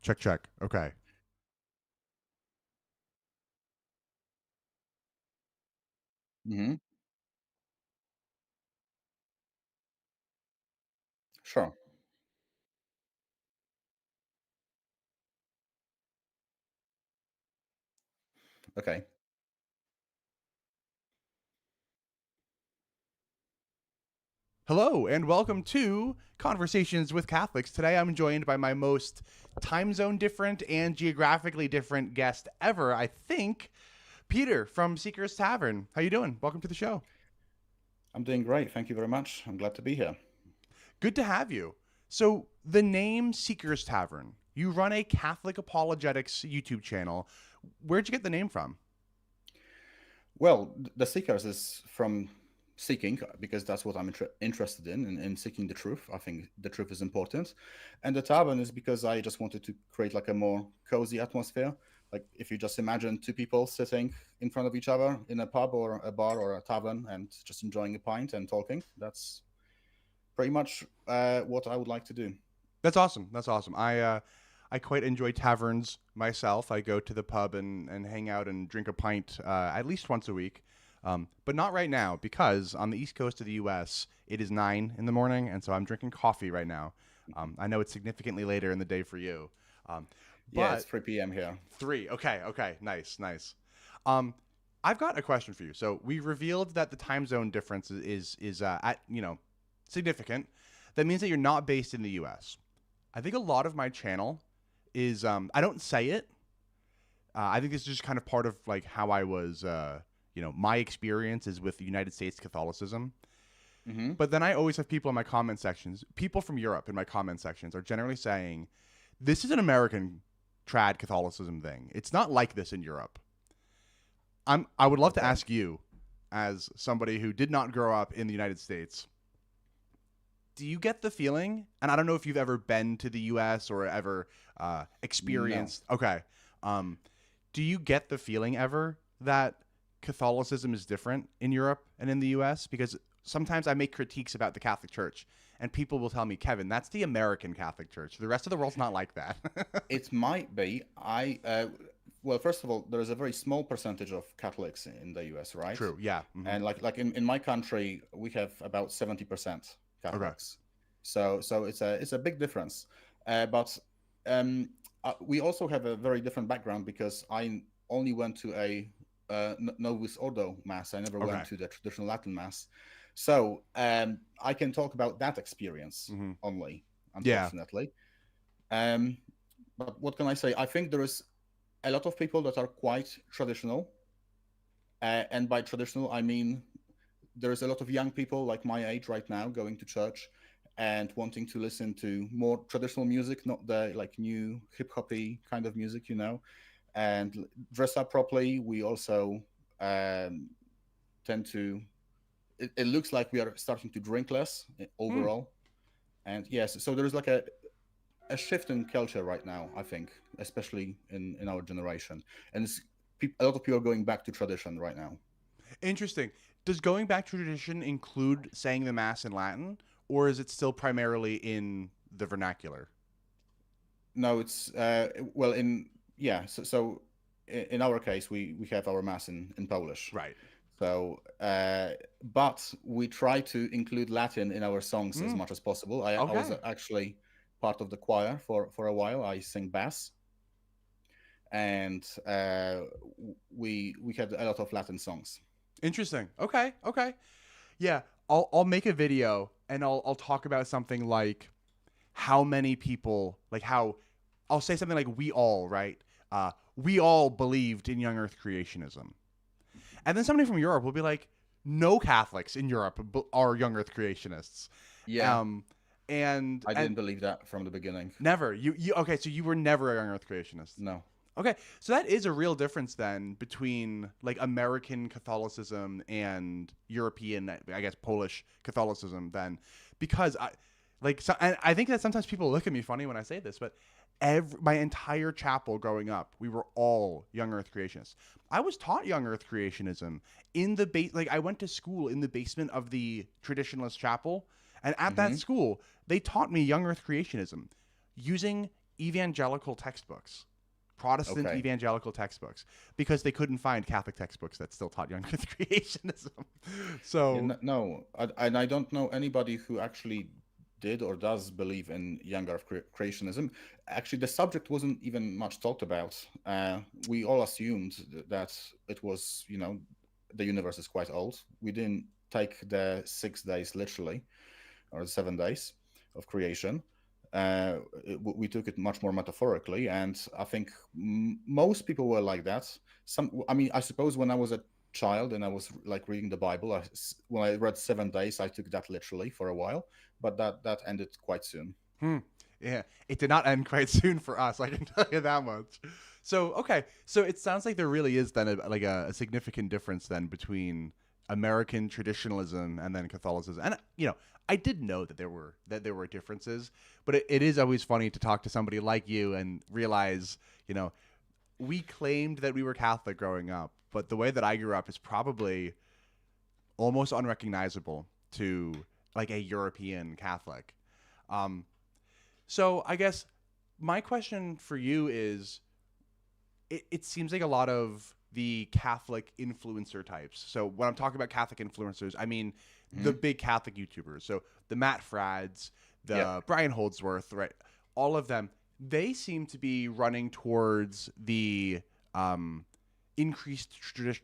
Check, check. Okay. Hmm. Sure. Okay. Hello, and welcome to Conversations with Catholics. Today I'm joined by my most time zone different and geographically different guest ever, I think, Peter from Seeker's Tavern. How you doing? Welcome to the show. I'm doing great. Thank you very much. I'm glad to be here. Good to have you. So, the name Seeker's Tavern, you run a Catholic apologetics YouTube channel. Where'd you get the name from? Well, the Seekers is from seeking because that's what I'm interested in seeking the truth. I think the truth is important. And the tavern is because I just wanted to create like a more cozy atmosphere. Like if you just imagine two people sitting in front of each other in a pub or a bar or a tavern and just enjoying a pint and talking, that's pretty much what I would like to do. That's awesome. That's awesome. I quite enjoy taverns myself. I go to the pub and hang out and drink a pint at least once a week. But not right now because on the east coast of the U.S. it is 9 in the morning, and so I'm drinking coffee right now. I know it's significantly later in the day for you, um, Yeah, it's but 3 p.m. here. three. Okay, okay, nice, nice. Um, I've got a question for you. So we revealed that the time zone difference is at significant. That means that you're not based in the U.S. I think a lot of my channel is I don't say it. I think this is just kind of part of like how I was my experience is with United States Catholicism. Hmm. But then I always have people in my comment sections, people from Europe in my comment sections are generally saying this is an American trad Catholicism thing. It's not like this in Europe. I would love to Okay. ask you, as somebody who did not grow up in the United States, do you get the feeling? And I don't know if you've ever been to the U.S. or ever No. experienced. Okay, um, do you get the feeling ever that Catholicism is different in Europe and in the U.S.? Because sometimes I make critiques about the Catholic Church, and people will tell me, Kevin, that's the American Catholic Church. The rest of the world's not like that. It might be. Well, first of all, there is a very small percentage of Catholics in the US, right? True. Yeah. Hmm. And like in my country, we have about 70% Okay. Catholics. So it's a big difference. But um, we also have a very different background because I only went to a Novus Ordo mass. I never went Okay. to the traditional Latin mass. So I can talk about that experience Hmm. only, Yeah. unfortunately. Um, but what can I say? I think there is a lot of people that are quite traditional, and by traditional I mean there's a lot of young people like my age right now going to church and wanting to listen to more traditional music, not the like new hip hoppy kind of music, and dress up properly. We also um, tend to. It looks like we are starting to drink less Hmm. overall, and yes, so there's like a shift in culture right now, I think, especially in our generation, and a lot of people are going back to tradition right now. Interesting. Does going back to tradition include saying the Mass in Latin, or is it still primarily in the vernacular? No, it's well in yeah. So in our case, we have our mass in Polish. Right. So, but we try to include Latin in our songs as Mm, much as possible. I was okay. actually part of the choir for a while. I sing bass, and we had a lot of Latin songs. Interesting. Okay. Okay. Yeah. I'll make a video and I'll talk about something like how many people like how I'll say something like we all believed in young Earth creationism, and then somebody from Europe will be like, no Catholics in Europe are young Earth creationists, Yeah, um, and I and didn't believe that from the beginning. never you okay. So you were never a young Earth creationist. No. Okay, so that is a real difference then between like American Catholicism and European, I guess Polish Catholicism. Then, because and I think that sometimes people look at me funny when I say this, but my entire chapel growing up, we were all young Earth creationists. I was taught young Earth creationism in the base. Like I went to school in the basement of the traditionalist chapel, and at that Hmm. school, they taught me young Earth creationism using evangelical textbooks, Protestant Okay. evangelical textbooks, because they couldn't find Catholic textbooks that still taught young Earth creationism. Yeah, So no, and I don't know anybody who actually did or does believe in young Earth creationism. Actually, the subject wasn't even much talked about. We all assumed that it was, the universe is quite old. We didn't take the 6 days literally, or the 7 days of creation. We took it much more metaphorically, and I think most people were like that. I mean, I suppose when I was a child and I was like reading the Bible, when I read 7 days, I took that literally for a while, but that ended quite soon. hmm, yeah, it did not end quite soon for us. I can tell you that much. So okay, so it sounds like there really is then a significant difference then between American traditionalism and then Catholicism. And I did know that there were differences, but it is always funny to talk to somebody like you and realize, we claimed that we were Catholic growing up, but the way that I grew up is probably almost unrecognizable to like a European Catholic. Um, so I guess my question for you is, it seems like a lot of the Catholic influencer types. So when I'm talking about Catholic influencers, I mean the Hmm. big Catholic YouTubers. So the Matt Frads, Yeah. the Brian Holdsworth, right? All of them, they seem to be running towards the increased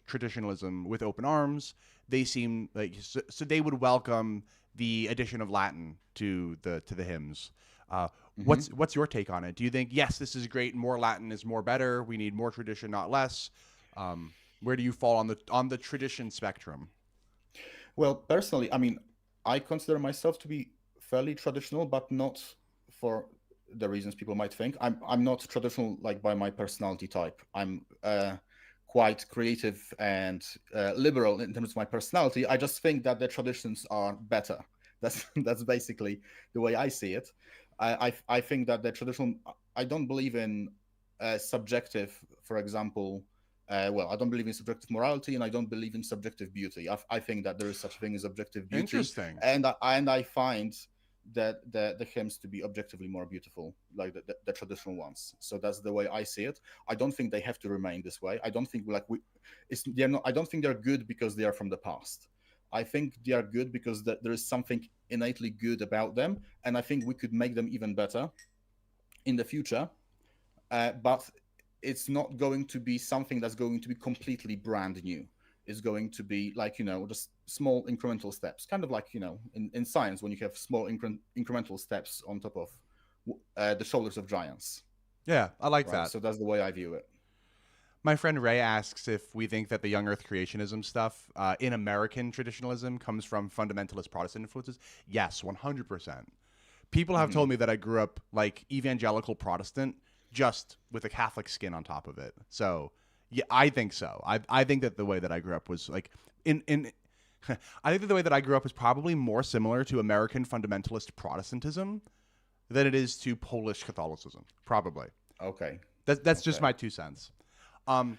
traditionalism with open arms. They seem like so they would welcome the addition of Latin to the hymns. Uh, Hmm. what's your take on it? Do you think yes, this is great, more Latin is more better? We need more tradition, not less. Where do you fall on the tradition spectrum? Well, personally, I mean, I consider myself to be fairly traditional, but not for the reasons people might think. I'm not traditional like by my personality type. I'm quite creative and liberal in terms of my personality. I just think that the traditions are better. That's basically the way I see it. I think that the traditional. I don't believe in subjective, for example, well, I don't believe in subjective morality, and I don't believe in subjective beauty. I think that there is such a thing as objective beauty, Interesting. and I find that the hymns to be objectively more beautiful, like the traditional ones. So that's the way I see it. I don't think they have to remain this way. I don't think they're not. I don't think they're good because they are from the past. I think they are good because there is something innately good about them, and I think we could make them even better in the future. But it's not going to be something that's going to be completely brand new. It's going to be like, just small incremental steps, kind of like, in science when you have small incremental steps on top of the shoulders of giants, Yeah, I like right? that. So that's the way I view it. My friend Ray asks if we think that the young Earth creationism stuff in American traditionalism comes from fundamentalist Protestant influences. Yes, 100%. People have Hmm. told me that I grew up like evangelical Protestant, just with a Catholic skin on top of it. So yeah, I think so. I think that the way that I grew up was like in I think that the way that I grew up is probably more similar to American fundamentalist Protestantism than it is to Polish Catholicism. Probably. Okay. That's just Okay. my 2 cents. Um,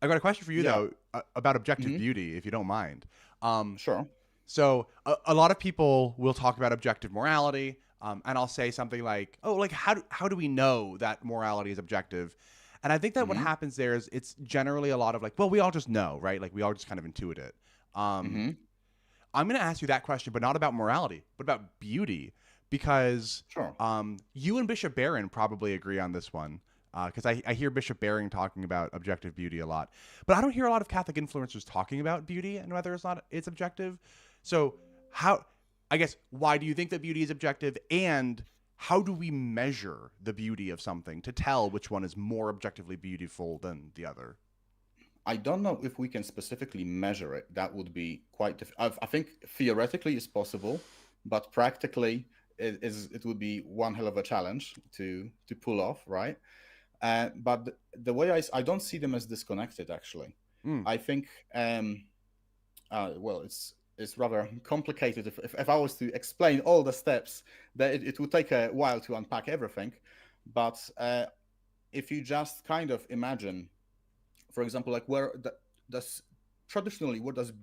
I got a question for you Yeah. though about objective Hmm. beauty, if you don't mind. Um, Sure. so a lot of people will talk about objective morality, and I'll say something like, "Oh, like how do we know that morality is objective?" And I think that what Hmm. happens there is it's generally a lot of like, "Well, we all just know, right? Like we all just kind of intuit it." Um, Hmm. I'm going to ask you that question, but not about morality, but about beauty, because Sure. you and Bishop Barron probably agree on this one. Because I hear Bishop Barron talking about objective beauty a lot, but I don't hear a lot of Catholic influencers talking about beauty and whether it's objective. So how, I guess, why do you think that beauty is objective, and how do we measure the beauty of something to tell which one is more objectively beautiful than the other? I don't know if we can specifically measure it. That would be quite I think theoretically it's possible, but practically it would be one hell of a challenge to pull off, right? But the way I don't see them as disconnected actually. Mm, I think well, it's rather complicated. If I was to explain all the steps, that it would take a while to unpack everything. But if you just kind of imagine, for example, like does traditionally where does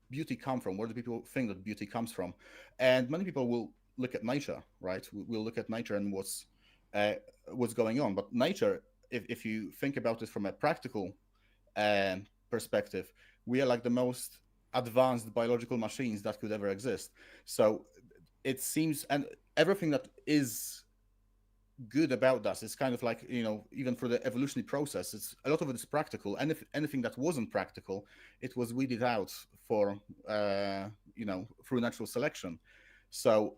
beauty come from? Where do people think that beauty comes from? And many people will look at nature, right? We'll look at nature and what's uh, what's going on. But nature, if you think about it from a practical perspective, we are like the most advanced biological machines that could ever exist. So it seems, and everything that is good about us is kind of like, even for the evolutionary process, it's a lot of it is practical, and if anything that wasn't practical, it was weeded out for through natural selection. So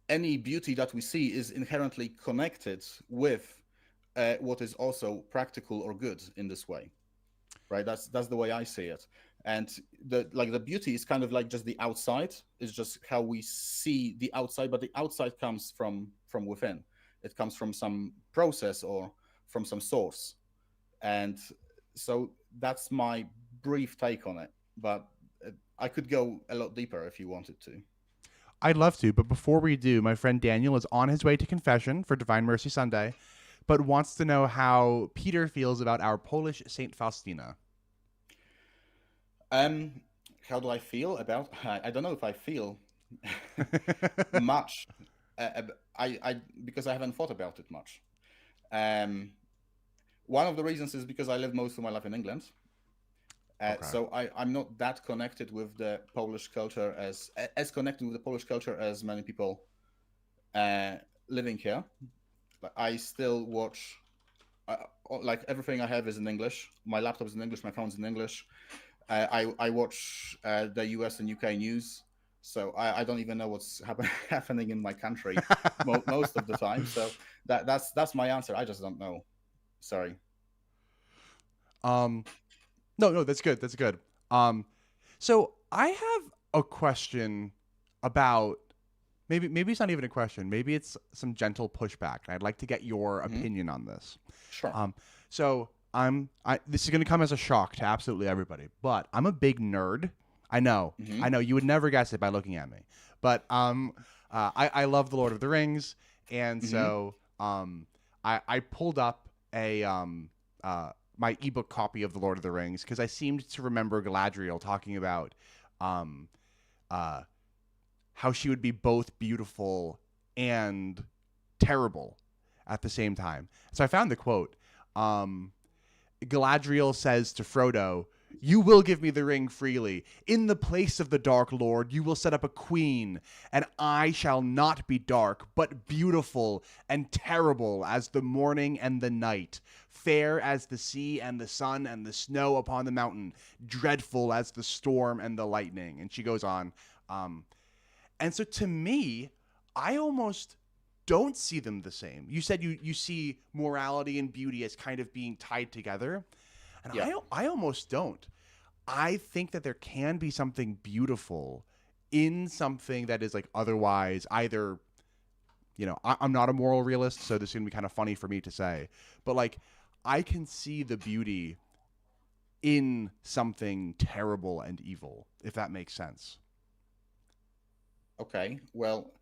any beauty that we see is inherently connected with what is also practical or good in this way, right? That's the way I see it. And the beauty is kind of like just the outside. It's just how we see the outside, but the outside comes from within. It comes from some process or from some source. And so that's my brief take on it. But I could go a lot deeper if you wanted to. I'd love to, but before we do, my friend Daniel is on his way to confession for Divine Mercy Sunday, but wants to know how Peter feels about our Polish Saint Faustina. Um, how do I feel about? I don't know if I feel much. I because I haven't thought about it much. Um, One of the reasons is because I lived most of my life in England. Okay. So I'm not that connected with the Polish culture as connected with the Polish culture as many people living here. But I still watch, like everything I have is in English. My laptop is in English. My phone's in English. I watch the US and UK news. So I don't even know what's happening in my country most of the time. So that's my answer. I just don't know. Sorry. No, that's good. That's good. Um, so I have a question about maybe it's not even a question. Maybe it's some gentle pushback, and I'd like to get your opinion on this. Sure. So this is going to come as a shock to absolutely everybody, but I'm a big nerd. I know you would never guess it by looking at me, but I love the Lord of the Rings, and so I pulled up a my ebook copy of the Lord of the Rings because I seemed to remember Galadriel talking about how she would be both beautiful and terrible at the same time. So I found the quote. Galadriel says to Frodo, "You will give me the ring freely. In the place of the Dark Lord, you will set up a queen, and I shall not be dark, but beautiful and terrible as the morning and the night, fair as the sea and the sun and the snow upon the mountain, dreadful as the storm and the lightning." And she goes on. And so to me, I almost don't see them the same. You said you see morality and beauty as kind of being tied together. And Yeah. I almost don't. I think that there can be something beautiful in something that is like otherwise either, I'm not a moral realist, so this is going to be kind of funny for me to say, but like I can see the beauty in something terrible and evil, if that makes sense. Okay. Well,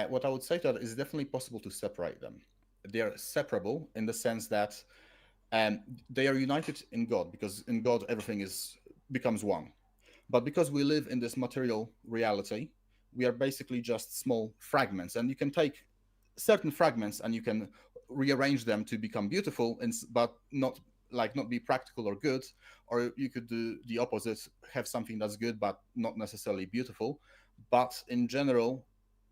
what I would say to that is definitely possible to separate them. They are separable in the sense that they are united in God, because in God everything becomes one. But because we live in this material reality, we are basically just small fragments, and you can take certain fragments and you can rearrange them to become beautiful, but not be practical or good. Or you could do the opposite, have something that's good but not necessarily beautiful. But in general,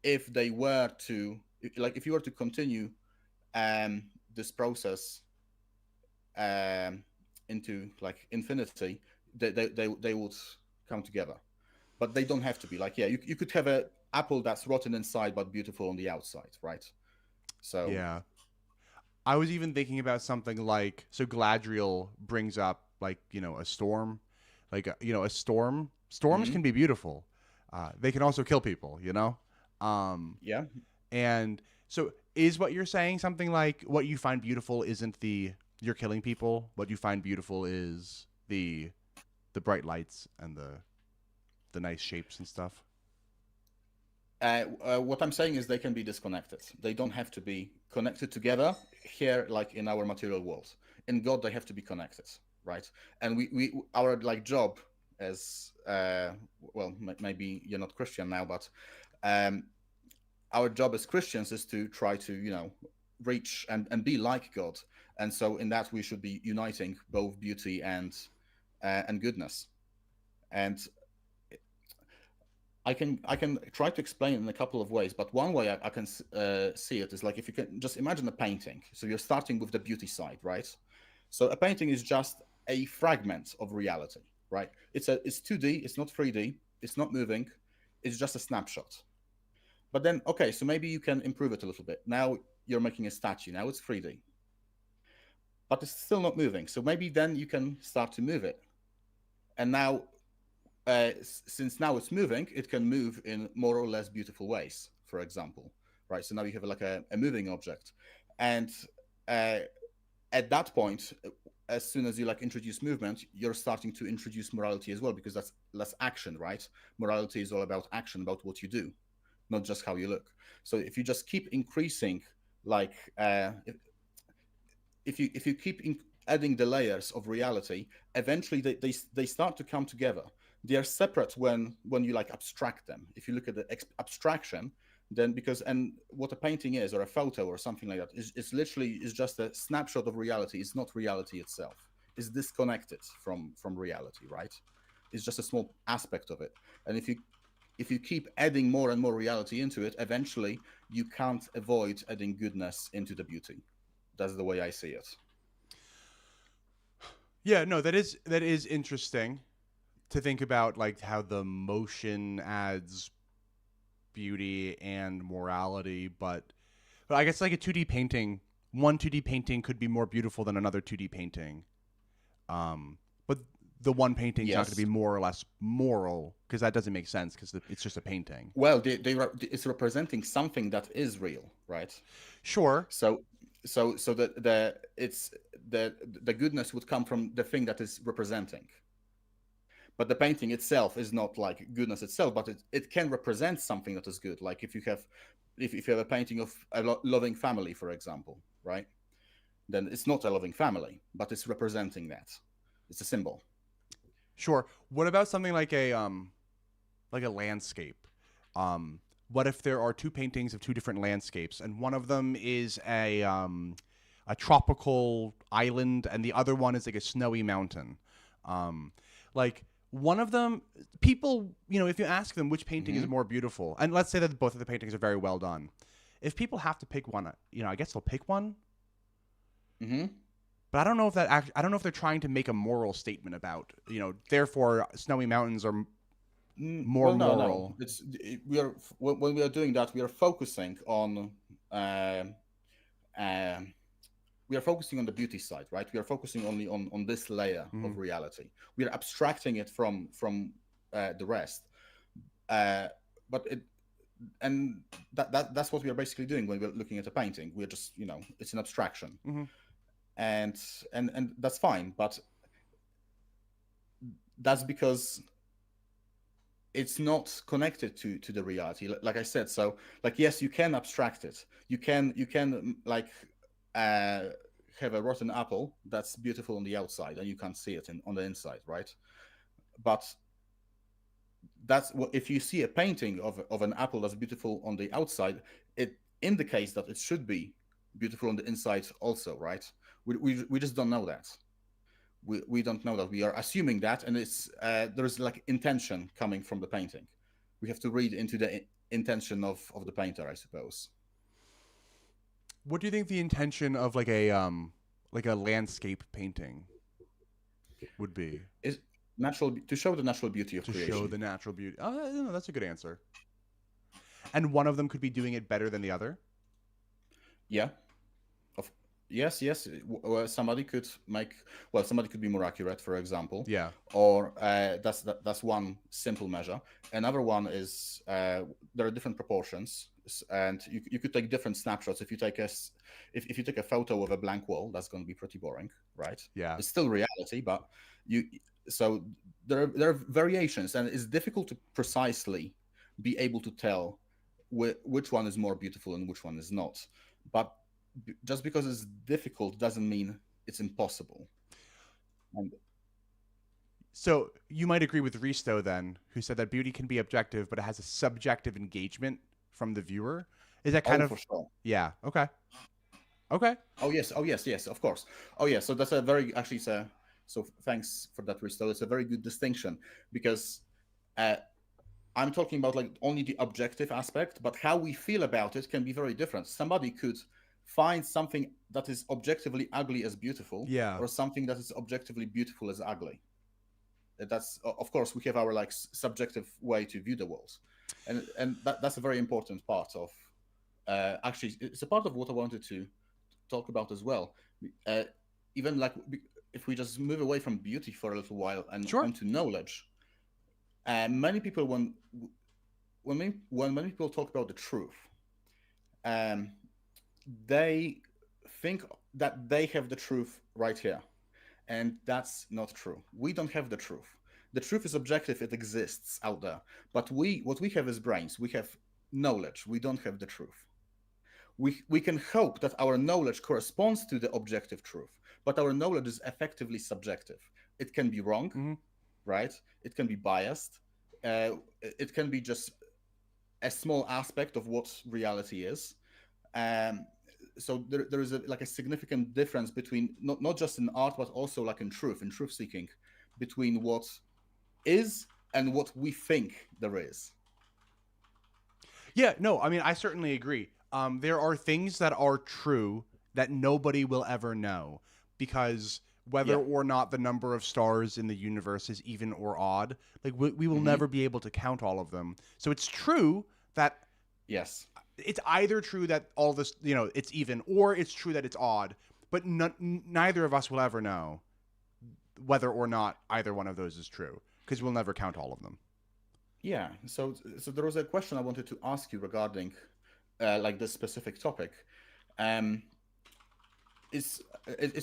if they were to, if you were to continue this process into like infinity, they would come together. But they don't have to be like, yeah, you could have a apple that's rotten inside but beautiful on the outside, right? So Yeah. I was even thinking about something like, so Galadriel brings up like, a storm, like, a storm. Storms can be beautiful. They can also kill people. yeah. And so is what you're saying something like what you find beautiful isn't you're killing people. What you find beautiful is the bright lights and the nice shapes and stuff. What I'm saying is they can be disconnected. They don't have to be connected together here, like in our material world. In God, they have to be connected, right? And we our like job as well, maybe you're not Christian now, but our job as Christians is to try to, reach and be like God. And so in that we should be uniting both beauty and goodness. And I can try to explain it in a couple of ways, but one way I can see it is like, if you can just imagine a painting. So you're starting with the beauty side, right? So a painting is just a fragment of reality, right? It's 2D, it's not 3D, it's not moving, it's just a snapshot. But then, okay, so maybe you can improve it a little bit. Now you're making a statue. Now it's 3D, but it's still not moving. So maybe then you can start to move it. And now, since now it's moving, it can move in more or less beautiful ways, for example, right? So now you have like a moving object. And at that point, as soon as you like introduce movement, you're starting to introduce morality as well, because that's less action, right? Morality is all about action, about what you do, not just how you look. So if you just keep increasing, like if you keep adding the layers of reality, eventually they start to come together. They are separate when you like abstract them. If you look at the abstraction, then and what a painting is, or a photo or something like that, is literally is just a snapshot of reality. It's not reality itself. It's disconnected from reality, right? It's just a small aspect of it. And if you keep adding more and more reality into it, eventually you can't avoid adding goodness into the beauty. That's the way I see it. Yeah, no, that is interesting to think about, like how the motion adds beauty and morality, but I guess like a 2D painting, one 2D painting could be more beautiful than another 2D painting. But the one painting is not going to be more or less moral, because that doesn't make sense, because it's just a painting. Well, it's representing something that is real, right? Sure. So the goodness would come from the thing that is representing. But the painting itself is not like goodness itself, but it can represent something that is good. Like if you have a painting of a loving family, for example, right? Then it's not a loving family, but it's representing that. It's a symbol. Sure. What about something like a landscape? What if there are two paintings of two different landscapes, and one of them is a tropical island, and the other one is like a snowy mountain? Like one of them, people, if you ask them which painting is more beautiful, and let's say that both of the paintings are very well done, if people have to pick one, I guess they'll pick one. Mm-hmm. But I don't know if I don't know if they're trying to make a moral statement about, therefore snowy mountains are more moral. No. When we are doing that, we are focusing on we are focusing on the beauty side, right? We are focusing only on this layer of reality. We are abstracting it from the rest. But that's what we are basically doing when we're looking at a painting. We're just, it's an abstraction. And that's fine, but that's because it's not connected to the reality, like I said. So like, yes, you can abstract it. You can like have a rotten apple that's beautiful on the outside and you can't see it on the inside, right? But that's what, if you see a painting of an apple that's beautiful on the outside, it indicates that it should be beautiful on the inside also, right? We just don't know that. We don't know that. We are assuming that, and it's there's like intention coming from the painting. We have to read into the intention of the painter, I suppose. What do you think the intention of like a landscape painting would be? Is to show the natural beauty of creation. To show the natural beauty. No, that's a good answer. And one of them could be doing it better than the other? Yeah. Yes. Somebody could be more accurate, for example. Yeah. Or that's one simple measure. Another one is there are different proportions, and you could take different snapshots. If you take a photo of a blank wall, that's going to be pretty boring, right? Yeah. It's still reality, but so there are variations, and it's difficult to precisely be able to tell which one is more beautiful and which one is not. But just because it's difficult doesn't mean it's impossible. And so you might agree with Risto then, who said that beauty can be objective, but it has a subjective engagement from the viewer. Is that kind Oh, of for sure. yeah? Okay. Okay. Oh yes, yes, of course. Oh yes, so that's a very actually so thanks for that, Risto. It's a very good distinction because uh, I'm talking about like only the objective aspect, but how we feel about it can be very different. Somebody could find something that is objectively ugly as beautiful, Yeah. or something that is objectively beautiful as ugly. That's of course we have our like subjective way to view the world, and that's a very important part of actually it's a part of what I wanted to talk about as well. Uh, Even like if we just move away from beauty for a little while and Sure. onto knowledge, many people when many people talk about the truth, um, they think that they have the truth right here, and that's not true. We don't have the truth. The truth is objective; it exists out there. But what we have is brains. We have knowledge. We don't have the truth. We can hope that our knowledge corresponds to the objective truth, but our knowledge is effectively subjective. It can be wrong, Mm-hmm. right? It can be biased. It can be just a small aspect of what reality is. Um, so there is like a significant difference between not just in art, but also like in truth seeking, between what is and what we think there is. Yeah, no, I mean, I certainly agree. There are things that are true that nobody will ever know because whether Yeah. or not the number of stars in the universe is even or odd, like we will Mm-hmm. never be able to count all of them. So it's true that Yes. it's either true that all this, it's even, or it's true that it's odd, but neither of us will ever know whether or not either one of those is true because we'll never count all of them. Yeah. So there was a question I wanted to ask you regarding like this specific topic. Um, it's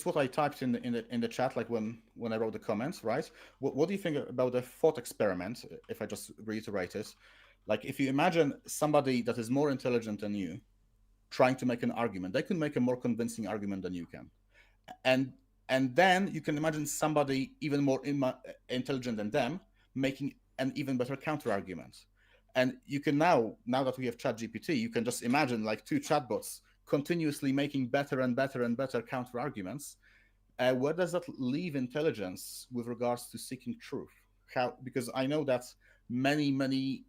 what I typed in the chat, like when I wrote the comments, right? What do you think about the thought experiment? If I just reiterate it, like if you imagine somebody that is more intelligent than you trying to make an argument, they can make a more convincing argument than you can, and and then you can imagine somebody even more intelligent than them making an even better counter argument. And you can now that we have ChatGPT, you can just imagine like two chatbots continuously making better and better and better counter arguments. Where does that leave intelligence with regards to seeking truth? How? Because I know that many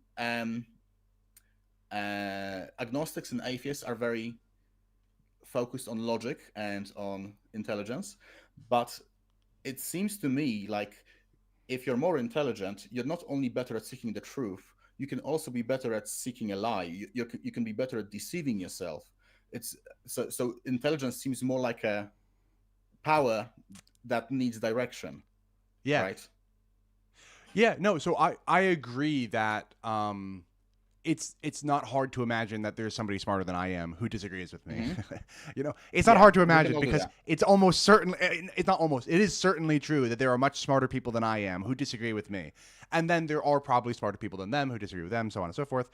agnostics and atheists are very focused on logic and on intelligence, but it seems to me like if you're more intelligent, you're not only better at seeking the truth, you can also be better at seeking a lie. You can be better at deceiving yourself. It's so intelligence seems more like a power that needs direction, Yeah. right? Yeah, no, so I agree that it's not hard to imagine that there's somebody smarter than I am who disagrees with me. Mm-hmm. It's not Yeah, hard to we can imagine all do because that. it's almost certain. It's not almost. It is certainly true that there are much smarter people than I am who disagree with me, and then there are probably smarter people than them who disagree with them, so on and so forth.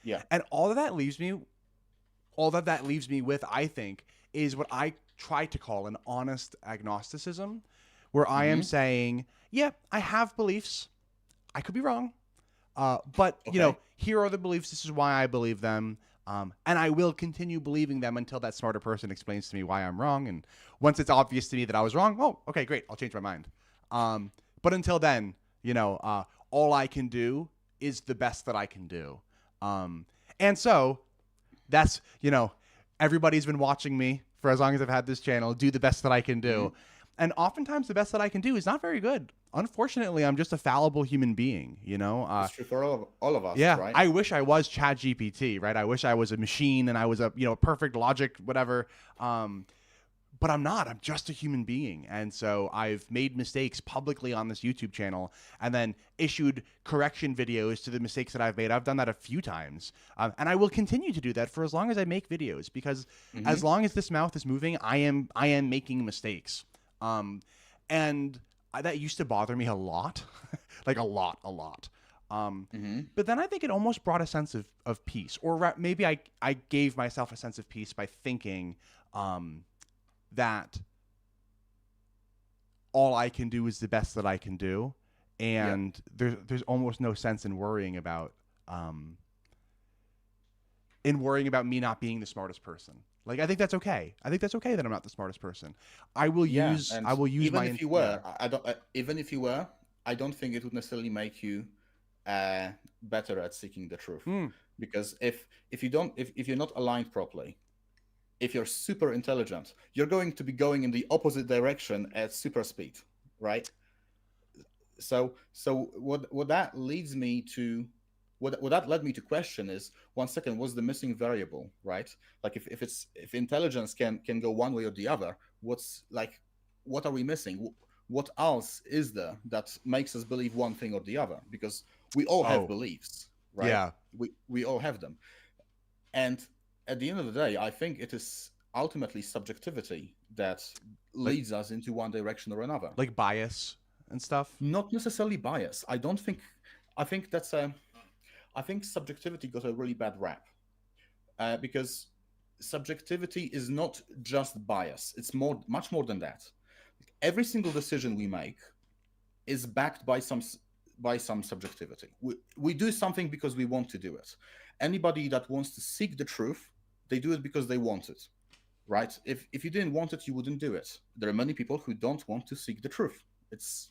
Yeah. And all that leaves me with, I think, is what I try to call an honest agnosticism, where I am Mm-hmm. saying, yeah, I have beliefs. I could be wrong. But, Okay. here are the beliefs. This is why I believe them. And I will continue believing them until that smarter person explains to me why I'm wrong. And once it's obvious to me that I was wrong, oh, okay, great. I'll change my mind. But until then, all I can do is the best that I can do. And so that's, everybody's been watching me for as long as I've had this channel, do the best that I can do. Mm-hmm. And oftentimes the best that I can do is not very good. Unfortunately, I'm just a fallible human being, It's true for all of us, Yeah, right? I wish I was ChatGPT, right? I wish I was a machine and I was a, perfect logic, whatever. But I'm not. I'm just a human being. And so I've made mistakes publicly on this YouTube channel and then issued correction videos to the mistakes that I've made. I've done that a few times. And I will continue to do that for as long as I make videos, because Mm-hmm. as long as this mouth is moving, I am making mistakes. And that used to bother me a lot, like a lot. Mm-hmm. But then I think it almost brought a sense of peace, or maybe I gave myself a sense of peace by thinking that all I can do is the best that I can do, and there's almost no sense in worrying about in worrying about me not being the smartest person. Like, I think that's okay. I think that's okay that I'm not the smartest person. I will Yeah, use and my, even if you yeah. were, I don't. Even if you were, I don't think it would necessarily make you better at seeking the truth. Mm. Because if you don't, if you're not aligned properly, if you're super intelligent, you're going to be going in the opposite direction at super speed, right? So what that leads me to, what that led me to question is, one second, what's the missing variable, right? Like if intelligence can go one way or the other, what's like, what are we missing? What else is there that makes us believe one thing or the other? Because we all have Oh, beliefs, right? yeah. We all have them. And at the end of the day, I think it is ultimately subjectivity that Like leads us into one direction or another. bias and stuff. Not necessarily bias. I don't think. I think that's a. I think subjectivity got a really bad rap because subjectivity is not just bias. It's much more than that. Every single decision we make is backed by some subjectivity. We do something because we want to do it. Anybody that wants to seek the truth, they do it because they want it, right? If you didn't want it, you wouldn't do it. There are many people who don't want to seek the truth. It's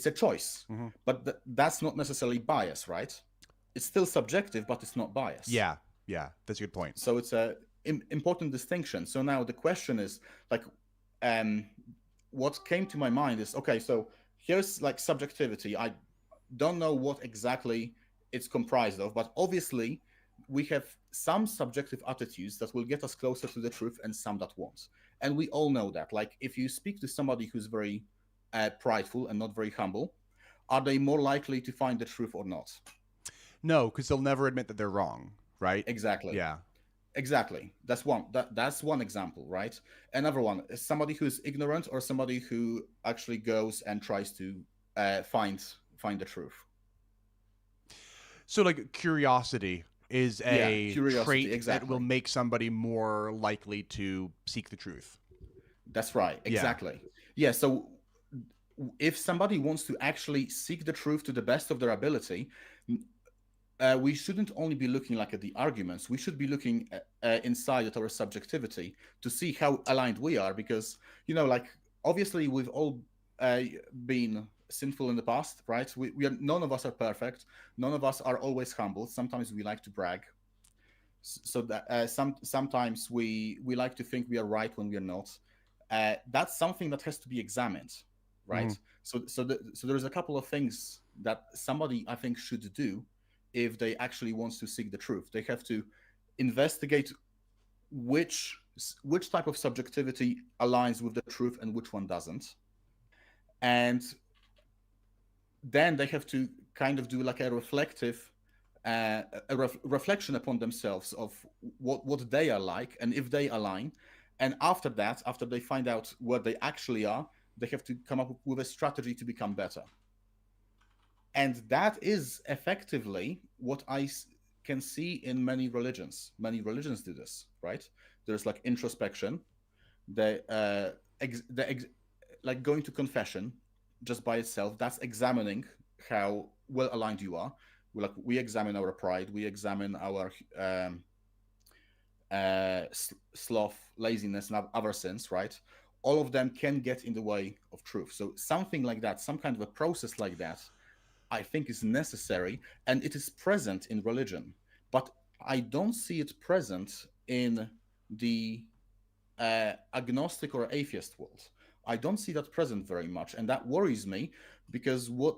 a choice, Mm-hmm. but that's not necessarily bias, right? It's still subjective, but it's not bias. Yeah. Yeah. That's a good point. So it's a important distinction. So now the question is like, um, what came to my mind is, okay, so here's like subjectivity. I don't know what exactly it's comprised of, but obviously we have some subjective attitudes that will get us closer to the truth and some that won't. And we all know that. Like if you speak to somebody who's very prideful and not very humble, are they more likely to find the truth or not? No, because they'll never admit that they're wrong, right? Exactly. Yeah. Exactly. That's one example, right? Another one is somebody who's ignorant or somebody who actually goes and tries to find the truth. So, like, curiosity is Yeah, a curiosity, trait that will exactly. make somebody more likely to seek the truth. That's right, Yeah. exactly. Yeah, so if somebody wants to actually seek the truth to the best of their ability, we shouldn't only be looking like at the arguments. We should be looking inside at our subjectivity to see how aligned we are, because like obviously we've all been sinful in the past, right? We are, none of us are perfect. None of us are always humble. Sometimes we like to brag. So that sometimes we like to think we are right when we are not. That's something that has to be examined, right? Mm-hmm. So there's a couple of things that somebody I think should do if they actually wants to seek the truth. They have to investigate which type of subjectivity aligns with the truth and which one doesn't, and then they have to kind of do like a reflective reflection upon themselves of what they are like and if they align. And after that, after they find out where they actually are, they have to come up with a strategy to become better. And that is effectively what can see in many religions. Many religions do this, right? There's like introspection. They like going to confession just by itself. That's examining how well aligned you are. We examine our pride, we examine our sloth, laziness, and other sins, right? All of them can get in the way of truth. So something like that, some kind of a process like that, I think is necessary, and it is present in religion. But I don't see it present in the agnostic or atheist world. I don't see that present very much, and that worries me, because what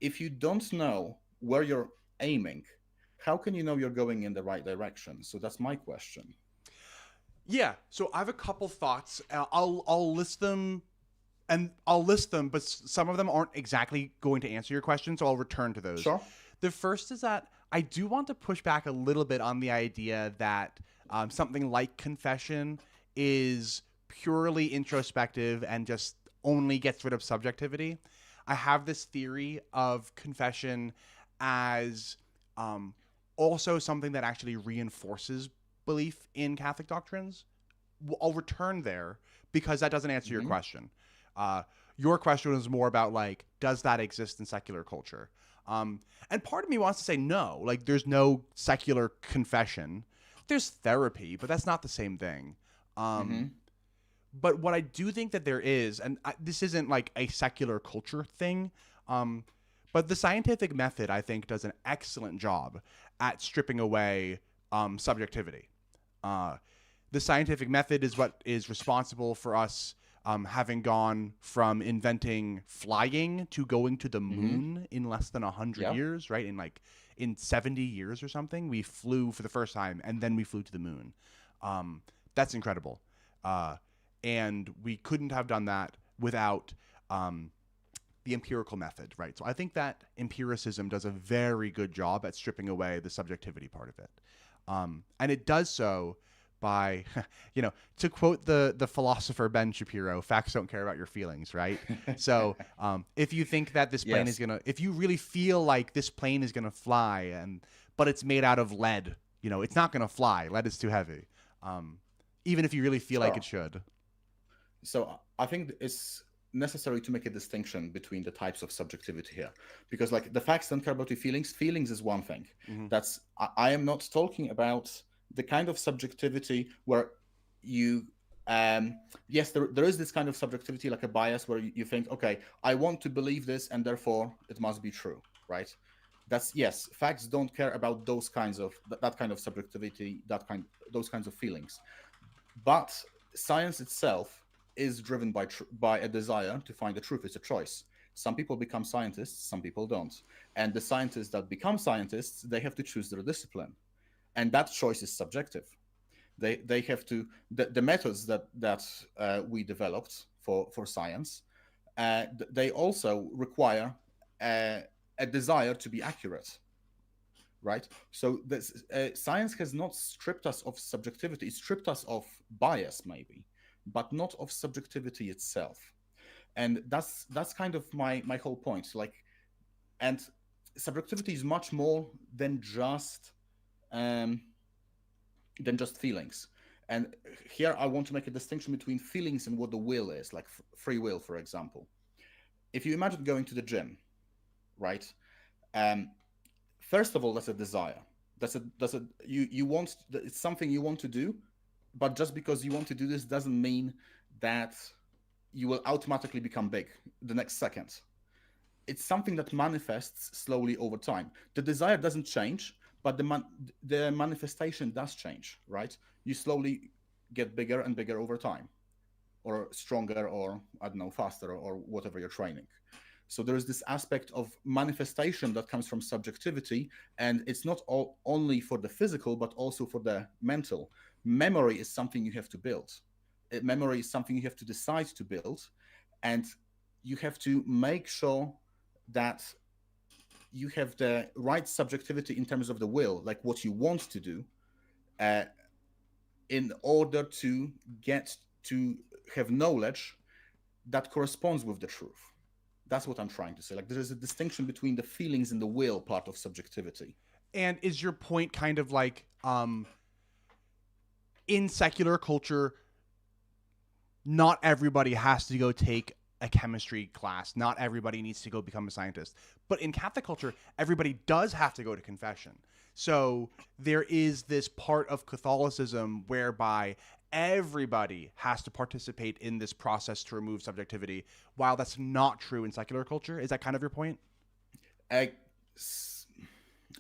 if you don't know where you're aiming? How can you know you're going in the right direction? So that's my question. Yeah. So I have a couple thoughts. I'll list them, and I'll list them, but some of them aren't exactly going to answer your question, so I'll return to those. Sure. The first is that I do want to push back a little bit on the idea that something like confession is purely introspective and just only gets rid of subjectivity. I have this theory of confession as also something that actually reinforces belief in Catholic doctrines. I'll return there because that doesn't answer your Mm-hmm. question. Your question was more about like, does that exist in secular culture? And part of me wants to say no, like there's no secular confession. there's therapy, but that's not the same thing. Mm-hmm. But what I do think that there is, and this isn't like a secular culture thing, but the scientific method, I think, does an excellent job at stripping away subjectivity. The scientific method is what is responsible for us having gone from inventing flying to going to the Mm-hmm. moon in less than 100 Yeah. years, right? In 70 years or something, we flew for the first time, and then we flew to the moon. That's incredible. And we couldn't have done that without the empirical method, right? So I think that empiricism does a very good job at stripping away the subjectivity part of it. And it does so by, to quote the philosopher Ben Shapiro, facts don't care about your feelings, right? So if you think that this plane is Yes. if you really feel like this plane is gonna fly, but it's made out of lead, it's not gonna fly. Lead is too heavy. Even if you really feel like Sure. it should. So I think it's necessary to make a distinction between the types of subjectivity here, because like the facts don't care about your feelings. Feelings is one thing. Mm-hmm. That's I am not talking about the kind of subjectivity where you yes, there is this kind of subjectivity, like a bias where you think, okay, I want to believe this and therefore it must be true, right? That's, yes, facts don't care about those kinds of that kind of subjectivity, those kinds of feelings. But science itself is driven by a desire to find the truth. It's a choice. Some people become scientists, some people don't. And the scientists that become scientists, they have to choose their discipline. And that choice is subjective. They have to, the methods that we developed for science, they also require a desire to be accurate, right? So this, science has not stripped us of subjectivity. It stripped us of bias, maybe, but not of subjectivity itself. And that's kind of my whole point. Like, and subjectivity is much more um, than just feelings. And here I want to make a distinction between feelings and what the will is, like free will, for example. If you imagine going to the gym, right? Um, First of all, that's a desire. That's a you want, it's something you want to do, but just because you want to do this doesn't mean that you will automatically become big the next second. It's something that manifests slowly over time. The desire doesn't change, but the manifestation does change, right? You slowly get bigger and bigger over time, or stronger, or I don't know, faster, or whatever you're training. So there is this aspect of manifestation that comes from subjectivity, and it's not only for the physical, but also for the mental. Memory is something you have to build. Memory is something you have to decide to build, and you have to make sure that you have the right subjectivity in terms of the will, like what you want to do, uh, in order to get to have knowledge that corresponds with the truth. That's what I'm trying to say. Like, there is a distinction between the feelings and the will part of subjectivity. And is your point kind of like in secular culture, not everybody has to go take a chemistry class. Not everybody needs to go become a scientist. But in Catholic culture, everybody does have to go to confession. So there is this part of Catholicism whereby everybody has to participate in this process to remove subjectivity, while that's not true in secular culture. Is that kind of your point? Uh,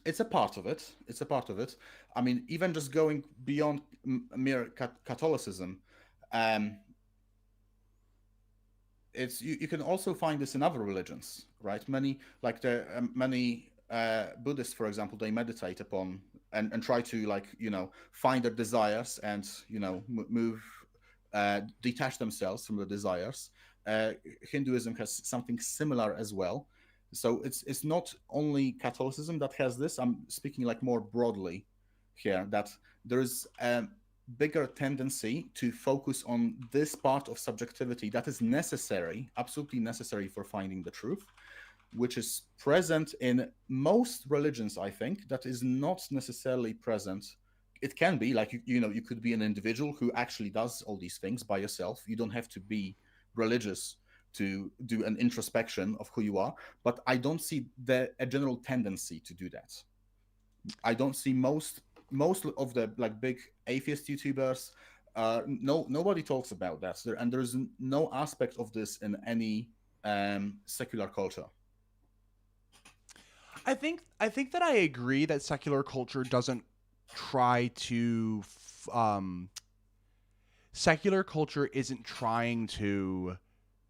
it's a part of it. It's a part of it. I mean, even just going beyond mere Catholicism, um, it's you can also find this in other religions, right? Many, like the many Buddhists, for example, they meditate upon and try to, like, find their desires and move, detach themselves from the desires. Hinduism has something similar as well. So it's not only Catholicism that has this. I'm speaking like more broadly here, that there is a bigger tendency to focus on this part of subjectivity that is necessary, absolutely necessary for finding the truth, which is present in most religions, I think, that is not necessarily present. It can be like, you could be an individual who actually does all these things by yourself. You don't have to be religious to do an introspection of who you are, but I don't see a general tendency to do that. I don't see most most of the like big atheist YouTubers, nobody talks about that. And there's no aspect of this in any secular culture. I think that I agree that secular culture doesn't try to secular culture isn't trying to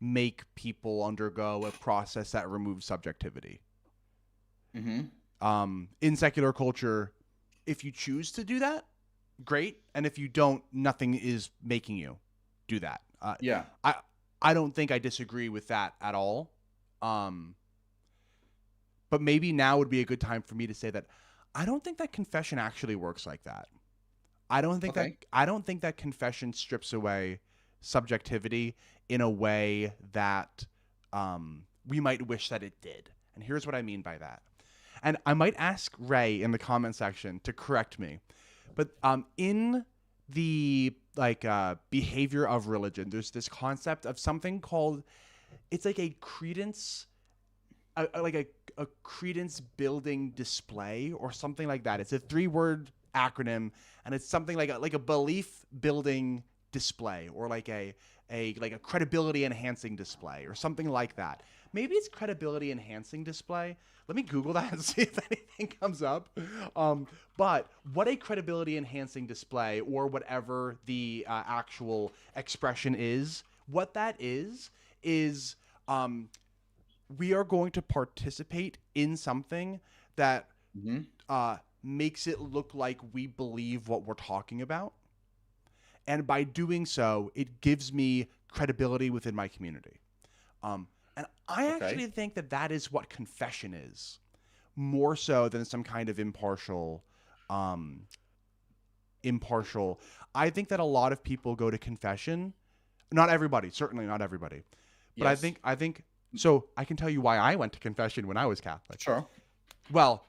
make people undergo a process that removes subjectivity. In secular culture, if you choose to do that, great, and if you don't, nothing is making you do that. I don't think I disagree with that at all. But maybe now would be a good time for me to say that I don't think that confession actually works like that. I don't think that confession strips away subjectivity in a way that we might wish that it did. And here's what I mean by that. And I might ask Ray in the comment section to correct me. But in the behavior of religion, there's this concept of something called, it's like a credence, a credence building display or something like that. It's a 3-word acronym, and it's something like a belief building display, or like a credibility enhancing display, or something like that. Maybe it's credibility enhancing display. Let me Google that and see if anything comes up. But what a credibility enhancing display, or whatever the actual expression is, what that is we are going to participate in something that makes it look like we believe what we're talking about. And by doing so, it gives me credibility within my community. And I actually think that that is what confession is, more so than some kind of impartial. I think that a lot of people go to confession. Not everybody, certainly not everybody. But yes. I think. So I can tell you why I went to confession when I was Catholic. Sure. Well,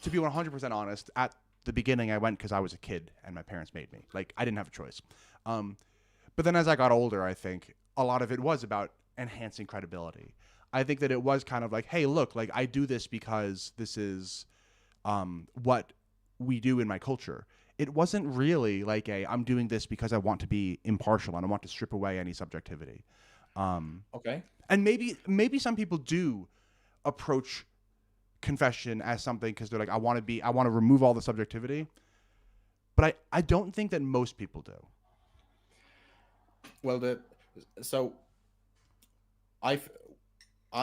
to be 100% honest, at the beginning I went because I was a kid and my parents made me. Like, I didn't have a choice. But then as I got older, I think a lot of it was about enhancing credibility. I think that it was kind of like, hey, look, like, I do this because this is what we do in my culture. It wasn't really like I'm doing this because I want to be impartial and I want to strip away any subjectivity. And maybe some people do approach confession as something because they're like, I want to remove all the subjectivity. But I don't think that most people do. Well, I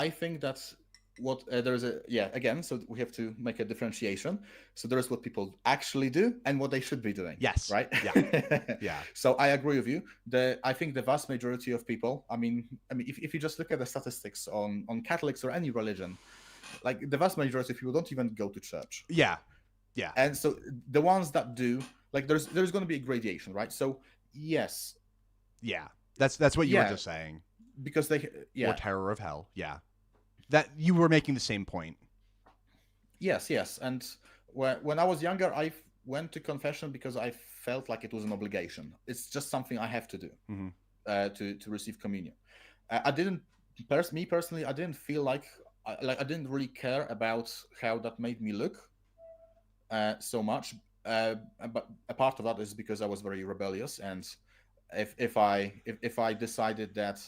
think that's what there's a again. So we have to make a differentiation. So there's what people actually do and what they should be doing. Yes. Right. Yeah. So I agree with you. I think the vast majority of people. I mean, if you just look at the statistics on Catholics or any religion, like the vast majority of people don't even go to church. Yeah. And so the ones that do, like, there's going to be a gradation, right? So yes. Yeah. That's what you were just saying. Because or terror of hell. Yeah. That you were making the same point. Yes. And when I was younger, I went to confession because I felt like it was an obligation. It's just something I have to do to receive communion. I didn't, me personally, I didn't feel like I didn't really care about how that made me look so much. But a part of that is because I was very rebellious, and if I decided that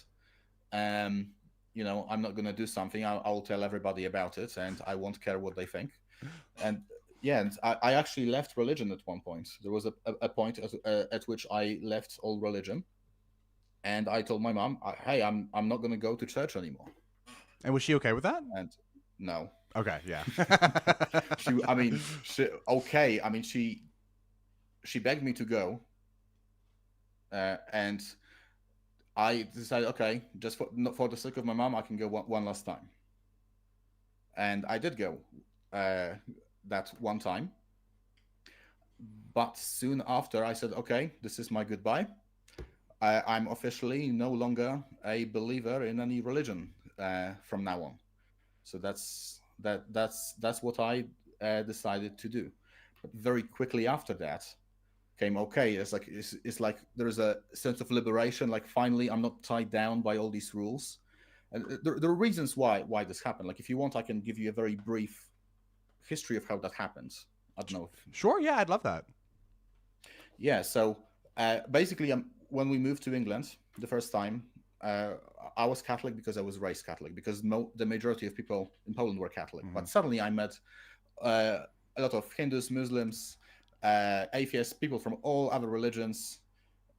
I'm not going to do something, I'll tell everybody about it, and I won't care what they think. And I actually left religion at one point. There was a point at which I left all religion, and I told my mom, hey, I'm not going to go to church anymore. And was she okay with that? And no. Okay, yeah. She begged me to go, and I decided, okay, just for the sake of my mom, I can go one last time. And I did go that one time. But soon after, I said, okay, this is my goodbye. I'm officially no longer a believer in any religion from now on. So that's what I decided to do. But very quickly after that came, okay, it's like there's a sense of liberation. Like, finally, I'm not tied down by all these rules. And there are reasons why this happened. Like, if you want, I can give you a very brief history of how that happens. I don't know if... Sure, yeah, I'd love that. Yeah, so basically, when we moved to England the first time, uh, I was Catholic because I was raised Catholic, because the majority of people in Poland were Catholic. Mm-hmm. But suddenly I met a lot of Hindus, Muslims, atheists, people from all other religions,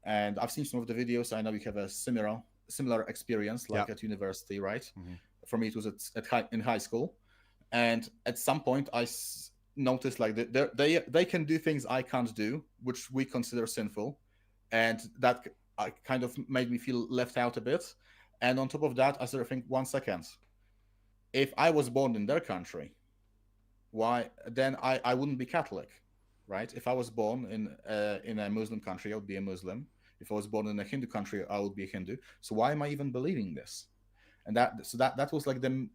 and I've seen some of the videos. I know you have a similar experience, like Yeah. at university, right? Mm-hmm. For me, it was in high school, and at some point I noticed like they can do things I can't do, which we consider sinful, and that kind of made me feel left out a bit. And on top of that, I started to think, 1 second, if I was born in their country, why then I wouldn't be Catholic, right? If I was born in a Muslim country, I would be a Muslim. If I was born in a Hindu country, I would be a Hindu. So why am I even believing this? And that was like the...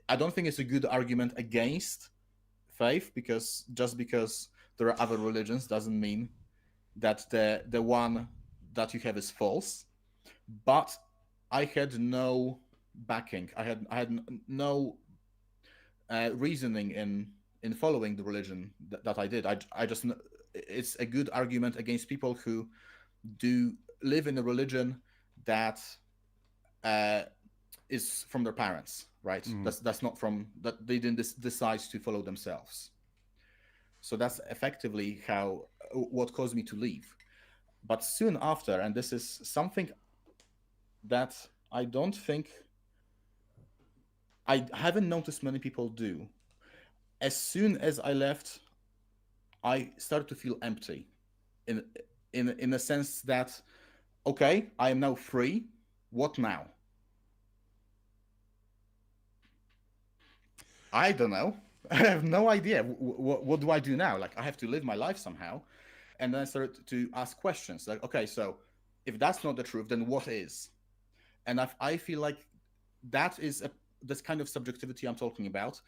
I don't think it's a good argument against faith, because just because there are other religions doesn't mean that the one that you have is false. But I had no backing. I had no reasoning in following the religion that I did. I just... it's a good argument against people who do live in a religion that is from their parents, right? That's not from that they didn't decide to follow themselves. So that's effectively what caused me to leave. But soon after, and this is something that I don't think... I haven't noticed many people do. As soon as I left, I started to feel empty, in a sense that, okay, I am now free. What now? I don't know. I have no idea. What do I do now? Like, I have to live my life somehow. And then I started to ask questions like, okay, so if that's not the truth, then what is? And I feel like that is this kind of subjectivity I'm talking about.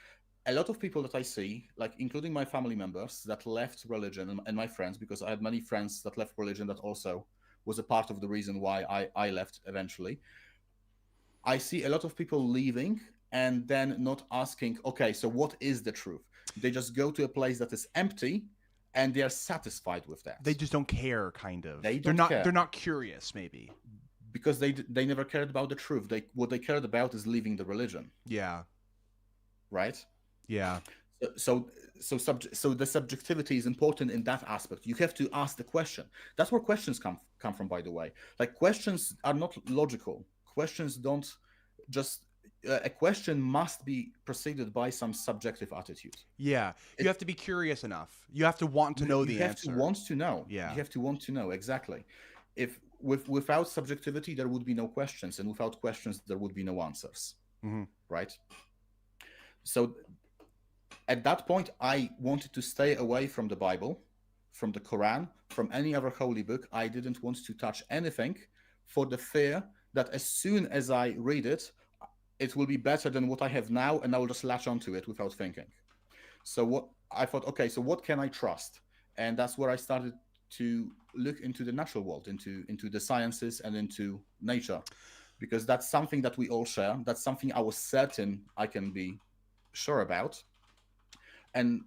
A lot of people that I see, like including my family members that left religion, and my friends, because I had many friends that left religion, that also was a part of the reason why I left eventually. I see a lot of people leaving and then not asking, okay, so what is the truth? They just go to a place that is empty and they are satisfied with that. They just don't care, kind of. They're not care. They're not curious, maybe. Because they never cared about the truth. What they cared about is leaving the religion. Yeah. Right? Yeah. So the subjectivity is important in that aspect. You have to ask the question. That's where questions come from, by the way. Like, questions are not logical. Questions don't just... a question must be preceded by some subjective attitude. Yeah. You have to be curious enough. You have to want to know the answer. You have to want to know. Yeah. You have to want to know, exactly. If without subjectivity, there would be no questions, and without questions, there would be no answers. Mm-hmm. Right? So at that point, I wanted to stay away from the Bible, from the Quran, from any other holy book. I didn't want to touch anything, for the fear that as soon as I read it, it will be better than what I have now, and I will just latch onto it without thinking. So what I thought, okay, so what can I trust? And that's where I started to look into the natural world, into the sciences and into nature, because that's something that we all share. That's something I was certain I can be sure about. And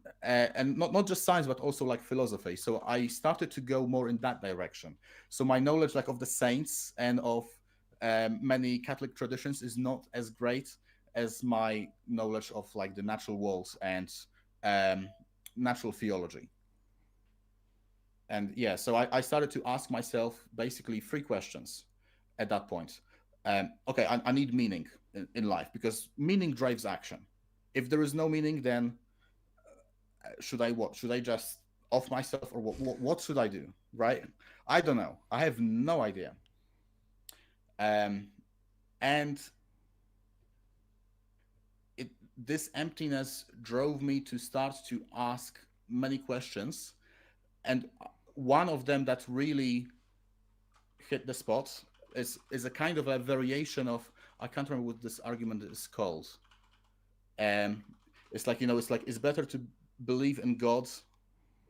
not just science, but also like philosophy. So I started to go more in that direction. So my knowledge, like, of the saints and of many Catholic traditions is not as great as my knowledge of like the natural world and natural theology. And yeah, so I started to ask myself basically 3 questions at that point. Okay, I need meaning in life, because meaning drives action. If there is no meaning, then should I just off myself, or what should I do? Right? I don't know. I have no idea. And this emptiness drove me to start to ask many questions, and one of them that really hit the spot is a kind of a variation of, I can't remember what this argument is called. It's like, it's better to believe in God.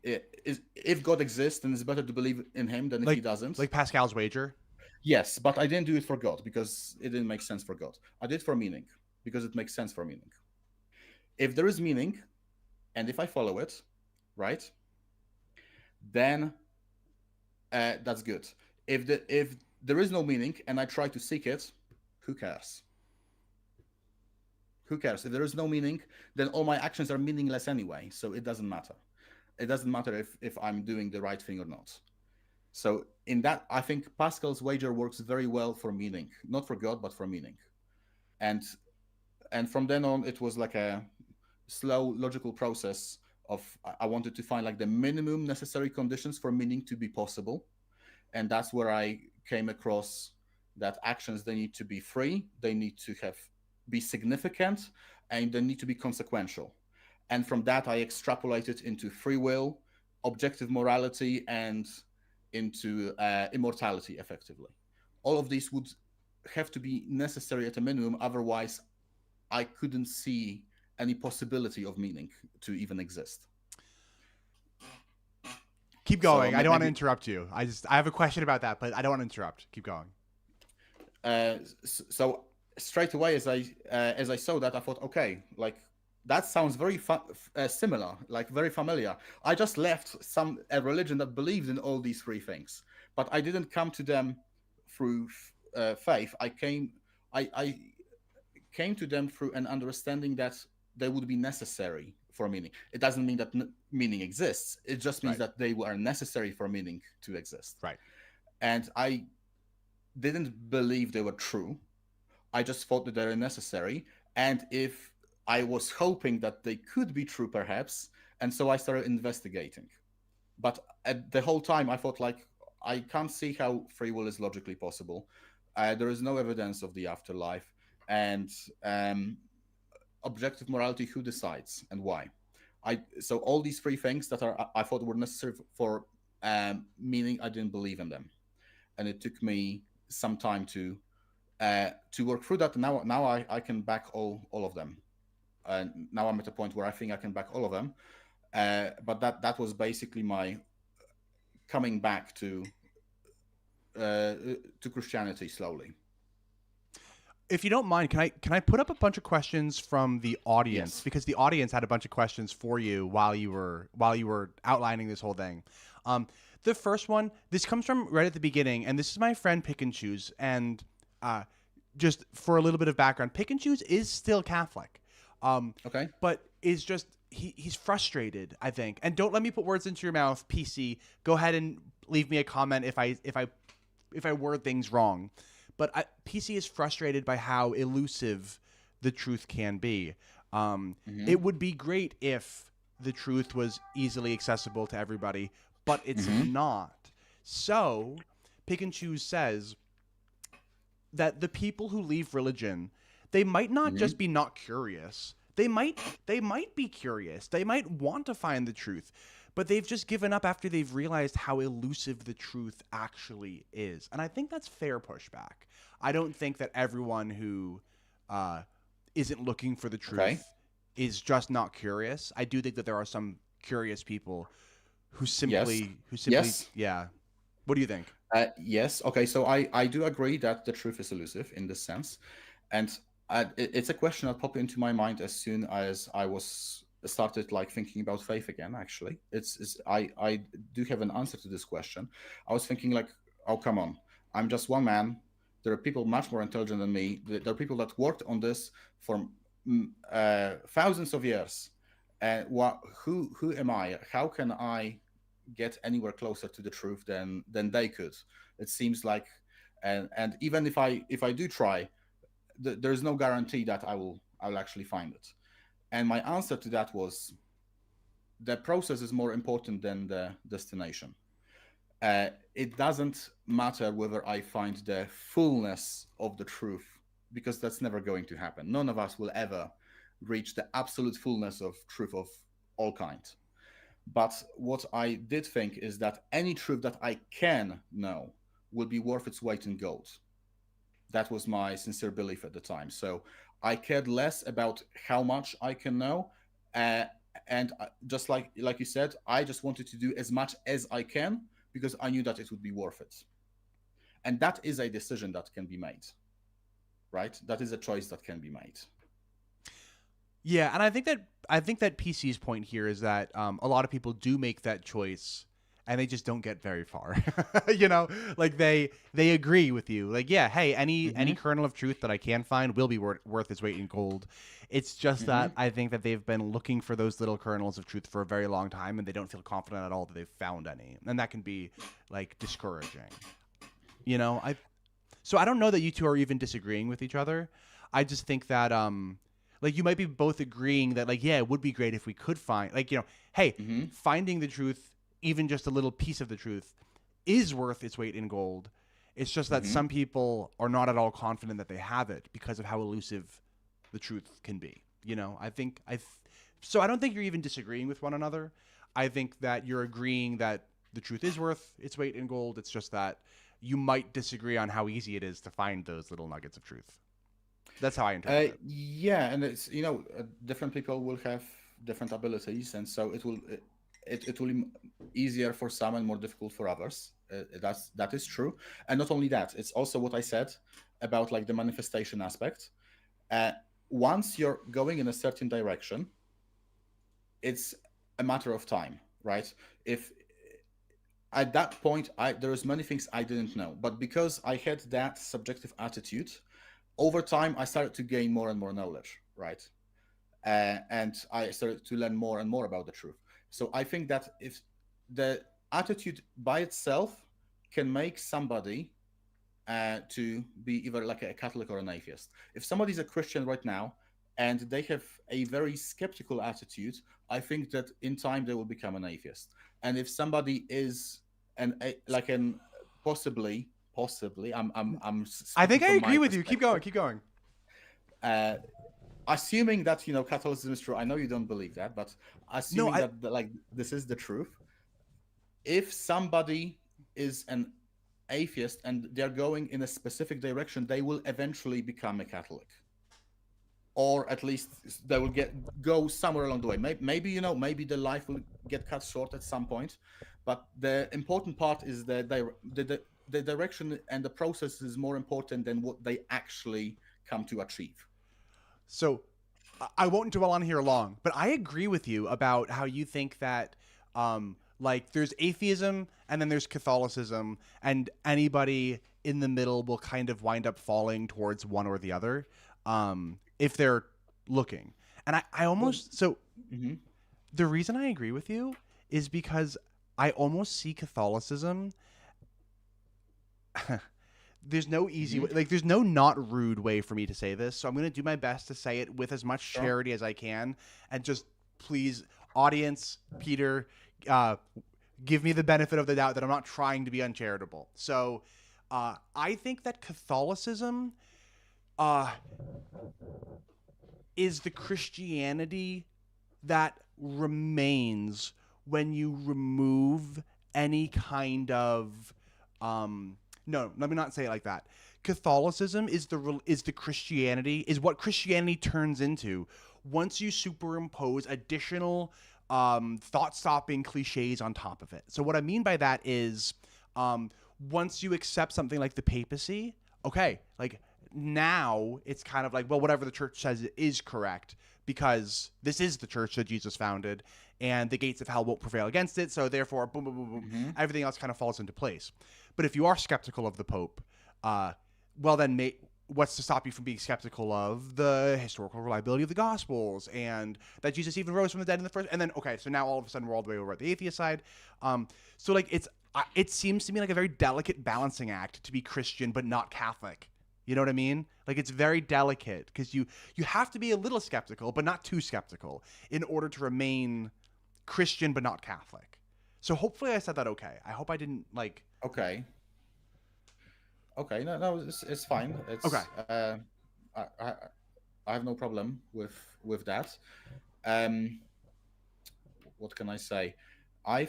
If God exists, then it's better to believe in him than if he doesn't. Like Pascal's wager? Yes, but I didn't do it for God, because it didn't make sense for God. I did for meaning, because it makes sense for meaning. If there is meaning, and if I follow it, right? Then that's good. If there is no meaning and I try to seek it, who cares? Who cares? If there is no meaning, then all my actions are meaningless anyway. So it doesn't matter. It doesn't matter if I'm doing the right thing or not. So in that, I think Pascal's wager works very well for meaning, not for God, but for meaning. And and from then on, it was like a slow logical process of I wanted to find like the minimum necessary conditions for meaning to be possible, and that's where I came across that actions, they need to be free, they need to have be significant, and they need to be consequential. And from that I extrapolated into free will, objective morality, and into immortality effectively. All of these would have to be necessary at a minimum, otherwise I couldn't see any possibility of meaning to even exist. Keep going. I don't want to interrupt you. I have a question about that, but I don't want to interrupt. Keep going. So straight away, as I saw that, I thought, okay, like that sounds very similar, like very familiar. I just left a religion that believed in all these three things, but I didn't come to them through faith. I came to them through an understanding that they would be necessary for meaning. It doesn't mean that meaning exists. It just means that they were necessary for meaning to exist. Right. And I didn't believe they were true. I just thought that they were necessary. And if I was hoping that they could be true, perhaps, and so I started investigating. But at the whole time, I thought, like, I can't see how free will is logically possible. There is no evidence of the afterlife. And objective morality, who decides and why? So all these three things that I thought were necessary for meaning, I didn't believe in them, and it took me some time to work through that. Now I can back all of them, and now I'm at a point where I think I can back all of them. But that was basically my coming back to Christianity slowly. If you don't mind, can I put up a bunch of questions from the audience? Yes. Because the audience had a bunch of questions for you while you were outlining this whole thing. The first one, this comes from right at the beginning, and this is my friend Pick and Choose. And just for a little bit of background, Pick and Choose is still Catholic. Okay. But is just he's frustrated, I think. And don't let me put words into your mouth, PC. Go ahead and leave me a comment if I word things wrong. But PC is frustrated by how elusive the truth can be. It would be great if the truth was easily accessible to everybody, but it's not. So, Pick and Choose says that the people who leave religion, they might not just be not curious. They might be curious. They might want to find the truth. But they've just given up after they've realized how elusive the truth actually is. And I think that's fair pushback. I don't think that everyone who isn't looking for the truth is just not curious. I do think that there are some curious people who simply yeah. What do you think? Yes. Okay. So I do agree that the truth is elusive in this sense. And it's a question that popped into my mind as soon as I started like thinking about faith again. Actually, I do have an answer to this question. I was thinking like, oh, come on, I'm just one man. There are people much more intelligent than me. There are people that worked on this for thousands of years. And who am I? How can I get anywhere closer to the truth than they could? It seems like, and even if I do try, there is no guarantee that I will actually find it. And my answer to that was, the process is more important than the destination. It doesn't matter whether I find the fullness of the truth, because that's never going to happen. None of us will ever reach the absolute fullness of truth of all kinds. But what I did think is that any truth that I can know will be worth its weight in gold. That was my sincere belief at the time. So I cared less about how much I can know, and just like you said, I just wanted to do as much as I can because I knew that it would be worth it. And that is a decision that can be made, right? That is a choice that can be made. Yeah, and I think that I think that PC's point here is that a lot of people do make that choice and they just don't get very far. You know, like they agree with you. Like, yeah, hey, any Mm-hmm. kernel of truth that I can find will be worth its weight in gold. It's just Mm-hmm. that I think that they've been looking for those little kernels of truth for a very long time and they don't feel confident at all that they've found any. And that can be like discouraging. You know, I don't know that you two are even disagreeing with each other. I just think that like you might be both agreeing that like yeah, it would be great if we could find like hey, Mm-hmm. finding the truth, even just a little piece of the truth is worth its weight in gold. It's just that Mm-hmm. some people are not at all confident that they have it because of how elusive the truth can be. So I don't think you're even disagreeing with one another. I think that you're agreeing that the truth is worth its weight in gold. It's just that you might disagree on how easy it is to find those little nuggets of truth. That's how I interpret it. Yeah, and it's different people will have different abilities, and so it will be easier for some and more difficult for others. That is true, and not only that, it's also what I said about like the manifestation aspect. Uh, Once you're going in a certain direction, it's a matter of time, right? If at that point there's many things I didn't know, but because I had that subjective attitude, over time I started to gain more and more knowledge, right? And I started to learn more and more about the truth. So I think that if the attitude by itself can make somebody to be either like a Catholic or an atheist. If somebody's a Christian right now and they have a very skeptical attitude, I think that in time they will become an atheist. And if somebody is like an possibly, I'm I speaking think I from agree my with you. Keep going. perspective. Keep going. Uh, Assuming that Catholicism is true, I know you don't believe that, but No, assuming that like this is the truth, if somebody is an atheist and they're going in a specific direction, they will eventually become a Catholic, or at least they will go somewhere along the way. Maybe maybe the life will get cut short at some point, but the important part is that the direction and the process is more important than what they actually come to achieve. So I won't dwell on here long, but I agree with you about how you think that like there's atheism and then there's Catholicism, and anybody in the middle will kind of wind up falling towards one or the other if they're looking. And I Well, almost so mhm. the reason I agree with you is because I almost see Catholicism there's no easy way, Mhm. like there's no not rude way for me to say this, so I'm going to do my best to say it with as much Sure. charity as I can, and just please, audience, Peter, uh, give me the benefit of the doubt that I'm not trying to be uncharitable. So I think that Catholicism uh, is the Christianity that remains when you remove any kind of no, let me not say it like that. Catholicism is the Christianity, is what Christianity turns into once you superimpose additional thought-stopping cliches on top of it. So what I mean by that is once you accept something like the papacy, okay, like now it's kind of like, well, whatever the church says is correct because this is the church that Jesus founded and the gates of hell won't prevail against it. So therefore, boom, boom, boom, boom, Mhm. everything else kind of falls into place. But if you are skeptical of the Pope, well, then what's to stop you from being skeptical of the historical reliability of the Gospels and that Jesus even rose from the dead in the first? And then, okay, so now all of a sudden we're all the way over at the atheist side. So like it seems to me like a very delicate balancing act to be Christian but not Catholic. You know what I mean? Like it's very delicate because you have to be a little skeptical but not too skeptical in order to remain Christian but not Catholic. So hopefully I said that okay. I hope I didn't like. Okay. Okay. No, it's fine. Okay. I, I I have no problem with that. Um, what can I say? I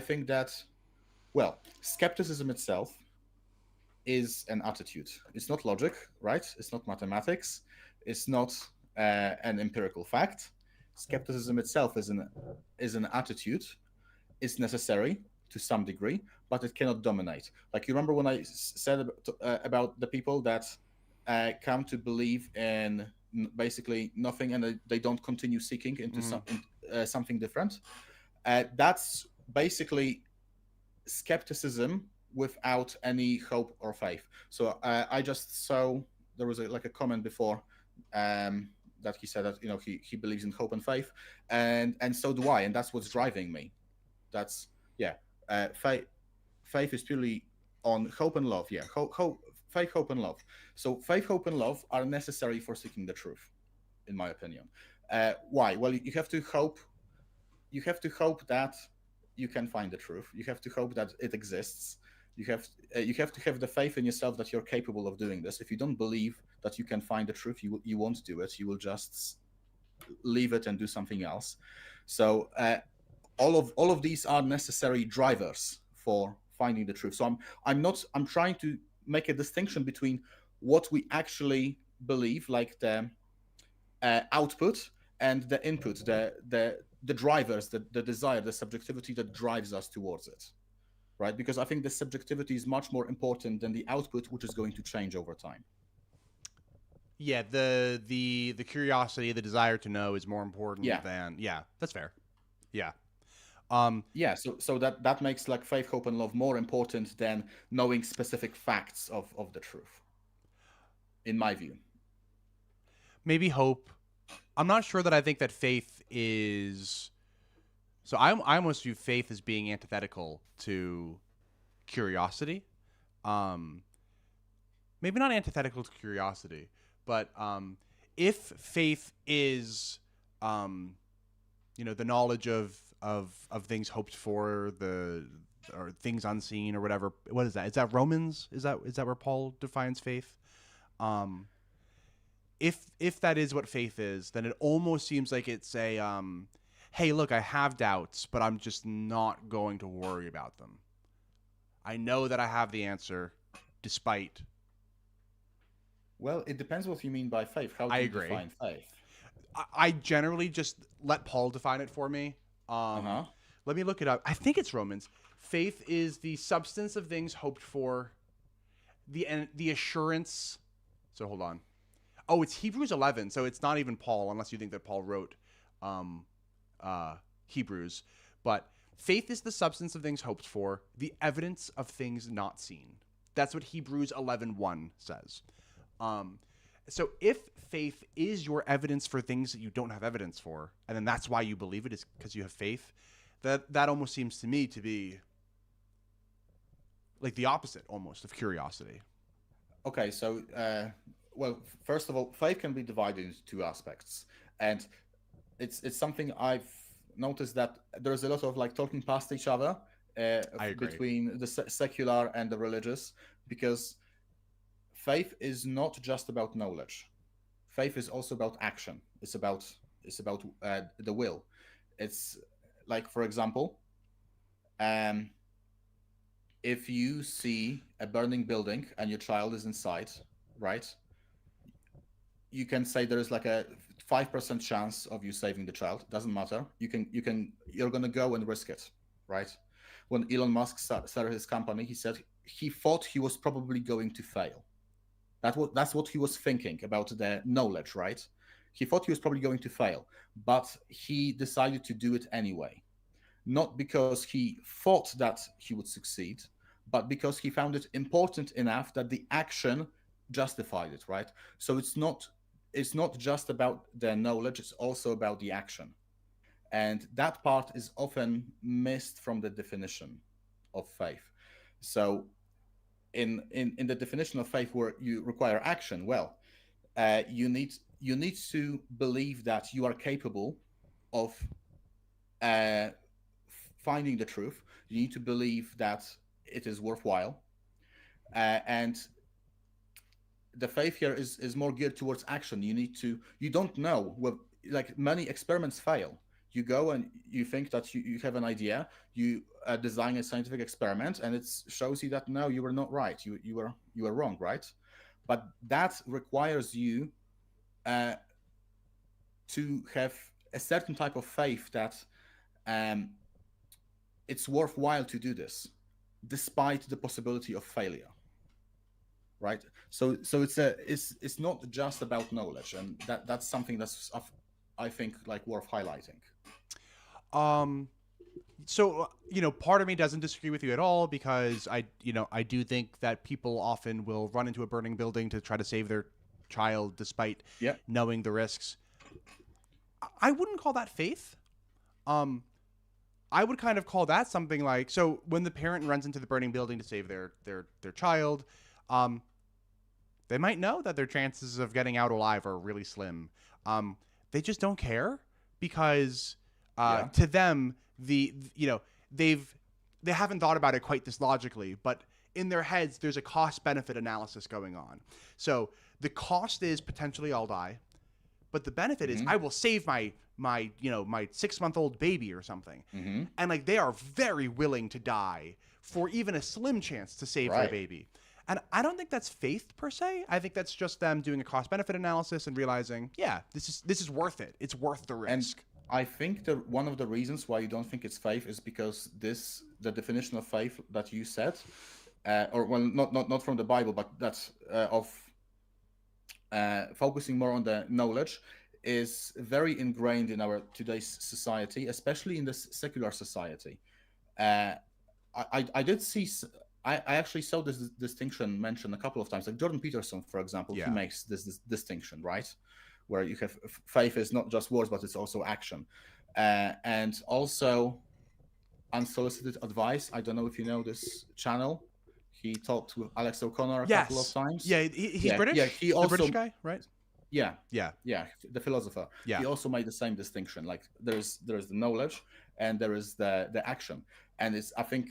think that, well, skepticism itself is an attitude. It's not logic, right? It's not mathematics. It's not an empirical fact. Skepticism itself is an attitude. It's necessary to some degree, but it cannot dominate. Like you remember when I said about the people that come to believe in basically nothing, and they don't continue seeking into Mhm. something different. That's basically skepticism without any hope or faith. So I just saw there was like a comment before, that he said that he believes in hope and faith, and so do I, and that's what's driving me. That's yeah. Faith is purely on hope and love. Yeah, faith, hope, and love. So faith, hope, and love are necessary for seeking the truth, in my opinion. Why? Well, you have to hope. You have to hope that you can find the truth. You have to hope that it exists. You have to have the faith in yourself that you're capable of doing this. If you don't believe that you can find the truth, you won't do it. You will just leave it and do something else. So all of these are necessary drivers for finding the truth. So I'm trying to make a distinction between what we actually believe, like the output, and the input, the drivers, the desire, the subjectivity that drives us towards it, right? Because I think the subjectivity is much more important than the output, which is going to change over time. Yeah, the curiosity, the desire to know is more important Yeah, than yeah, that's fair. Yeah. Um yeah. So that makes like faith, hope, and love more important than knowing specific facts of the truth, in my view. maybe hope. I'm not sure that I think that faith is so I almost view faith as being antithetical to curiosity. Um maybe not antithetical to curiosity, but if faith is um the knowledge of things hoped for, the or things unseen or whatever. What is that? Is that Romans? Is that where Paul defines faith? Um, if that is what faith is, then it almost seems like it's a hey, look, I have doubts, but I'm just not going to worry about them. I know that I have the answer, despite. Well, it depends what you mean by faith. How I do you agree. define faith? I generally just let Paul define it for me. Uh huh. Let me look it up. I think it's Romans. Faith is the substance of things hoped for, the assurance. So hold on. Oh, it's Hebrews 11. So it's not even Paul, unless you think that Paul wrote um, Hebrews. But faith is the substance of things hoped for, the evidence of things not seen. That's what Hebrews 11:1 says. Um, so if faith is your evidence for things that you don't have evidence for, and then that's why you believe it is because you have faith, that almost seems to me to be like the opposite almost of curiosity. Okay, so well, first of all, faith can be divided into two aspects, and it's something I've noticed that there's a lot of like talking past each other I agree. between the secular and the religious, because faith is not just about knowledge. Faith is also about action. It's about the will. It's like, for example, um, if you see a burning building and your child is inside, right? You can say there is like a 5% chance of you saving the child. Doesn't matter. You're gonna go and risk it, right? When Elon Musk started his company, he said he thought he was probably going to fail. That's what he was thinking about the knowledge, right? He thought he was probably going to fail, but he decided to do it anyway. Not because he thought that he would succeed, but because he found it important enough that the action justified it, right? So it's not just about the knowledge, it's also about the action. And that part is often missed from the definition of faith. So in the definition of faith where you require action, well, you need to believe that you are capable of uh, finding the truth. You need to believe that it is worthwhile, and the faith here is more geared towards action. You don't know. Well, like many experiments fail. You go and you think that you have an idea. You design a scientific experiment, and it shows you that no, you were not right. You were wrong, right? But that requires you uh, to have a certain type of faith that um, it's worthwhile to do this, despite the possibility of failure. right? So it's not just about knowledge, and that's something that's I think like worth highlighting. Um, so part of me doesn't disagree with you at all because I do think that people often will run into a burning building to try to save their child despite Yeah. knowing the risks. I wouldn't call that faith. Um, I would kind of call that something like, so when the parent runs into the burning building to save their child, um, they might know that their chances of getting out alive are really slim. They just don't care because Yeah. to them they've they haven't thought about it quite this logically, but in their heads there's a cost benefit analysis going on. So the cost is potentially I'll die, but the benefit is Mm-hmm. I will save my 6-month-old baby or something. Mm-hmm. And like they are very willing to die for even a slim chance to save their Right. baby. And I don't think that's faith per se. I think that's just them doing a cost benefit analysis and realizing, yeah, this is worth it. It's worth the And risk. I think one of the reasons why you don't think it's faith is because the definition of faith that you said, or well, not from the Bible, but that's of focusing more on the knowledge, is very ingrained in our today's society, especially in this secular society. Uh, I did see. I actually saw this distinction mentioned a couple of times. Like Jordan Peterson, for example, he Yeah. makes this distinction, right? Where you have faith is not just words, but it's also action, and also unsolicited advice. I don't know if you know this channel. He talked with Alex O'Connor a couple of Yes. times. Yeah, he's Yeah, British. yeah. He The also, British guy, right? yeah, Yeah. yeah, the philosopher. Yeah. He also made the same distinction. Like there's the knowledge and there is the action, and it's I think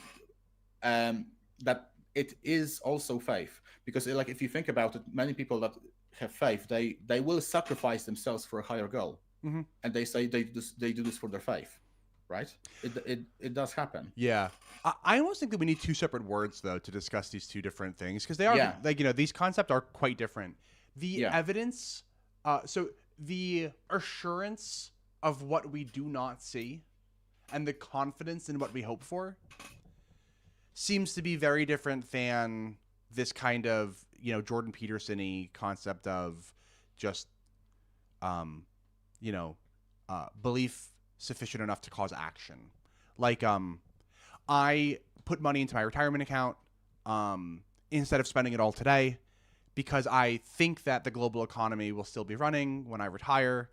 that it is also faith because like if you think about it, many people that have faith they will sacrifice themselves for a higher goal, Mm-hmm. and they say they do this for their faith, right? It does happen. Yeah. I almost think that we need two separate words though to discuss these two different things because they are Yeah. like these concepts are quite different. The Yeah. evidence, so the assurance of what we do not see, and the confidence in what we hope for, seems to be very different than this kind of Jordan Peterson-y concept of just belief sufficient enough to cause action. Like I put money into my retirement account instead of spending it all today because I think that the global economy will still be running when I retire.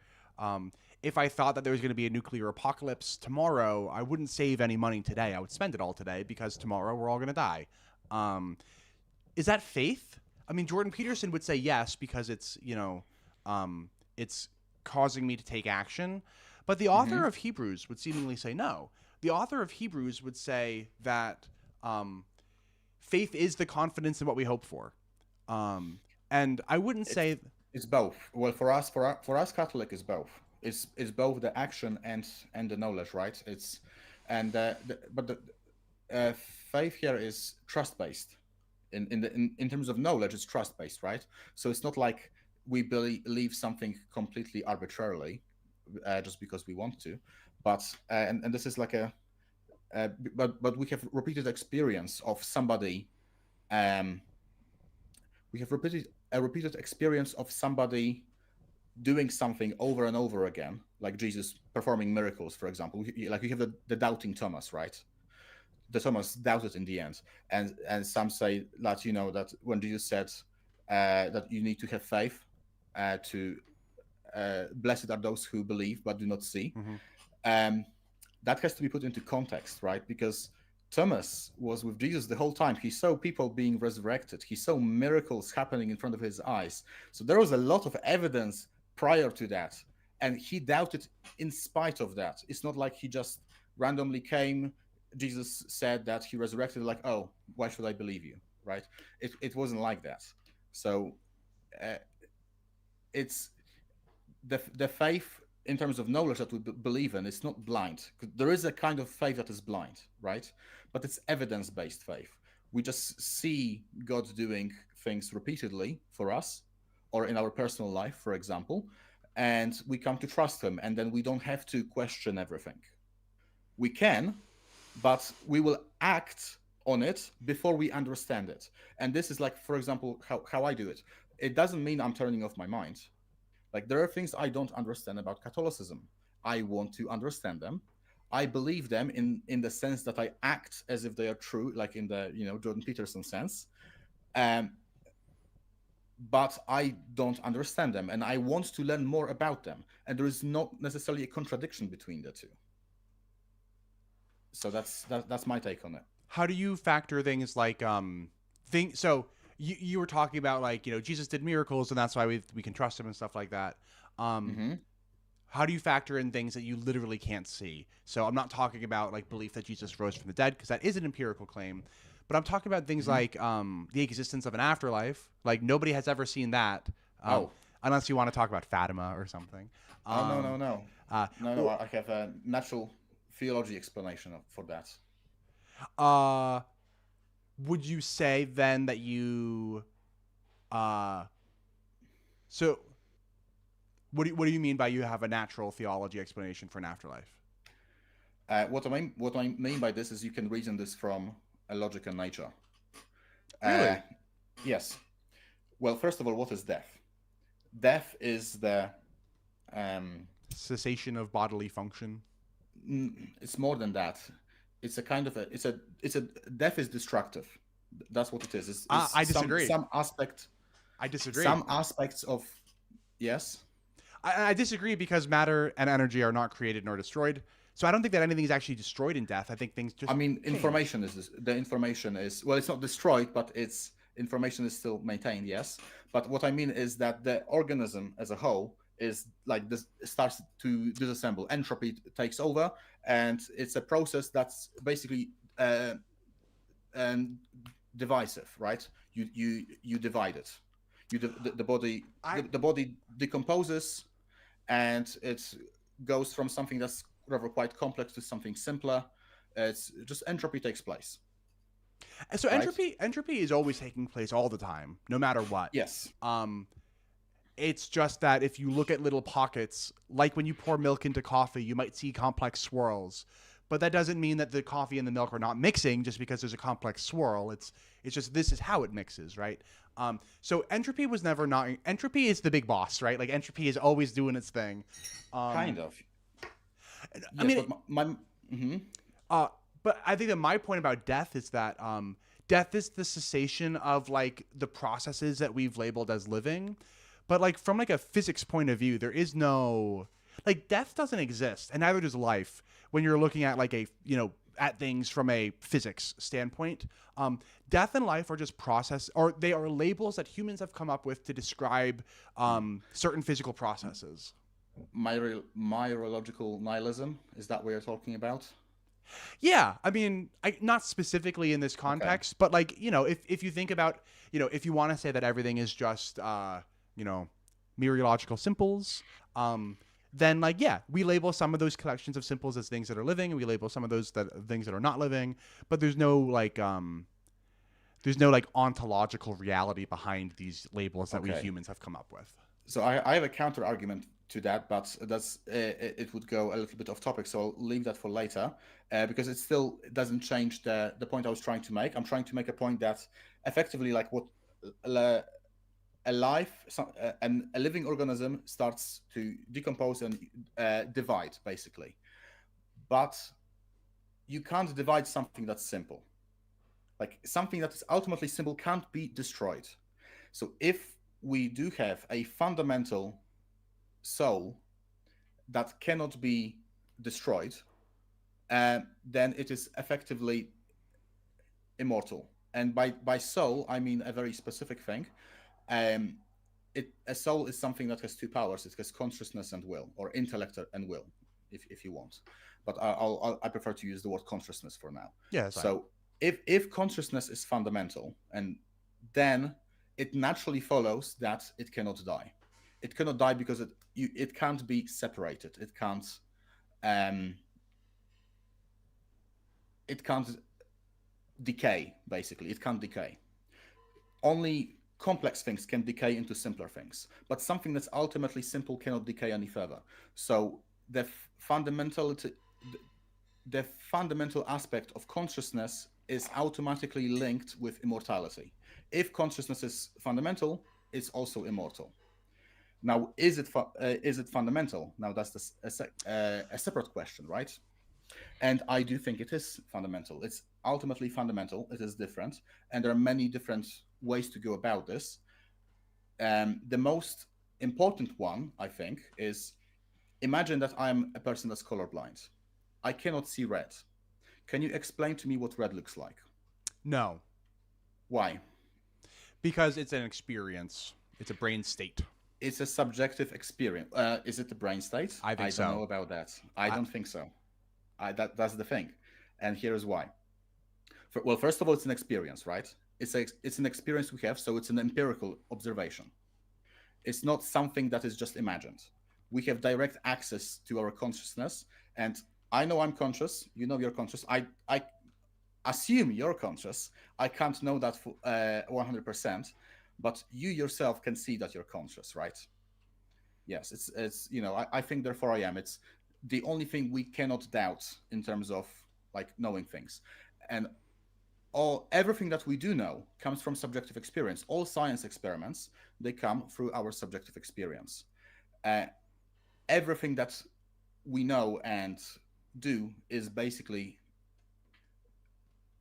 If I thought that there was going to be a nuclear apocalypse tomorrow, I wouldn't save any money today. I would spend it all today because tomorrow we're all going to die. Is that faith? I mean, Jordan Peterson would say yes because it's it's causing me to take action. But the author of Hebrews would seemingly say no. The author of Hebrews would say that faith is the confidence in what we hope for. And I wouldn't say It's both. Well, for us Catholic, is both. It's both the action and the knowledge, right? It's and but the faith here is trust based. In terms of knowledge, it's trust based, right? So it's not like we believe something completely arbitrarily, just because we want to, but and this is like but we have repeated experience of somebody. We have a repeated experience of somebody doing something over and over again, like Jesus performing miracles, for example. Like you have the doubting Thomas, right? The Thomas doubted in the end, and some say that that when Jesus said that you need to have faith to blessed are those who believe but do not see. That has to be put into context, right? Because Thomas was with Jesus the whole time. He saw people being resurrected. He saw miracles happening in front of his eyes. So there was a lot of evidence prior to that, and he doubted in spite of that. It's not like he just randomly came. Jesus said that he resurrected, like, oh, why should I believe you, right? It wasn't like that. So it's the faith in terms of knowledge that we believe in. It's not blind. There is a kind of faith that is blind, right? But it's evidence-based faith. We just see God doing things repeatedly for us, or in our personal life, for example, and we come to trust him, and then we don't have to question everything. We can, but we will act on it before we understand it. And this is like, for example, how I do it. It doesn't mean I'm turning off my mind. Like, there are things I don't understand about Catholicism. I want to understand them. I believe them in the sense that I act as if they are true, like in the Jordan Peterson sense. Um, but I don't understand them, and I want to learn more about them. And there is not necessarily a contradiction between the two. So that's my take on it. How do you factor things like so you were talking about, like, Jesus did miracles and that's why we can trust him and stuff like that. Mm-hmm. How do you factor in things that you literally can't see? So I'm not talking about like belief that Jesus rose from the dead, because that is an empirical claim, but I'm talking about things like the existence of an afterlife. Like, nobody has ever seen that, unless you want to talk about Fatima or something. No. I have a natural theology explanation for that. Would you say then that you so what do you mean by you have a natural theology explanation for an afterlife? What I mean by this is you can reason this from a logical nature. Really? Yes. Well, first of all, what is death? Death is the cessation of bodily function. It's more than that. It's a kind of it's a death is destructive. That's what it is. It's I disagree. I disagree. Some aspects of yes. I disagree, because matter and energy are not created nor destroyed. So I don't think that anything is actually destroyed in death. I think things just change. Information is it's not destroyed, but its information is still maintained. Yes, but what I mean is that the organism as a whole is like this, starts to disassemble. Entropy takes over, and it's a process that's basically divisive, right? You divide it. The body decomposes, and it goes from something that's rather quite complex to something simpler. It's just entropy takes place. So right? Entropy is always taking place all the time, no matter what. Yes. It's just that if you look at little pockets, like when you pour milk into coffee, you might see complex swirls, but that doesn't mean that the coffee and the milk are not mixing just because there's a complex swirl. It's just, this is how it mixes, right? So entropy was never not. Entropy is the big boss, right? Like, entropy is always doing its thing. Kind of. I mean, but I think that my point about death is that death is the cessation of like the processes that we've labeled as living. But like, from like a physics point of view, there is no, like, death doesn't exist, and neither does life. When you're looking at like at things from a physics standpoint, death and life are just they are labels that humans have come up with to describe certain physical processes. Meteorological nihilism, is that what you're talking about? Yeah, I mean, not specifically in this context, but like, if you think about, if you want to say that everything is just meteorological simples, then like, yeah, we label some of those collections of simples as things that are living, and we label some of those things that are not living, but there's no like ontological reality behind these labels that we humans have come up with. So I have a counter argument to that, but it would go a little bit off topic, so I'll leave that for later, because it still doesn't change the point I was trying to make. I'm trying to make a point that effectively, like, what a living organism starts to decompose and divide, basically. But you can't divide something that's simple. Like, something that is ultimately simple can't be destroyed. So if we do have a fundamental soul that cannot be destroyed, then it is effectively immortal. And by soul, I mean a very specific thing. A soul is something that has two powers. It has consciousness and will, or intellect and will, if you want. But I prefer to use the word consciousness for now. Yeah. So if consciousness is fundamental, and then it naturally follows that it cannot die. It cannot die because it can't be separated. It can't decay, basically. It can't decay. Only complex things can decay into simpler things, but something that's ultimately simple cannot decay any further. So the fundamental aspect of consciousness is automatically linked with immortality. If consciousness is fundamental, it's also immortal. Now, is it fundamental? Now, that's a separate question, right? And I do think it is fundamental. It's ultimately fundamental. It is different, and there are many different ways to go about this. The most important one, I think, is imagine that I'm a person that's colorblind. I cannot see red. Can you explain to me what red looks like? No. Why? Because it's an experience. It's a brain state. It's a subjective experience. Is it the brain state? I think so. I don't know about that. I don't think so. That's the thing. And here's why. Well, first of all, it's an experience, right? It's an experience we have, so it's an empirical observation. It's not something that is just imagined. We have direct access to our consciousness, and I know I'm conscious. You know you're conscious. I assume you're conscious. I can't know that for 100%, but you yourself can see that you're conscious, right? Yes, it's I think therefore I am. It's the only thing we cannot doubt in terms of like knowing things, and everything that we do know comes from subjective experience. All science experiments, they come through our subjective experience. Everything that we know and do is basically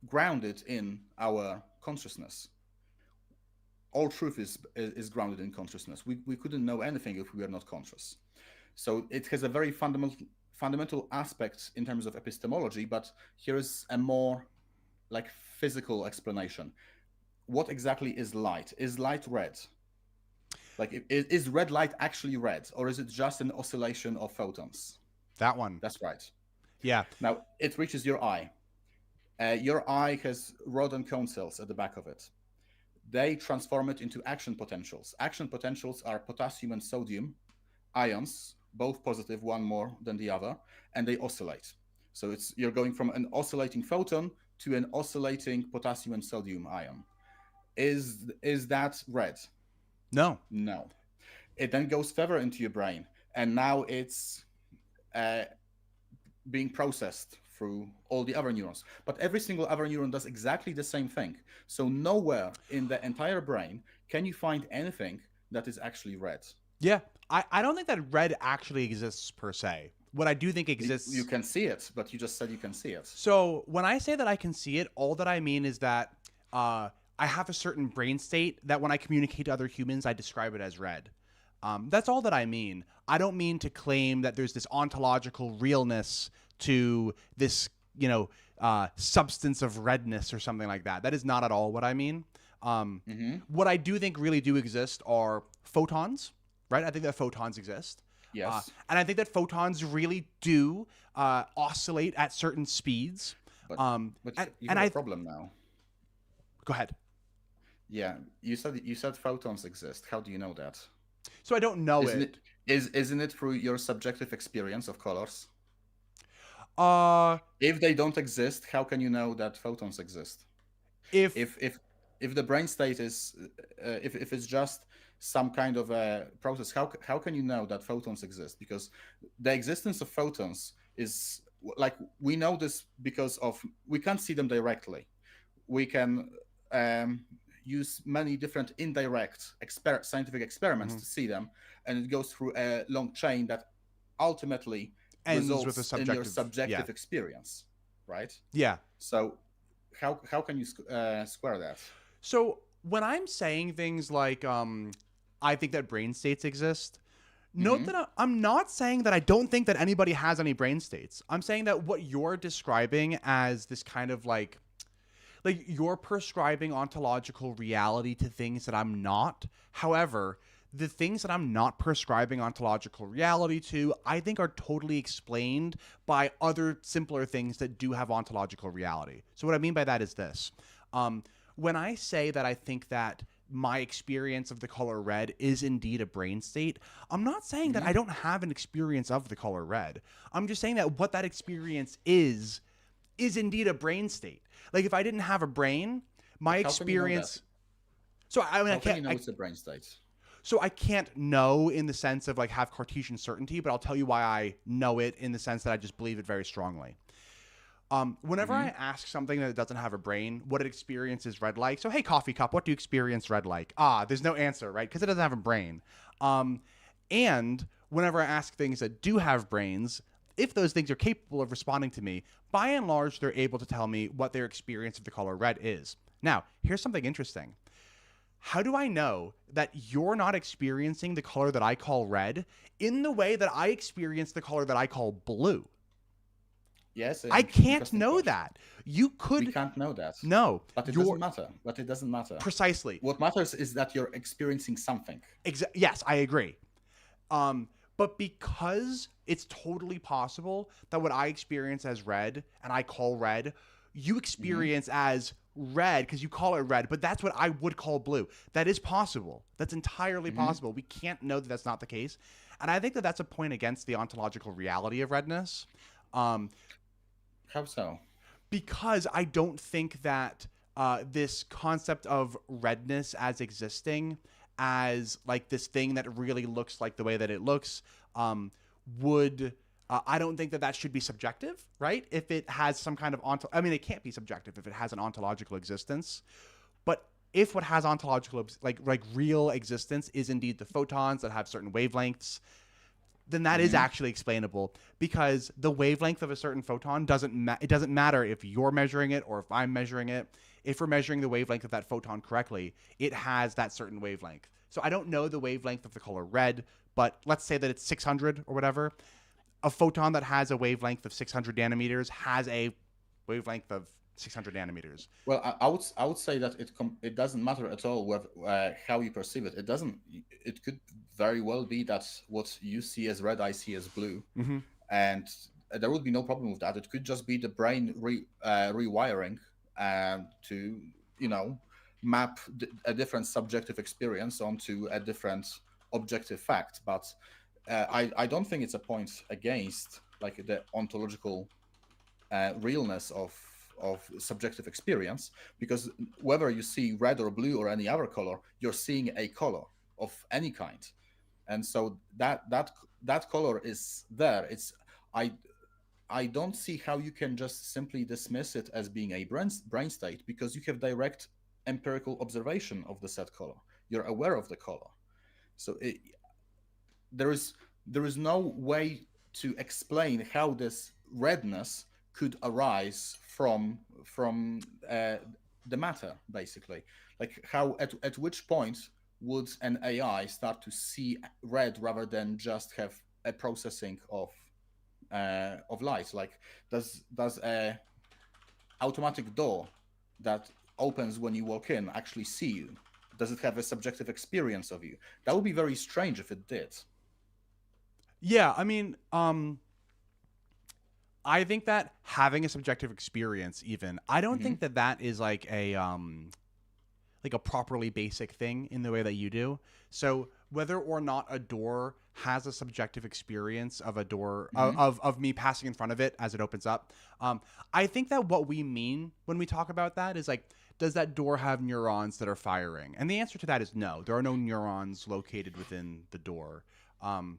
grounded in our consciousness. All truth is grounded in consciousness. We couldn't know anything if we were not conscious. So it has a very fundamental aspect in terms of epistemology, but here is a more like physical explanation. What exactly is light? Is light red? Like, is red light actually red, or is it just an oscillation of photons? That one. That's right. Yeah. Now, it reaches your eye. Your eye has rod and cone cells at the back of it. They transform it into action potentials. Action potentials are potassium and sodium ions, both positive, one more than the other, and they oscillate. So you're going from an oscillating photon to an oscillating potassium and sodium ion. Is that red? No. No. It then goes further into your brain, and now it's being processed through all the other neurons. But every single other neuron does exactly the same thing. So nowhere in the entire brain can you find anything that is actually red. Yeah. I don't think that red actually exists per se. What I do think exists... You can see it, but you just said you can see it. So when I say that I can see it, all that I mean is that I have a certain brain state that when I communicate to other humans, I describe it as red. That's all that I mean. I don't mean to claim that there's this ontological realness to this, substance of redness or something like that. That is not at all what I mean. What I do think really do exist are photons, right? I think that photons exist. Yes. And I think that photons really do oscillate at certain speeds. But you have a problem now. Go ahead. Yeah, you said photons exist. How do you know that? So I don't know it. Isn't it through your subjective experience of colors? If they don't exist, how can you know that photons exist? If the brain state is if it's just some kind of a process, how can you know that photons exist? Because the existence of photons is like, we know this because we can't see them directly. We can use many different indirect scientific experiments to see them, and it goes through a long chain that ultimately results in your subjective experience, right? Yeah. So how can you square that? So when I'm saying things like I think that brain states exist, note that I'm not saying that I don't think that anybody has any brain states. I'm saying that what you're describing as this kind of like you're prescribing ontological reality to things that I'm not. However, the things that I'm not prescribing ontological reality to, I think are totally explained by other simpler things that do have ontological reality. So what I mean by that is this. When I say that I think that my experience of the color red is indeed a brain state, I'm not saying that I don't have an experience of the color red. I'm just saying that what that experience is indeed a brain state. Like, if I didn't have a brain, my experience... So I mean, How can you know it's a brain state? So I can't know in the sense of like have Cartesian certainty, but I'll tell you why I know it in the sense that I just believe it very strongly. Whenever Hmm. I ask something that doesn't have a brain, what it experiences red like. So, hey, coffee cup, what do you experience red like? Ah, there's no answer, right? Because it doesn't have a brain. Um, and whenever I ask things that do have brains, if those things are capable of responding to me, by and large, they're able to tell me what their experience of the color red is. Now, here's something interesting. How do I know that you're not experiencing the color that I call red in the way that I experience the color that I call blue? Yes, I can't interesting know question. that. You We could can't know that, no. but it doesn't You're matter. But it doesn't matter. precisely. What matters is that you're experiencing something. Yes, I agree. Um, but because it's totally possible that what I experience as red and I call red, you Hmm. experience as red because you call it red, but that's what I would call blue. That is possible. That's entirely Hmm. possible. We can't know that that's not the case. And I think that that's a point against the ontological reality of redness. Um, How so? because I don't think that this concept of redness as existing as like this thing that really looks like the way that it looks would I don't think that that should be subjective, right? If it has some kind of I mean, it can't be subjective if it has an ontological existence. But if what has ontological like real existence is indeed the photons that have certain wavelengths, then that is Hmm. actually explainable because the wavelength of a certain photon it doesn't matter if you're measuring it or if I'm measuring it. If we're measuring the wavelength of that photon correctly, it has that certain wavelength. So I don't know the wavelength of the color red, but let's say that it's 600 or whatever. A photon that has a wavelength of 600 nanometers has a wavelength of 600 nanometers. Well, I would say that it doesn't matter at all whether, how you perceive it. It doesn't. It could very well be that what you see as red, I see as blue, Mm-hmm. and there would be no problem with that. It could just be the brain rewiring to map a different subjective experience onto a different objective fact. But I don't think it's a point against like the ontological realness of subjective experience, because whether you see red or blue or any other color, you're seeing a color of any kind, and so that color is there. I don't see how you can just simply dismiss it as being a brain state, because you have direct empirical observation of the said color. You're aware of the color, so there is there is no way to explain how this redness could arise from the matter, basically. Like how at which point would an AI start to see red rather than just have a processing of light? Like does a automatic door that opens when you walk in actually see you? Does it have a subjective experience of you? That would be very strange if it did. Yeah, I mean, I think that having a subjective experience, even, I don't Hmm. think that that is like a properly basic thing in the way that you do. So whether or not a door has a subjective experience of a door Hmm. of me passing in front of it as it opens up, I think that what we mean when we talk about that is like, does that door have neurons that are firing? And the answer to that is no. There are no neurons located within the door. Um,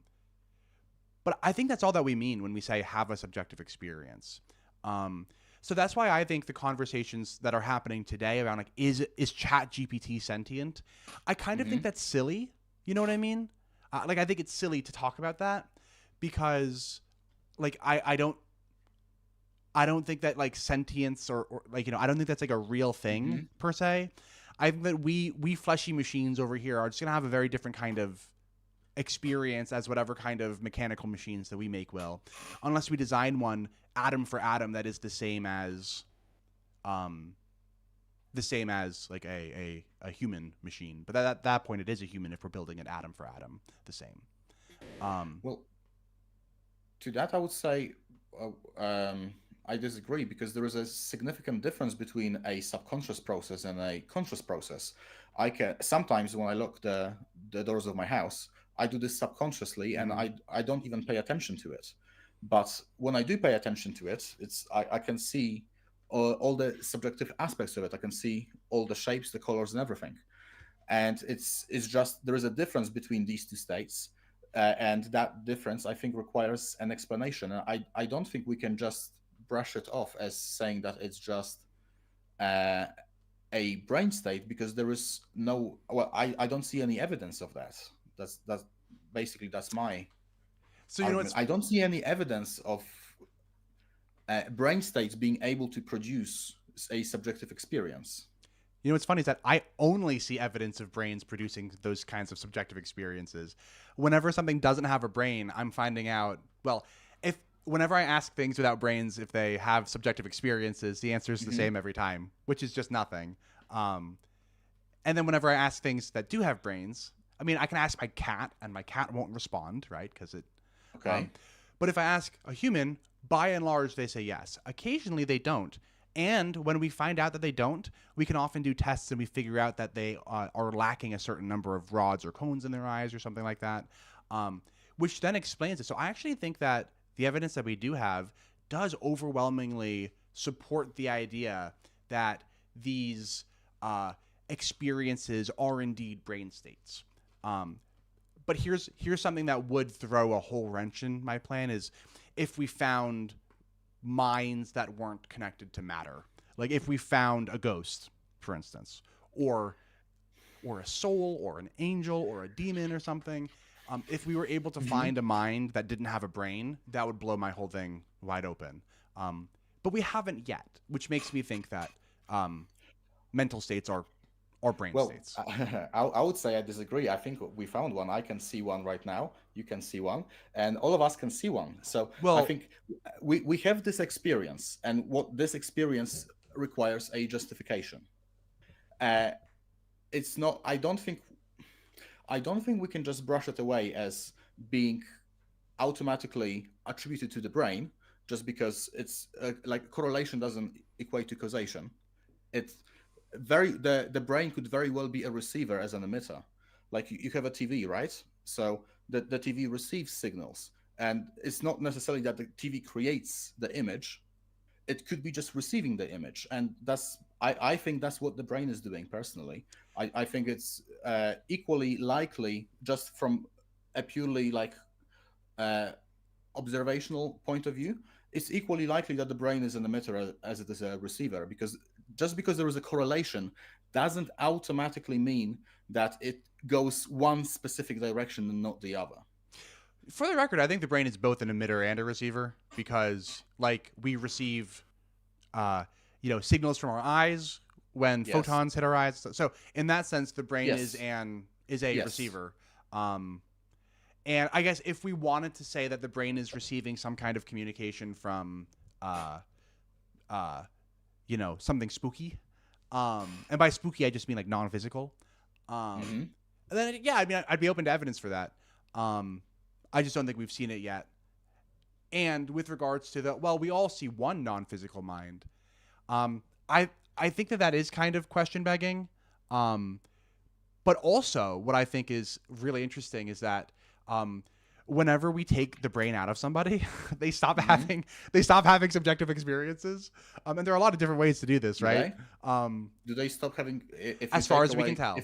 but I think that's all that we mean when we say have a subjective experience. Um, so that's why I think the conversations that are happening today around like is Chat GPT sentient? I kind of think Hmm. that's silly. You know what I mean? Like I think it's silly to talk about that because like I don't think that like sentience or like I don't think that's like a real thing Hmm. per se. I think that we fleshy machines over here are just gonna have a very different kind of experience as whatever kind of mechanical machines that we make will, unless we design one atom for atom that is um, the same as like a human machine. But at that point, it is a human if we're building it atom for atom the same. Um, Well, to that, I would say I disagree, because there is a significant difference between a subconscious process and a conscious process. I can sometimes when I lock the doors of my house, I do this subconsciously, and mm-hmm. I don't even pay attention to it. But when I do pay attention to it, I can see all the subjective aspects of it. I can see all the shapes, the colors, and everything. And it's just there is a difference between these two states, and that difference I think requires an explanation. And I don't think we can just brush it off as saying that it's just uh, a brain state, because there is no, well, I don't see any evidence of that. That's basically, that's my So you know argument. what's I don't see any evidence of brain states being able to produce a subjective experience. what's funny is that I only see evidence of brains producing those kinds of subjective experiences. Whenever something doesn't have a brain, I'm finding out, well, if whenever I ask things without brains if they have subjective experiences, the answer is the Mhm. same every time, which is just nothing. Um, and then whenever I ask things that do have brains, I mean, I can ask my cat and my cat won't respond, right? Because it. Um, Okay. but if I ask a human, by and large, they say yes. Occasionally, they don't. And when we find out that they don't, we can often do tests and we figure out that they are lacking a certain number of rods or cones in their eyes or something like that, um, which then explains it. So I actually think that the evidence that we do have does overwhelmingly support the idea that these uh, experiences are indeed brain states. Um, but here's something that would throw a whole wrench in my plan is if we found minds that weren't connected to matter. Like if we found a ghost, for instance, or a soul or an angel or a demon or something. If we were able to Mhm. find a mind that didn't have a brain, that would blow my whole thing wide open. But we haven't yet, which makes me think that um, mental states are brain Well, states. I would say I disagree. I think we found one. I can see one right now. You can see one, and all of us can see one. So I Well, think we have this experience, and what this experience requires a justification. Uh, it's not. I don't think we can just brush it away as being automatically attributed to the brain, just because it's like correlation doesn't equate to causation. It's the brain could very well be a receiver as an emitter. Like you have a TV, right? So the TV receives signals, and it's not necessarily that the TV creates the image. It could be just receiving the image, and I think that's what the brain is doing personally. I think it's equally likely, just from a purely like uh, observational point of view, it's equally likely that the brain is an emitter as it is a receiver, because just because there is a correlation doesn't automatically mean that it goes one specific direction and not the other. for the record, I think the brain is both an emitter and a receiver because, like, we receive, uh, signals from our eyes when Yes. photons hit our eyes. So in that sense, the brain Yes. is a Yes. receiver. Um, and I guess if we wanted to say that the brain is receiving some kind of communication from, uh, uh, something spooky, and by spooky I just mean like non-physical. Um, Hmm. and then yeah, I mean I'd be open to evidence for that. Um, I just don't think we've seen it yet. And with regards to we all see one non-physical mind. Um, I I think that is kind of question begging. Um, but also, what I think is really interesting is that um, whenever we take the brain out of somebody, they stop Hmm. having they stop having subjective experiences. And there are a lot of different ways to do this, Do right? they? Um, Do they stop having? If you as far take as we can away, tell,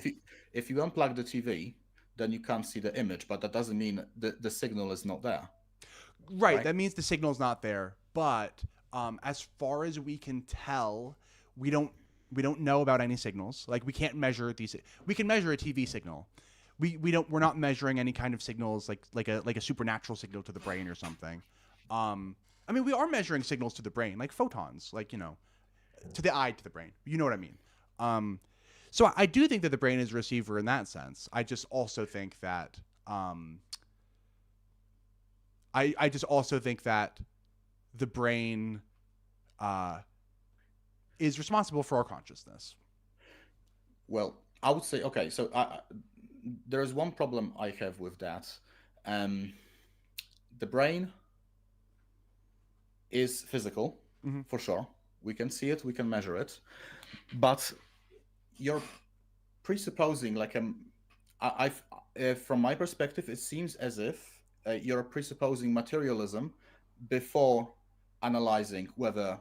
if you unplug the TV, then you can't see the image, but that doesn't mean the signal is not there, right? right? That means the signal's not there. But as far as we can tell, we don't we don't know about any signals. Like we can't measure these. We can measure a TV signal. We're not measuring any kind of signals like a supernatural signal to the brain or something. I mean, we are measuring signals to the brain, like photons, like to the eye to the brain. You know what I mean? Um, so I do think that the brain is a receiver in that sense. I just also think that I just also think that the brain uh, is responsible for our consciousness. Well, I would say okay. So there is one problem I have with that. Um, the brain is physical, Mm-hmm. for sure. We can see it, we can measure it, but you're presupposing like from my perspective, it seems as if you're presupposing materialism before analyzing whether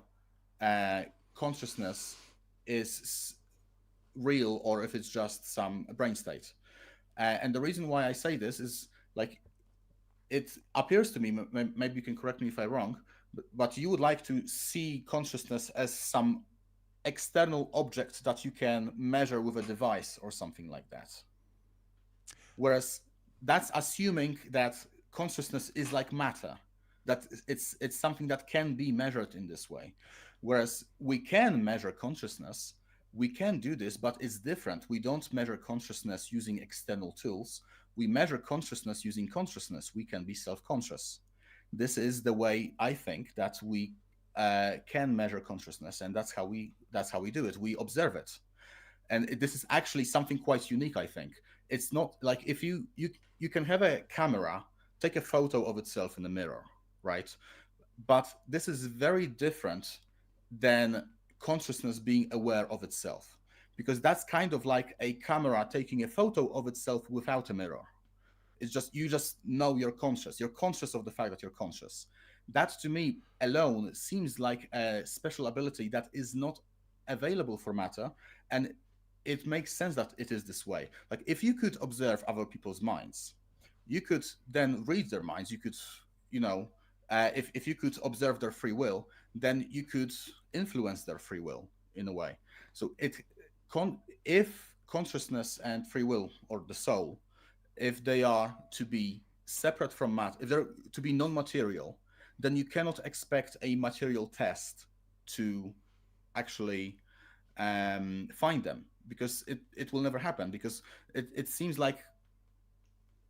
uh, consciousness is real or if it's just some brain state. And the reason why I say this is like it appears to me, maybe you can correct me if I'm wrong, but you would like to see consciousness as some external object that you can measure with a device or something like that. Whereas that's assuming that consciousness is like matter, that it's something that can be measured in this way. Whereas we can measure consciousness, we can do this, but it's different. We don't measure consciousness using external tools. We measure consciousness using consciousness. We can be self-conscious. This is the way I think that we can measure consciousness, and that's how we do it. We observe it, and this is actually something quite unique. I think it's not like if you can have a camera take a photo of itself in the mirror, right? But this is very different than consciousness being aware of itself, because that's kind of like a camera taking a photo of itself without a mirror. It's just you just know you're conscious of the fact that you're conscious. That to me alone seems like a special ability that is not available for matter, and it makes sense that it is this way. Like if you could observe other people's minds, you could then read their minds. You could, you know, if you could observe their free will, then you could influence their free will in a way. So if consciousness and free will, or the soul, if they are to be separate from matter, if they're to be non-material, then you cannot expect a material test to actually find them, because it will never happen, because it seems like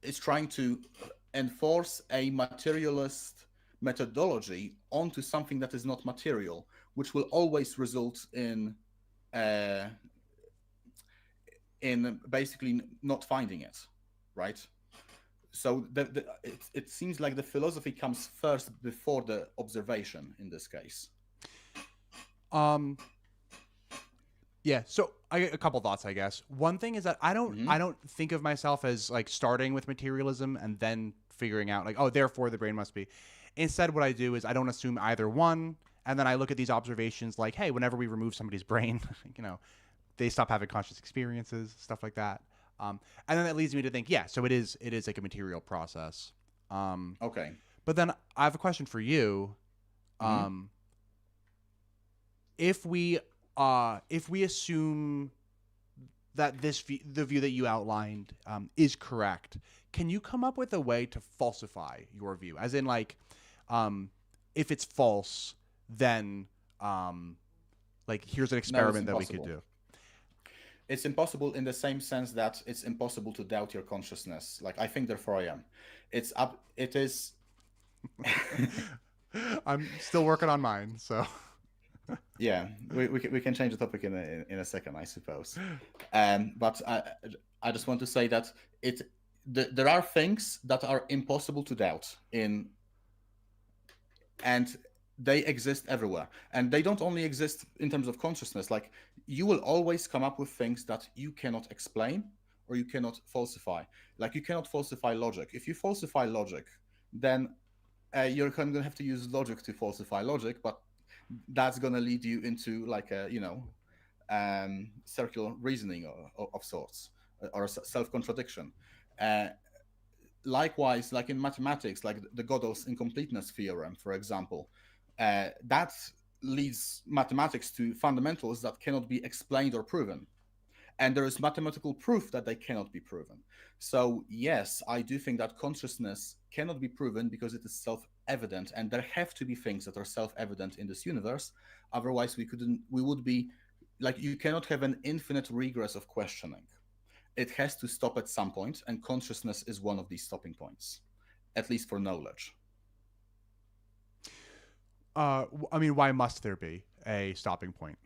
it's trying to enforce a materialist methodology onto something that is not material, which will always result uh, in basically not finding it, right? So it seems like the philosophy comes first before the observation in this case. Yeah, so a couple thoughts, I guess. One thing is that I don't think of myself as like starting with materialism and then figuring out like, oh, therefore the brain must be. Instead, what I do is I don't assume either one, and then I look at these observations like, hey, whenever we remove somebody's brain, you know, they stop having conscious experiences, stuff like that. And then that leads me to think, yeah, so it is like a material process. Okay. But then I have a question for you. If we assume that the view that you outlined is correct, can you come up with a way to falsify your view? As in, like, if it's false, then like here's an experiment that we could do. It's impossible in the same sense that it's impossible to doubt your consciousness. Like I think, therefore I am. It is. I'm still working on mine, so. Yeah, we can change the topic in a second, I suppose. But I just want to say that there are things that are impossible to doubt and they exist everywhere, and they don't only exist in terms of consciousness. Like you will always come up with things that you cannot explain or you cannot falsify. Like you cannot falsify logic. If you falsify logic, then you're going to have to use logic to falsify logic, but that's going to lead you into like a circular reasoning of sorts, or self-contradiction. Likewise, like in mathematics, like the Gödel's incompleteness theorem, for example, that leads mathematics to fundamentals that cannot be explained or proven, and there is mathematical proof that they cannot be proven. So yes, I do think that consciousness cannot be proven because it is self-evident, and there have to be things that are self-evident in this universe. Otherwise, we would be like, you cannot have an infinite regress of questioning. It has to stop at some point, and consciousness is one of these stopping points, at least for knowledge. I mean, why must there be a stopping point?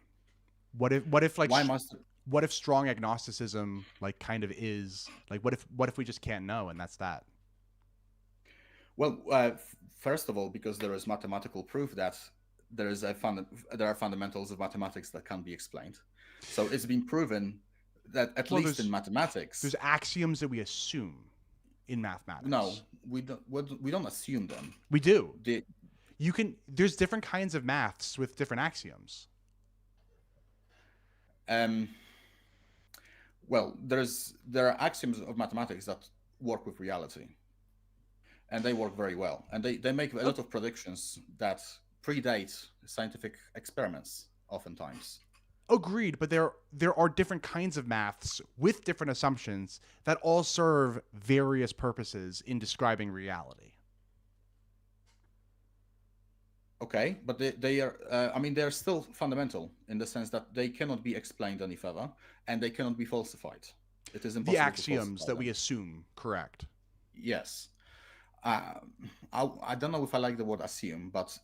What if like what if strong agnosticism like kind of is like, what if we just can't know, and that's that? Well, first of all, because there is mathematical proof that there are fundamentals of mathematics that can't be explained. So it's been proven that at least in mathematics, there's axioms that we assume in mathematics. No, we don't assume them. We do. There's different kinds of maths with different axioms. Well, there are axioms of mathematics that work with reality. and they work very well. And they make a lot of predictions that predate scientific experiments oftentimes. Agreed, but there are different kinds of maths with different assumptions that all serve various purposes in describing reality. Okay, but they are, I mean, they're still fundamental in the sense that they cannot be explained any further and they cannot be falsified. It is The impossible to axioms falsify that we them. assume, correct. Yes. Uh, I don't know if I like the word assume, but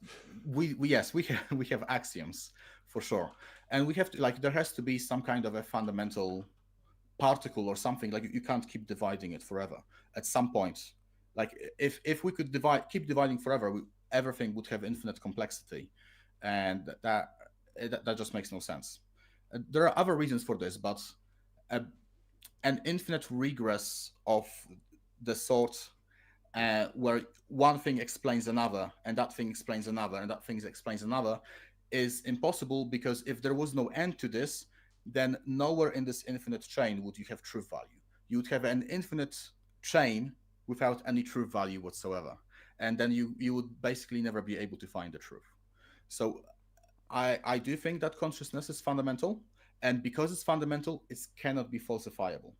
we yes, we have, we have axioms for sure. And we have to, like, there has to be some kind of a fundamental particle or something. Like, you can't keep dividing it forever. At some point, like, if we could keep dividing forever, everything would have infinite complexity, and that just makes no sense. There are other reasons for this, but uh, an infinite regress of the sort where one thing explains another, and that thing explains another, and that thing explains another, is impossible, because if there was no end to this, then nowhere in this infinite chain would you have truth value. You would have an infinite chain without any truth value whatsoever, and then you would basically never be able to find the truth. So I do think that consciousness is fundamental, and because it's fundamental, it cannot be falsifiable.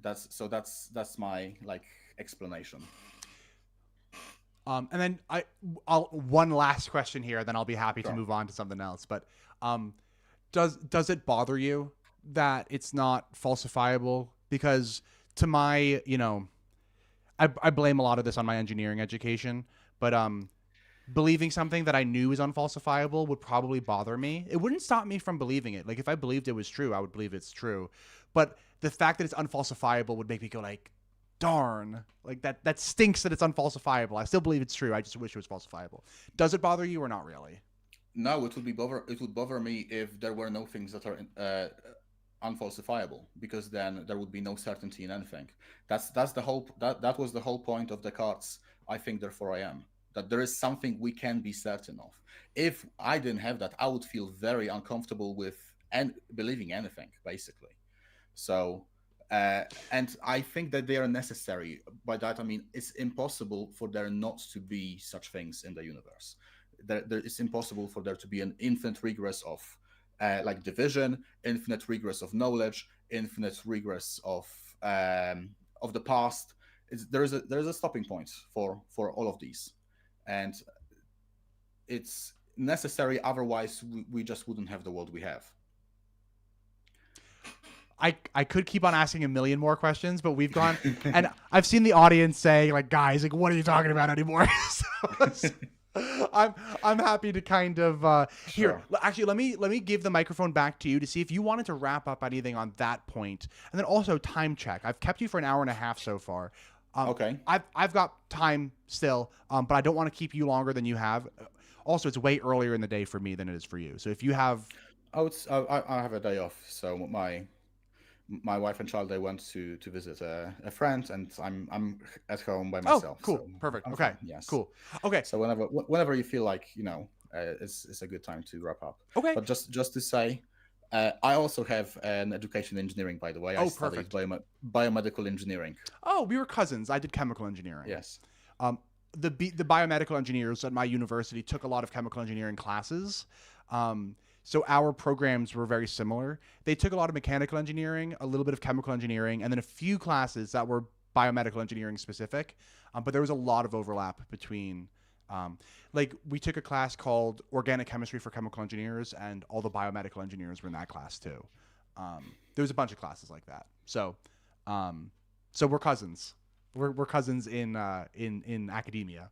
That's my, like, explanation. And then I'll one last question here, then I'll be happy to Sure. move on to something else. But does it bother you that it's not falsifiable? Because to my, I blame a lot of this on my engineering education, but believing something that I knew is unfalsifiable would probably bother me. It wouldn't stop me from believing it. Like, if I believed it was true, I would believe it's true. But the fact that it's unfalsifiable would make me go like, darn, like that stinks that it's unfalsifiable. I still believe it's true. I just wish it was falsifiable. Does it bother you or not really? No, it would bother me if there were no things that are unfalsifiable, because then there would be no certainty in anything. That's the whole that was the whole point of Descartes' I think therefore I am. That there is something we can be certain of. If I didn't have that, I would feel very uncomfortable with and believing anything, basically. So, and I think that they are necessary. By that I mean it's impossible for there not to be such things in the universe. It's impossible for there to be an infinite regress of, like, division, infinite regress of knowledge, infinite regress of the past. There is a stopping point for all of these, and it's necessary. Otherwise, we just wouldn't have the world we have. I could keep on asking a million more questions, but we've gone, and I've seen the audience say, like, guys, like, what are you talking about anymore? So I'm happy to kind of here. Sure. Actually, let me give the microphone back to you to see if you wanted to wrap up anything on that point, and then also time check. I've kept you for an hour and a half so far. Okay. I've got time still, but I don't want to keep you longer than you have. Also, it's way earlier in the day for me than it is for you. So if you have, I have a day off, so my wife and child, they went to visit a friend, and I'm at home by myself. Cool, So perfect, I'm okay, fine, yes. cool, okay, So whenever you feel like, it's a good time to wrap up. okay. But just to say, I also have an education in engineering, by the way. I studied Perfect. biomedical engineering. Oh, we were cousins. I did chemical engineering. Yes. The biomedical engineers at my university took a lot of chemical engineering classes. So our programs were very similar. They took a lot of mechanical engineering, a little bit of chemical engineering, and then a few classes that were biomedical engineering specific. But there was a lot of overlap between, like, we took a class called Organic Chemistry for Chemical Engineers, and all the biomedical engineers were in that class too. There was a bunch of classes like that. So we're cousins. We're cousins in academia.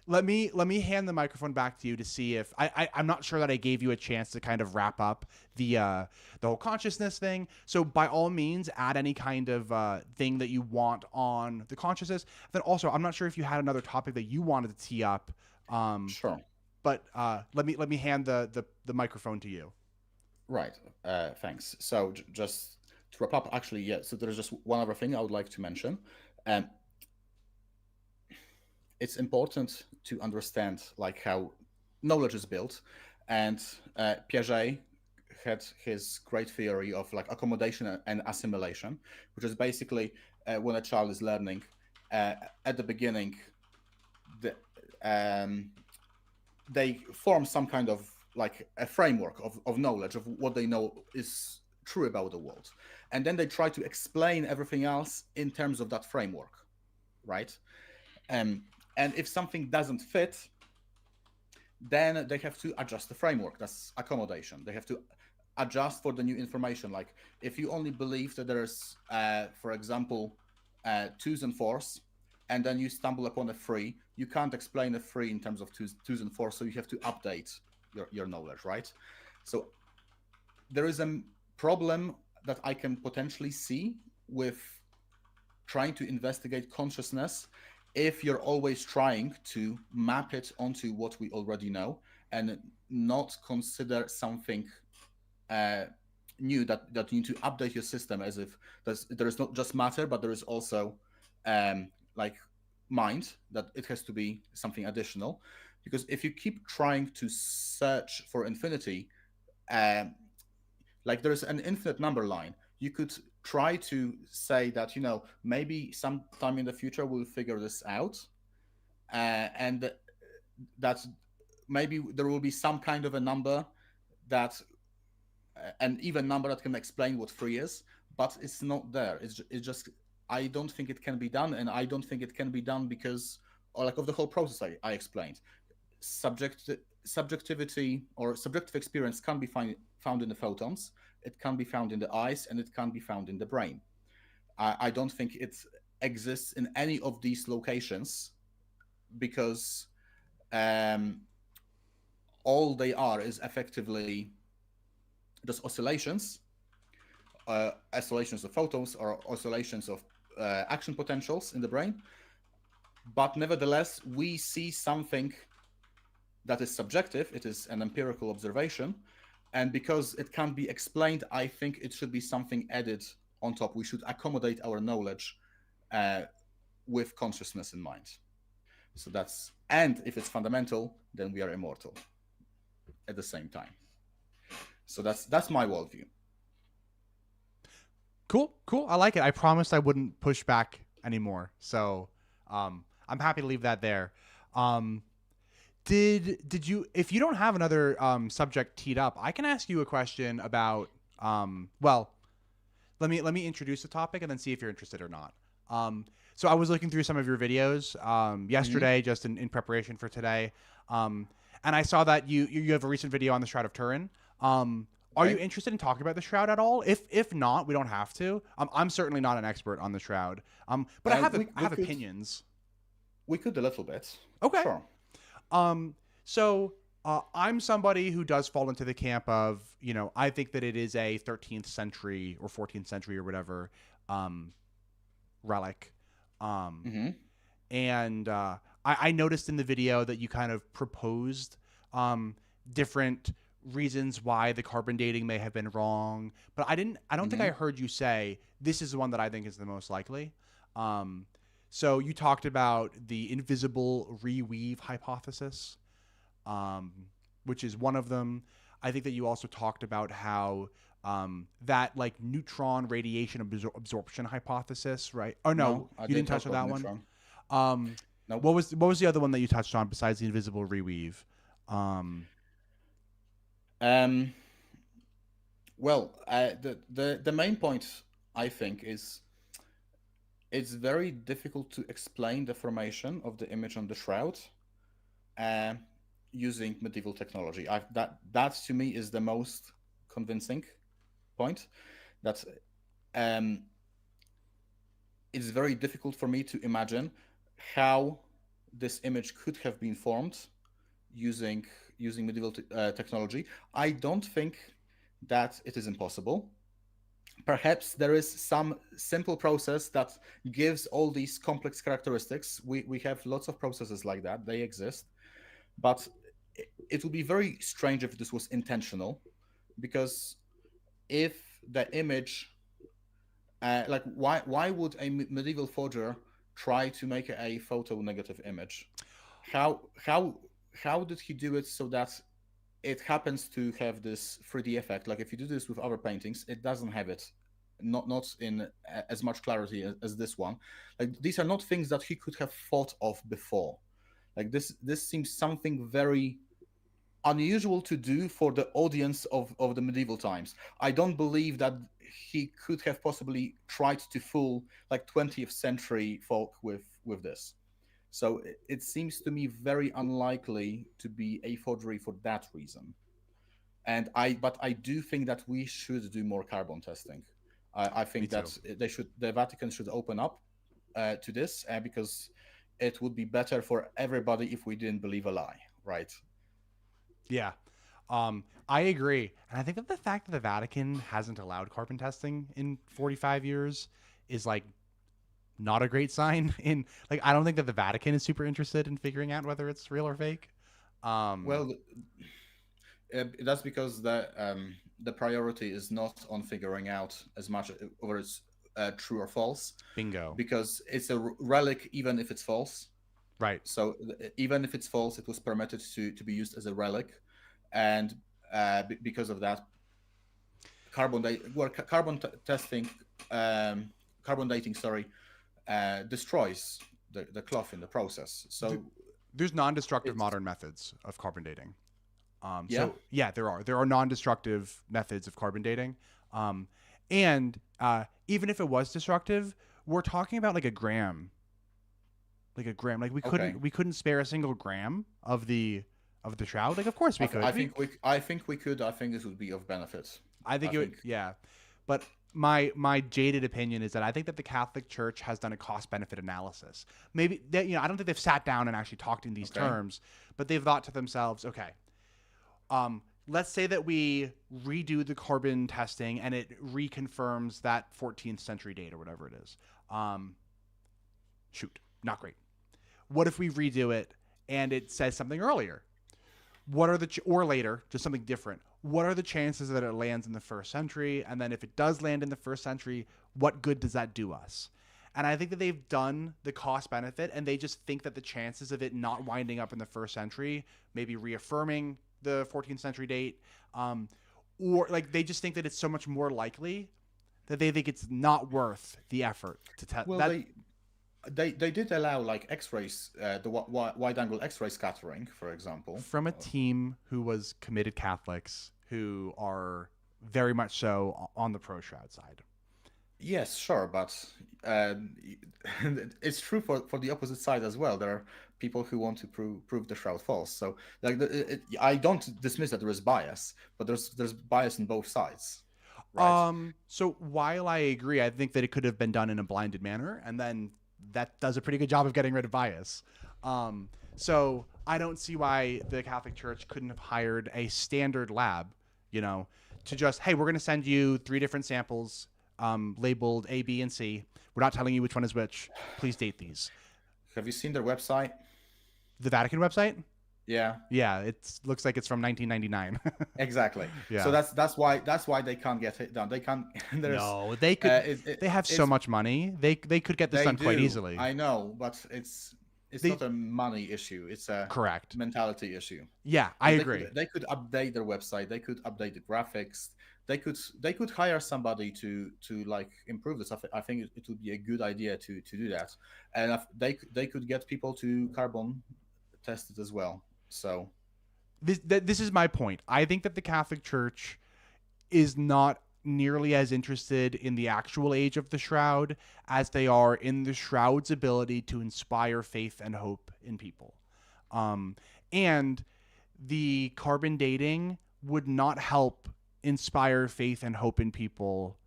Let me hand the microphone back to you to see if I'm not sure that I gave you a chance to kind of wrap up the whole consciousness thing. So by all means, add any kind of thing that you want on the consciousness. Then also, I'm not sure if you had another topic that you wanted to tee up. Sure. But let me hand the microphone to you. Right. Thanks. So just to wrap up, actually, yeah. So there's just one other thing I would like to mention. It's important to understand, like, how knowledge is built, and Piaget had his great theory of, like, accommodation and assimilation, which is basically when a child is learning, uh, at the beginning, the, um, they form some kind of like a framework of knowledge of what they know is true about the world, and then they try to explain everything else in terms of that framework, right? um, and if something doesn't fit, then they have to adjust the framework. That's accommodation. They have to adjust for the new information. Like if you only believe that there's for example twos and fours, and then you stumble upon a three, you can't explain a three in terms of twos and fours, so you have to update your knowledge, right? So there is a problem that I can potentially see with trying to investigate consciousness if you're always trying to map it onto what we already know and not consider something uh, new that you need to update your system, as if there is not just matter, but there is also like mind, that it has to be something additional. Because if you keep trying to search for infinity, um, like there's an infinite number line, you could try to say that, maybe sometime in the future we'll figure this out, and that maybe there will be some kind of a number, that an even number that can explain what three is, but it's not there. It's just, I don't think it can be done, and I don't think it can be done because, or like, of the whole process I explained. Subjectivity or subjective experience can be found in the photons, it can be found in the eyes, and it can be found in the brain. I don't think it exists in any of these locations, because um, all they are is effectively just oscillations of photons, or oscillations of action potentials in the brain. But nevertheless, we see something that is subjective. It is an empirical observation. And because it can't be explained, I think it should be something added on top. We should accommodate our knowledge with consciousness in mind. So that's, and if it's fundamental, then we are immortal at the same time. So that's my worldview. Cool. I like it. I promised I wouldn't push back anymore. So I'm happy to leave that there. Did you, if you don't have another subject teed up, I can ask you a question about well, let me introduce the topic and then see if you're interested or not. So I was looking through some of your videos yesterday, just in preparation for today, and I saw that you have a recent video on the Shroud of Turin. Are you interested in talking about the Shroud at all? If not, we don't have to. I'm certainly not an expert on the Shroud, but I have opinions. We could a little bit. Okay. Sure. So I'm somebody who does fall into the camp of, I think that it is a 13th century or 14th century or whatever relic. And I noticed in the video that you kind of proposed different reasons why the carbon dating may have been wrong, but I don't think I heard you say this is the one that I think is the most likely. So you talked about the invisible reweave hypothesis, which is one of them. I think that you also talked about how that like neutron radiation absorption hypothesis, right? Oh no, you didn't touch on that one. No. What was the other one that you touched on besides the invisible reweave? Well, the main point, I think, is it's very difficult to explain the formation of the image on the shroud using medieval technology. That to me is the most convincing point. That it's very difficult for me to imagine how this image could have been formed using medieval technology. I don't think that it is impossible. Perhaps there is some simple process that gives all these complex characteristics. We have lots of processes like that. They exist. But it would be very strange if this was intentional, because if the image, like why would a medieval forger try to make a photo negative image? How did he do it so that it happens to have this 3D effect? Like if you do this with other paintings, it doesn't have it not in as much clarity as this one. Like these are not things that he could have thought of before. Like this seems something very unusual to do for the audience of the medieval times. I don't believe that he could have possibly tried to fool like 20th century folk with this. So it seems to me very unlikely to be a forgery for that reason. But I do think that we should do more carbon testing. I Me think too. that the Vatican should open up to this because it would be better for everybody if we didn't believe a lie, right? Yeah. I agree. And I think that the fact that the Vatican hasn't allowed carbon testing in 45 years is like not a great sign in like I don't think that the Vatican is super interested in figuring out whether it's real or fake. Um Well, that's because the priority is not on figuring out as much whether it's true or false, bingo. because it's a relic even if it's false. Right. So even if it's false, it was permitted to be used as a relic, and because of that, testing, carbon dating, sorry, destroys the cloth in the process. Th- So There's non-destructive it's modern methods of carbon dating. yeah, So yeah, there are non-destructive methods of carbon dating, and even if it was destructive, we're talking about like a gram. Like okay. we couldn't spare a single gram of the shroud. Like of course we could. I think we could. I think this would be of benefit. I think I it would, think yeah. But my jaded opinion is that I think that the Catholic Church has done a cost benefit analysis. Maybe they, I don't think they've sat down and actually talked in these okay, terms, but they've thought to themselves, okay, let's say that we redo the carbon testing and it reconfirms that 14th century date or whatever it is. Shoot, not great. What if we redo it and it says something earlier? What are or later, just something different? What are the chances that it lands in the first century? And then if it does land in the first century, what good does that do us? And I think that they've done the cost benefit and they just think that the chances of it not winding up in the first century, maybe reaffirming the 14th century date, or like they just think that it's so much more likely that they think it's not worth the effort to test well that. they did allow like X-rays, the wide angle X-ray scattering, for example. From a team who was committed Catholics who are very much so on the pro shroud side. Yes, sure, but um, it's true for the opposite side as well. There are people who want to prove the shroud false. So like I don't dismiss that there is bias, but there's bias on both sides, right? So while I agree, I think that it could have been done in a blinded manner, and then that does a pretty good job of getting rid of bias. So I don't see why the Catholic Church couldn't have hired a standard lab, to just, hey, we're going to send you 3 different samples labeled A, B, and C. We're not telling you which one is which. Please date these. Have you seen their website? The Vatican website? Yeah, Yeah, it looks like it's from 1999. exactly. Yeah. So that's why they can't get it done. They can't. There's No, they could. They have so it's much money. They could get this they done quite do. easily. I know, but it's They not a money issue. It's a correct. mentality issue. Yeah, I They agree. could update their website. They could update the graphics. They could hire somebody to like improve this. I think it would be a good idea to do that, and they could get people to carbon test it as well. So This is my point. I think that the Catholic Church is not nearly as interested in the actual age of the shroud as they are in the shroud's ability to inspire faith and hope in people. And the carbon dating would not help inspire faith and hope in people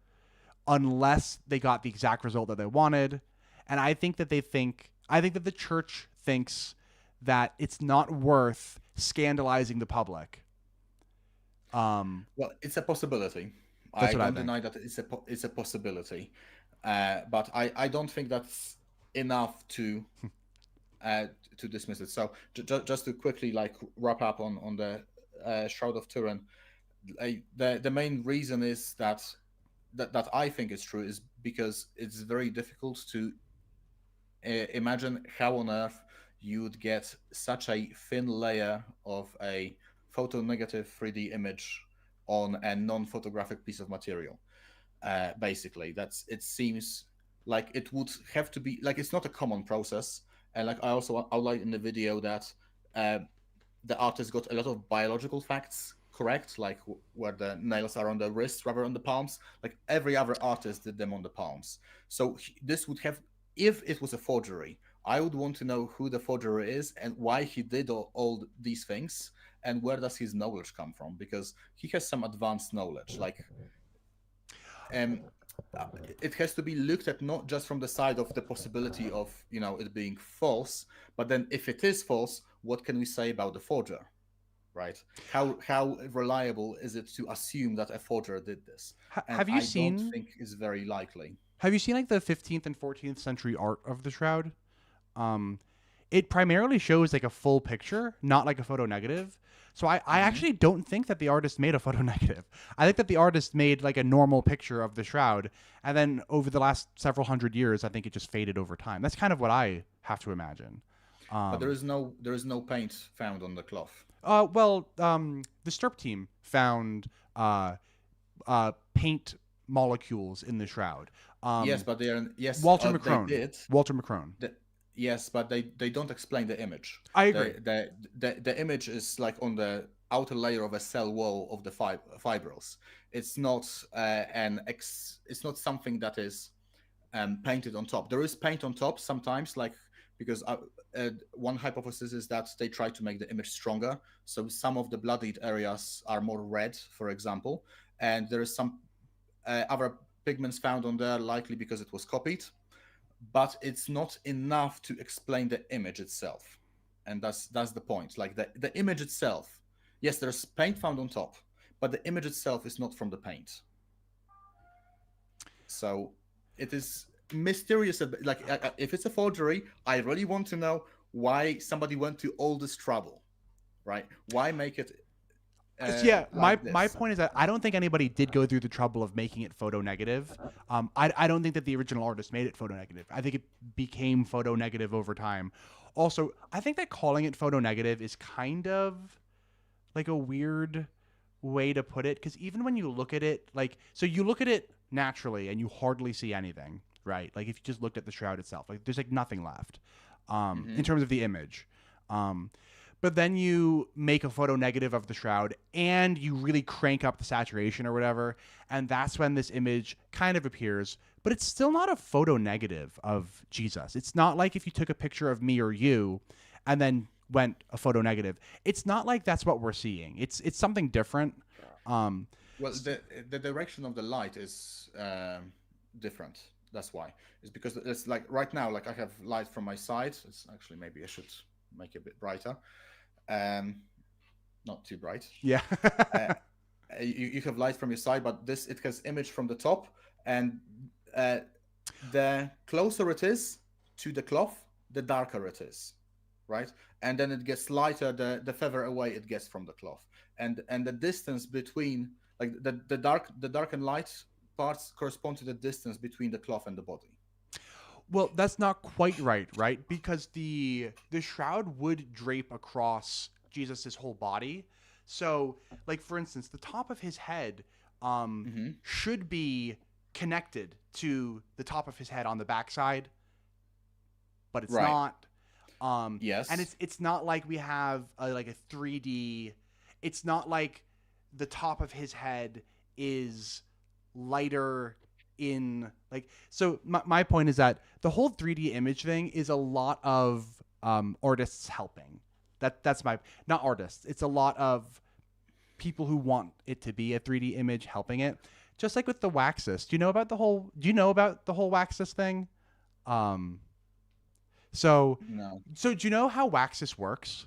unless they got the exact result that they wanted. And I think that the church thinks that it's not worth scandalizing the public. well, it's a possibility. That's I what I don't think. deny that it's a possibility, but I don't think that's enough to dismiss it. So just to quickly like wrap up on the Shroud of Turin, the main reason is that I think is true is because it's very difficult to imagine how on earth you would get such a thin layer of a photo negative 3D image on a non-photographic piece of material. Basically, it seems like it would have to be like it's not a common process. And like I also outlined in the video that uh, the artist got a lot of biological facts correct, like where the nails are on the wrists rather on the palms. Like every other artist did them on the palms. So this would have, if it was a forgery, I would want to know who the forger is and why he did all these things, and where does his knowledge come from, because he has some advanced knowledge. Like, um, it has to be looked at not just from the side of the possibility of it being false, but then if it is false, what can we say about the forger, right? How reliable is it to assume that a forger did this? And Have you I don't seen? think is very likely. Have you seen like the 15th and 14th century art of the shroud? Um, it primarily shows like a full picture, not like a photo negative. So I actually don't think that the artist made a photo negative. I think that the artist made like a normal picture of the shroud, and then over the last several hundred years, I think it just faded over time. That's kind of what I have to imagine. But there is no paint found on the cloth. The Stirp team found paint molecules in the shroud. Yes, but they are Walter they McCrone. did. Walter McCrone. Yes, but they don't explain the image. I agree. The image is like on the outer layer of a cell wall of the fibrils. It's not it's not something that is painted on top. There is paint on top sometimes, like because one hypothesis is that they try to make the image stronger. So some of the bloodied areas are more red, for example, and there is some other pigments found on there, likely because it was copied. But it's not enough to explain the image itself, and that's the point. Like the image itself, yes, there's paint found on top, but the image itself is not from the paint. So it is mysterious. Like if it's a forgery, I really want to know why somebody went to all this trouble, right? Why make it my point is that I don't think anybody did go through the trouble of making it photo negative. I don't think that the original artist made it photo negative. I think it became photo negative over time. Also, I think that calling it photo negative is kind of like a weird way to put it, because even when you look at it, like, so you look at it naturally and you hardly see anything, right? Like if you just looked at the shroud itself, like there's like nothing left in terms of the image. But then you make a photo negative of the shroud and you really crank up the saturation or whatever, and that's when this image kind of appears. But it's still not a photo negative of Jesus. It's not like if you took a picture of me or you and then went a photo negative. It's not like that's what we're seeing. It's something different. Well, the direction of the light is different. That's why. It's because it's like right now, like I have light from my side. It's actually, maybe I should make it a bit brighter. Not too bright. Yeah. You have light from your side, but it has image from the top, and the closer it is to the cloth, the darker it is, right? And then it gets lighter the further away it gets from the cloth, and the distance between, like the dark and light parts correspond to the distance between the cloth and the body. Well, that's not quite right? Because the shroud would drape across Jesus's whole body. So, like for instance, the top of his head should be connected to the top of his head on the backside, but it's not. Yes, and it's not like we have like a 3D. It's not like the top of his head is lighter in, like, so my point is that the whole 3D image thing is a lot of artists helping. That's my, not artists. It's a lot of people who want it to be a 3D image helping it. Just like with the Waxis. Do you know about the whole Waxis thing? So no. So do you know how Waxis works?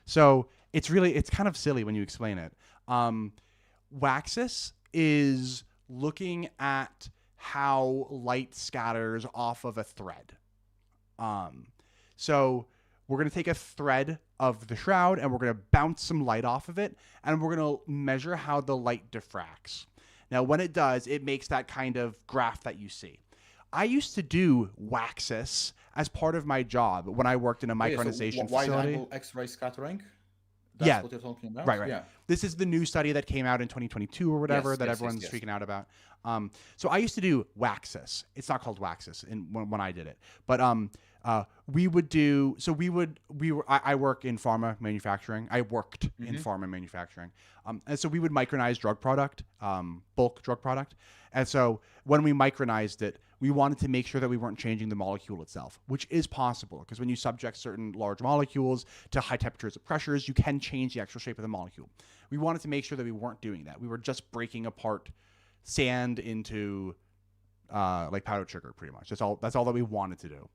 So it's kind of silly when you explain it. Waxis is looking at how light scatters off of a thread. So we're going to take a thread of the shroud and we're going to bounce some light off of it, and we're going to measure how the light diffracts. Now, when it does, it makes that kind of graph that you see. I used to do Waxis as part of my job when I worked in a micronization facility. Wide-angle X-ray scattering? That's Yeah, what you're talking about? right. Yeah. This is the new study that came out in 2022 or whatever Yes, that yes, yes, everyone's yes. freaking out about. So I used to do Waxis. It's not called Waxis when I did it, but we would do. So I work in pharma manufacturing. I worked in pharma manufacturing, and so we would micronize drug product, bulk drug product, and so when we micronized it, we wanted to make sure that we weren't changing the molecule itself, which is possible because when you subject certain large molecules to high temperatures and pressures, you can change the actual shape of the molecule. We wanted to make sure that we weren't doing that. We were just breaking apart sand into like powdered sugar, pretty much. That's all that we wanted to do.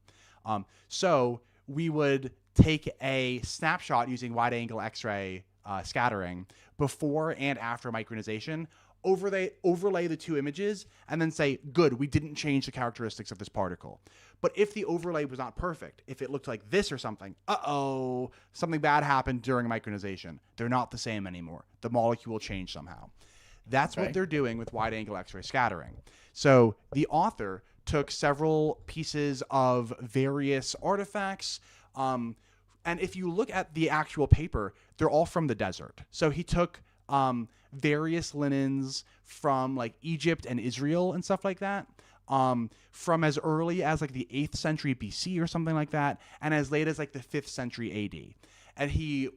So we would take a snapshot using wide-angle X-ray scattering before and after micronization, overlay the two images, and then say, good, we didn't change the characteristics of this particle. But if the overlay was not perfect, if it looked like this or something, something bad happened during micronization. They're not the same anymore. The molecule changed somehow. That's what they're doing with wide-angle X-ray scattering. So the author took several pieces of various artifacts, and if you look at the actual paper, they're all from the desert. So he took various linens from like Egypt and Israel and stuff like that, from as early as like the 8th century BC or something like that, and as late as like the 5th century AD. And he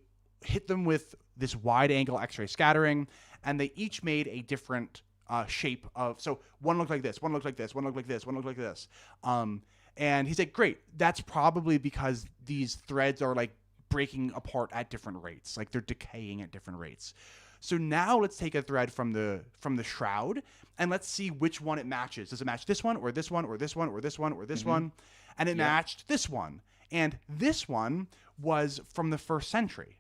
hit them with this wide angle X-ray scattering, and they each made a different shape of, so one looked like this, one looked like this, one looked like this, one looked like this. And he said, great, that's probably because these threads are like breaking apart at different rates, like they're decaying at different rates. So now let's take a thread from the shroud and let's see which one it matches. Does it match this one or this one or this one or this one or this one? And it matched this one. And this one was from the 1st century.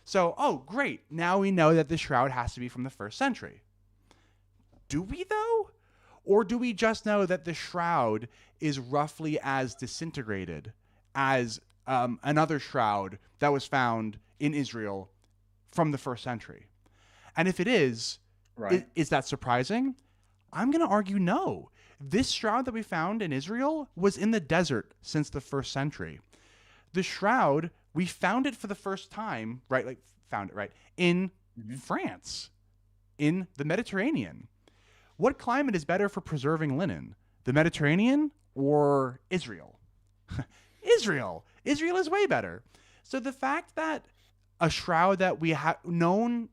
So, oh, great. Now we know that the shroud has to be from the 1st century. Do we though? Or do we just know that the shroud is roughly as disintegrated as another shroud that was found in Israel from the 1st century? And if it is, is that surprising? I'm going to argue no. This shroud that we found in Israel was in the desert since the 1st century. The shroud, we found it for the first time, right? Like found it, right? In France, in the Mediterranean. What climate is better for preserving linen? The Mediterranean or Israel? Israel. Israel is way better. So the fact that a shroud that we've known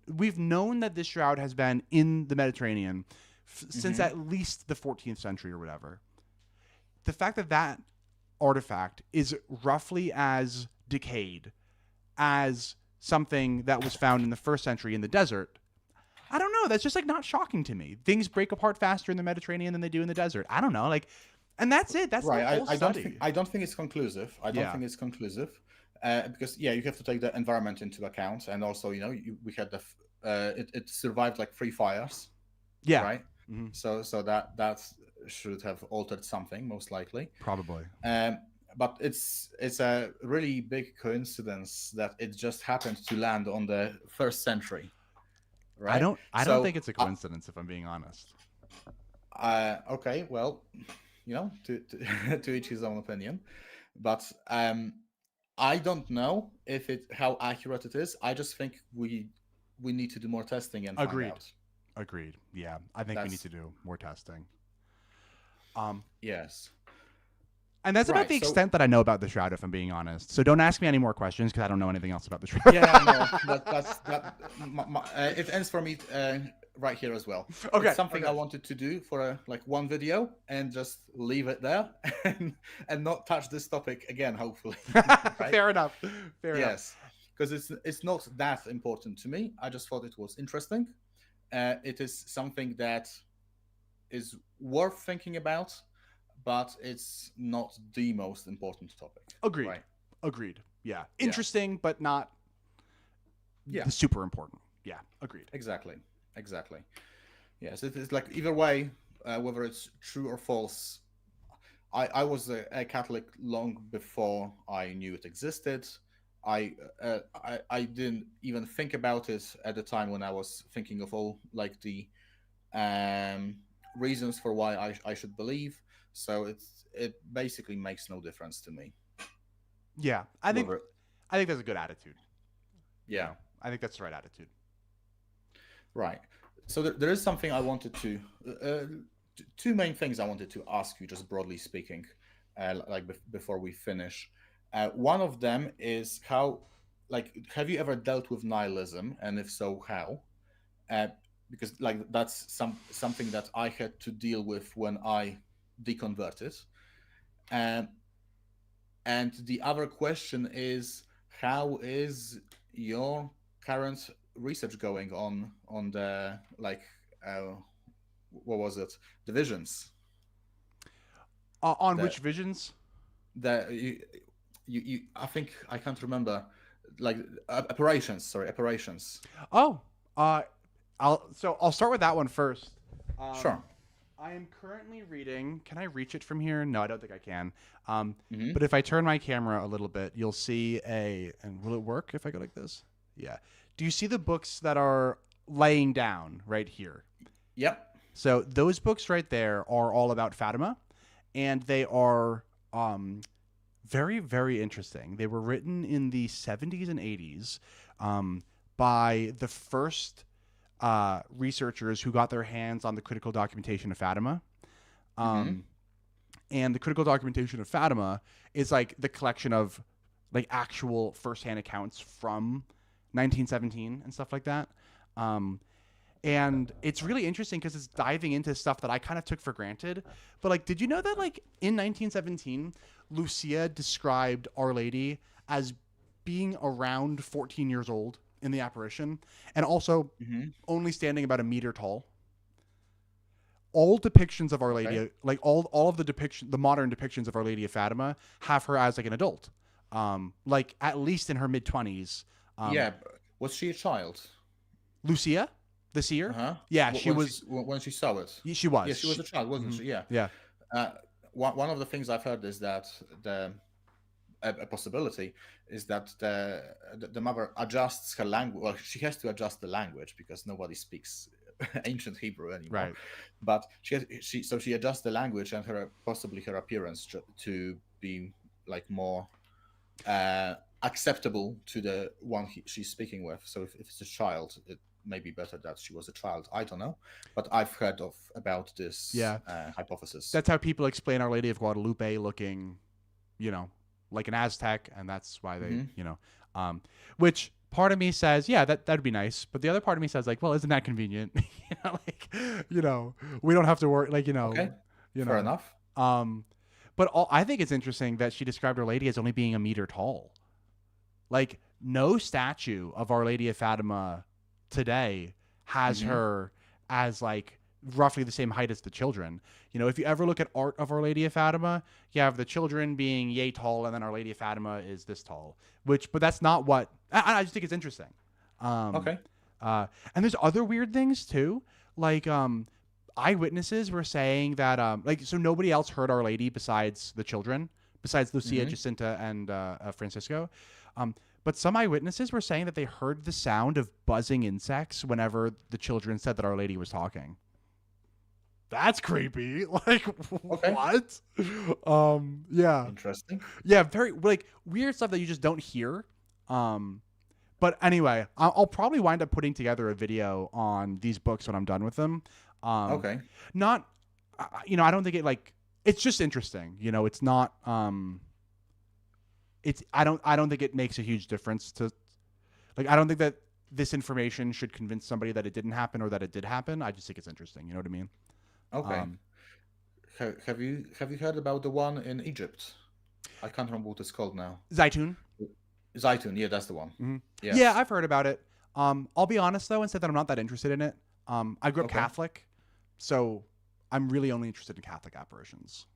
that this shroud has been in the Mediterranean since at least the 14th century or whatever. The fact that that artifact is roughly as decayed as something that was found in the 1st century in the desert, I don't know. That's just like not shocking to me. Things break apart faster in the Mediterranean than they do in the desert. I don't know. Like, and that's it. That's the whole study. I don't think it's conclusive. I don't think it's conclusive. Because you have to take the environment into account, and also we had it survived like 3 fires, right? So that should have altered something most likely, probably. But it's a really big coincidence that it just happened to land on the 1st century, right? I don't think it's a coincidence, if I'm being honest. Okay, well, to each his own opinion, but I don't know how accurate it is. I just think we need to do more testing and find out. Agreed. Yeah, I think we need to do more testing. Yes. And that's about the extent that I know about the shroud, if I'm being honest. So don't ask me any more questions because I don't know anything else about the shroud. Yeah, no, it ends for me right here as well. Okay. It's something I wanted to do for one video and just leave it there and not touch this topic again, hopefully. Right? Fair enough. Yes, because it's not that important to me. I just thought it was interesting. It is something that is worth thinking about, but it's not the most important topic. Agreed. Right? Agreed. Yeah. Interesting, but not super important. Yeah. Agreed. Exactly. Yes, it is like either way, whether it's true or false. I was a Catholic long before I knew it existed. I didn't even think about it at the time when I was thinking of all like the reasons for why I should believe. So it basically makes no difference to me. Yeah, I think that's a good attitude. Yeah. I think that's the right attitude. Right. So there is something I wanted to, two main things I wanted to ask you, just broadly speaking, before we finish. One of them is how, like, have you ever dealt with nihilism, and if so, how? Uh, because like that's something that I had to deal with when I deconverted. Um, and the other question is, how is your current research going on the like what was it, the visions, On the which visions? you I think I can't remember, like apparitions, sorry, apparitions. Oh, I'll start with that one first. Sure. I am currently reading. Can I reach it from here? No, I don't think I can. Hmm. But if I turn my camera a little bit, you'll see and will it work if I go like this? Yeah. Do you see the books that are laying down right here? Yep. So those books right there are all about Fatima, and they are very, very interesting. They were written in the 70s and 80s by the first researchers who got their hands on the critical documentation of Fatima. Hmm. And the critical documentation of Fatima is like the collection of like actual firsthand accounts from 1917 and stuff like that. And it's really interesting because it's diving into stuff that I kind of took for granted. But like, did you know that like in 1917, Lucia described Our Lady as being around 14 years old in the apparition, and also Hmm. only standing about a meter tall? All depictions of Our Lady, Okay. like all of the modern depictions of Our Lady of Fatima have her as like an adult, like at least in her mid-20s. Yeah. Was she a child? Lucia, the seer, Uh-huh. yeah, she was. When she saw it. She was. Yeah, she was a child, wasn't Mhm. she? Yeah. Yeah. One of the things I've heard is that a possibility is that the mother adjusts her language. Well, she has to adjust the language because nobody speaks ancient Hebrew anymore. Right. But she adjusts the language and possibly her appearance to be like more acceptable to the one she's speaking with. So if it's a child, it may be better that she was a child. I don't know, but I've heard about this Yeah. hypothesis. That's how people explain Our Lady of Guadalupe looking, like an Aztec, and that's why they, which part of me says, yeah, that'd be nice, but the other part of me says, like, well, isn't that convenient? We don't have to worry, Okay, fair enough. But I think it's interesting that she described Our Lady as only being a meter tall. Like, no statue of Our Lady of Fatima today has her as like roughly the same height as the children. If you ever look at art of Our Lady of Fatima, you have the children being yay tall, and then Our Lady of Fatima is this tall. But that's not what I just think it's interesting. Okay. And there's other weird things too, like eyewitnesses were saying that so nobody else heard Our Lady besides the children, besides Lucia, Jacinta, and Francisco. But some eyewitnesses were saying that they heard the sound of buzzing insects whenever the children said that Our Lady was talking. That's creepy. Like, Okay. what? Yeah. Interesting. Yeah, very like weird stuff that you just don't hear. But anyway, I'll probably wind up putting together a video on these books when I'm done with them. Okay. Not, I don't think it's just interesting. It's not. I don't think it makes a huge difference to, like, I don't think that this information should convince somebody that it didn't happen or that it did happen. I just think it's interesting. You know what I mean? Okay. Have you heard about the one in Egypt? I can't remember what it's called now. Zaytun. Zaytun, yeah, that's the one. Mm-hmm. Yes. Yeah, I've heard about it. I'll be honest though and say that I'm not that interested in it. I grew up Catholic, so I'm really only interested in Catholic apparitions.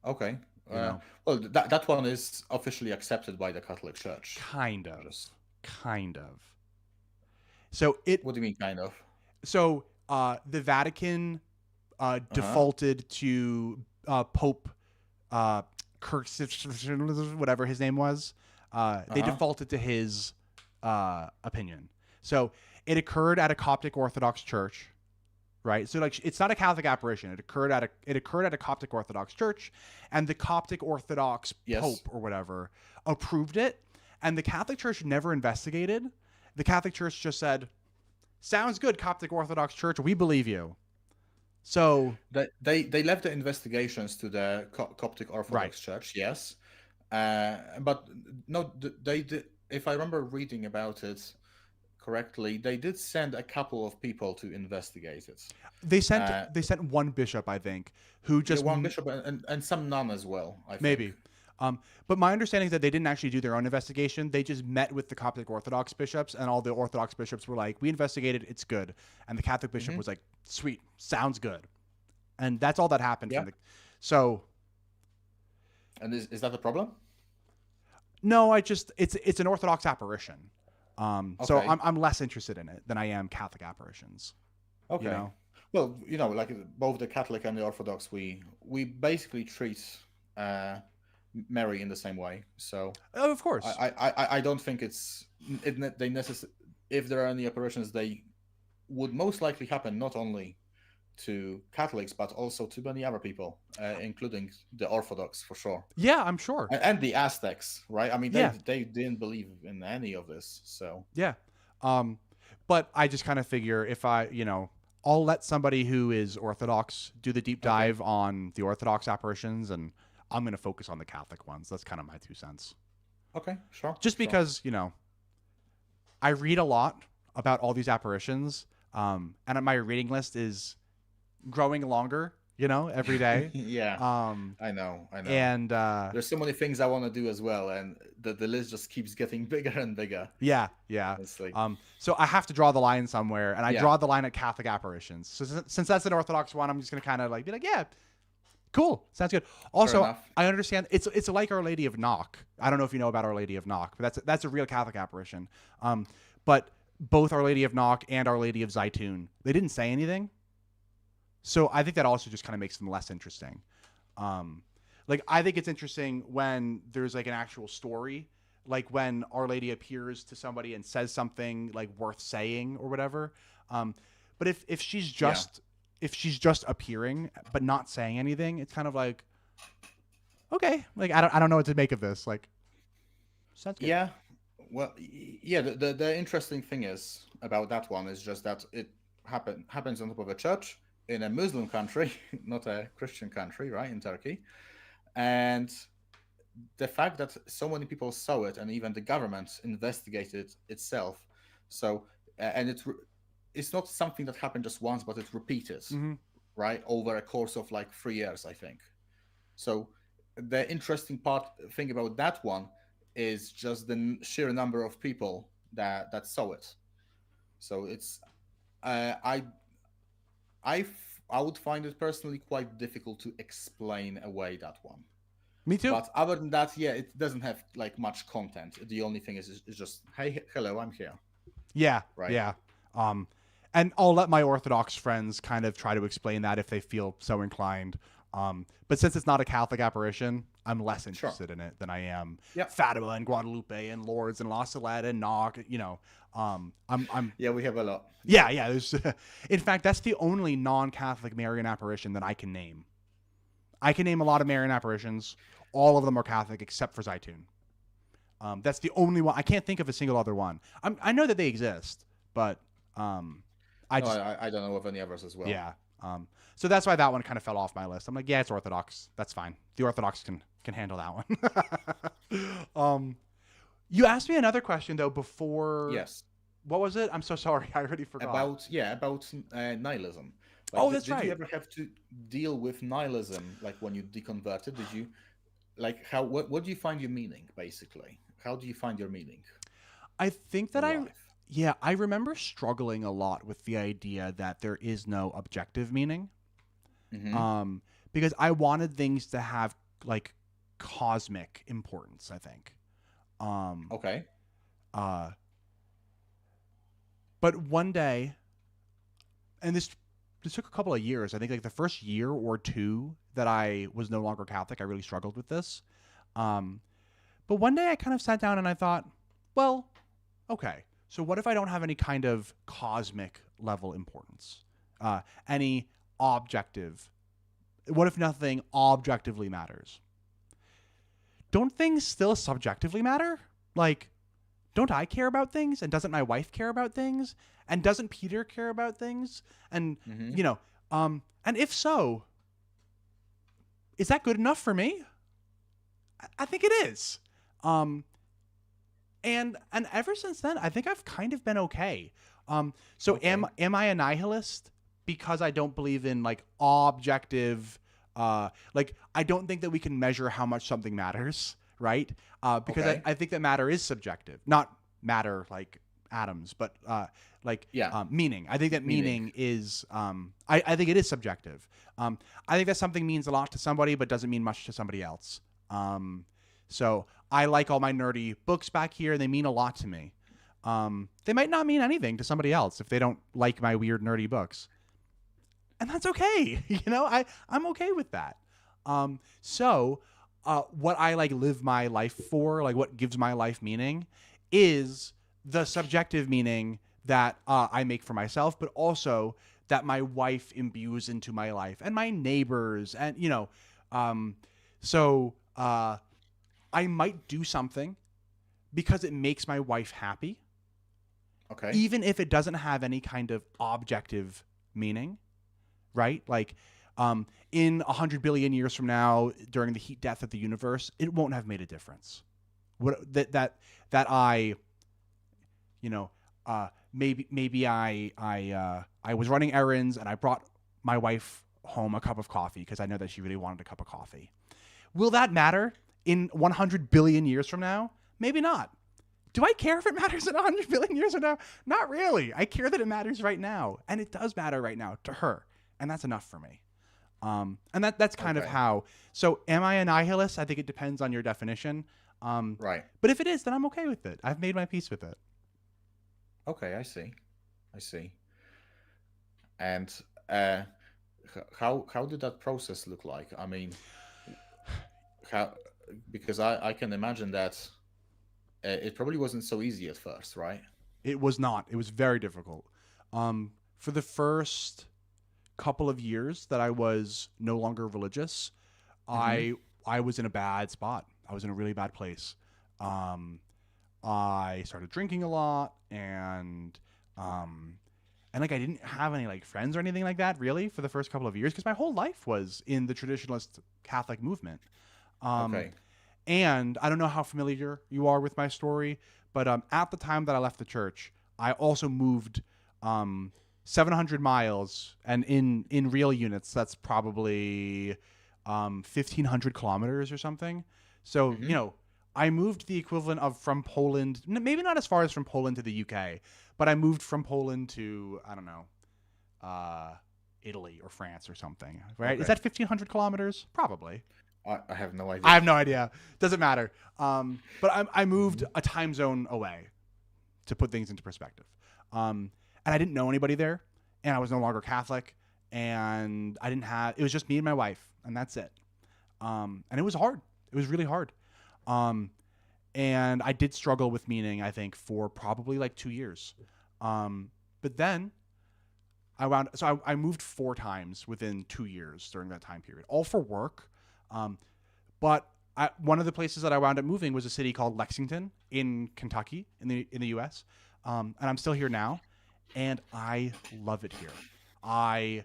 Okay. Well, that one is officially accepted by the Catholic Church. Kind of. So What do you mean, kind of? So the Vatican defaulted to Pope Kirk, whatever his name was. They defaulted to his opinion. So it occurred at a Coptic Orthodox church, right? So like it's not a Catholic apparition. It occurred at a Coptic Orthodox church, and the Coptic Orthodox Pope or whatever approved it, and the Catholic Church never investigated. The Catholic Church just said, sounds good, Coptic Orthodox Church, we believe you. So they left the investigations to the Coptic Orthodox Church, yes, but no, they did. If I remember reading about it correctly, they did send a couple of people to investigate it. They sent one bishop, I think, who just one bishop and some nun as well. I maybe. think. But my understanding is that they didn't actually do their own investigation. They just met with the Coptic Orthodox bishops, and all the Orthodox bishops were like, "We investigated, it's good." And the Catholic bishop was like, "Sweet, sounds good." And that's all that happened. Yeah. So. And is that a problem? No, it's an Orthodox apparition. So Okay. I'm less interested in it than I am Catholic apparitions. Okay. You know? Well, like both the Catholic and the Orthodox, we basically treat Mary in the same way. So Of course. I don't think they necessarily, if there are any apparitions, they would most likely happen not only to Catholics but also to many other people, including the Orthodox for sure. Yeah, I'm sure. And the Aztecs, right? I mean, they didn't believe in any of this, so yeah. But I just kind of figure if I'll let somebody who is Orthodox do the deep dive on the Orthodox apparitions, and I'm going to focus on the Catholic ones. That's kind of my 2 cents. Okay, sure. Just because, I read a lot about all these apparitions, and my reading list is growing longer, every day. Yeah. I know. And there's so many things I want to do as well, and the list just keeps getting bigger and bigger. Yeah. It's like, so I have to draw the line somewhere, and I draw the line at Catholic apparitions. So since that's an Orthodox one, I'm just gonna kind of be like, yeah, cool, sounds good. Also, I understand it's like Our Lady of Knock. I don't know if you know about Our Lady of Knock, but that's a real Catholic apparition. But both Our Lady of Knock and Our Lady of Zaytun, they didn't say anything. So I think that also just kind of makes them less interesting. I think it's interesting when there's an actual story, like when Our Lady appears to somebody and says something worth saying or whatever. But if she's just appearing but not saying anything, it's kind of like, okay, I don't know what to make of this. Sounds good. Yeah. Well, yeah. The interesting thing is about that one is just that it happens on top of a church in a Muslim country, not a Christian country, right, in Turkey. And the fact that so many people saw it, and even the government investigated itself. So, and it's not something that happened just once, but it repeated, right, over a course of 3 years, I think. So the interesting thing about that one is just the sheer number of people that saw it. So it's, I would find it personally quite difficult to explain away that one. Me too. But other than that, yeah, it doesn't have much content. The only thing is just, hey, hello, I'm here. Yeah. Right. Yeah. And I'll let my Orthodox friends kind of try to explain that if they feel so inclined. But since it's not a Catholic apparition, I'm less interested in it than I am Fatima and Guadalupe and Lourdes and La Salette and Knock. I'm yeah, we have a lot. Yeah. There's, in fact, that's the only non-Catholic Marian apparition that I can name. I can name a lot of Marian apparitions. All of them are Catholic except for Zaytun. That's the only one. I can't think of a single other one. I know that they exist, but I don't know of any others as well. Yeah. So that's why that one kind of fell off my list. I'm like, yeah, it's Orthodox. That's fine. The Orthodox can handle that one. You asked me another question though before. Yes. What was it? I'm so sorry. I already forgot. About nihilism. That's right. Did you ever have to deal with nihilism, when you deconverted? Did you, what do you find your meaning, basically? How do you find your meaning? I think that I remember struggling a lot with the idea that there is no objective meaning. Mm-hmm. Because I wanted things to have cosmic importance, I think. Okay. But one day, and this took a couple of years. I think the first year or two that I was no longer Catholic, I really struggled with this. But one day I kind of sat down and I thought, well, okay, so what if I don't have any kind of cosmic level importance? Any objective? What if nothing objectively matters? Don't things still subjectively matter? don't I care about things? And doesn't my wife care about things? And doesn't Peter care about things? And, Mm-hmm. you know, and if so, is that good enough for me? I think it is. And ever since then, I think I've kind of been okay. So Okay. am I a nihilist because I don't believe in like objective, like I don't think that we can measure how much something matters, right? Because Okay. I think that matter is subjective, not matter like atoms, but Yeah. meaning. I think that Meaning. meaning is, I think it is subjective. I think that something means a lot to somebody, but doesn't mean much to somebody else. So I like all my nerdy books back here. They mean a lot to me. They might not mean anything to somebody else if they don't like my weird nerdy books. And that's okay. I'm okay with that. So what I like live my life for, like what gives my life meaning is the subjective meaning that I make for myself, but also that my wife imbues into my life and my neighbors. And, so I might do something because it makes my wife happy, Okay. even if it doesn't have any kind of objective meaning, right? Like in 100 billion years from now, during the heat death of the universe, it won't have made a difference. That I, maybe I was running errands and I brought my wife home a cup of coffee because I know that she really wanted a cup of coffee. Will that matter in 100 billion years from now? Maybe not. Do I care if it matters in 100 billion years from now? Not really. I care that it matters right now. And it does matter right now to her. And that's enough for me. And that's kind of Okay. how. So am I a nihilist? I think it depends on your definition. Right. But if it is, then I'm okay with it. I've made my peace with it. Okay. I see. And how did that process look like? I mean, how, because I can imagine that it probably wasn't so easy at first, right? It was not. It was very difficult. For the first couple of years that I was no longer religious, Mm-hmm. I was in a bad spot. I was in a really bad place. I started drinking a lot, and like I didn't have any like friends or anything like that really for the first couple of years because my whole life was in the traditionalist Catholic movement. Um, Okay. and I don't know how familiar you are with my story, but at the time that I left the church, I also moved 700 miles, and in real units, that's probably 1,500 kilometers or something. So Mm-hmm. I moved the equivalent of from Poland, maybe not as far as from Poland to the UK, but I moved from Poland to I don't know, Italy or France or something. Right? Is Okay. that 1,500 kilometers? Probably. I have no I idea. have no idea. Doesn't matter. But I moved Mhm. a time zone away to put things into perspective. And I didn't know anybody there, and I was no longer Catholic, and I didn't have. It was just me and my wife, and that's it. And it was hard. It was really hard. Um, and I did struggle with meaning. I think for probably like 2 years. But then I moved 4 times within 2 years during that time period, all for work. Um, but one of the places that I wound up moving was a city called Lexington in Kentucky in the U.S. And I'm still here now, and I love it here. I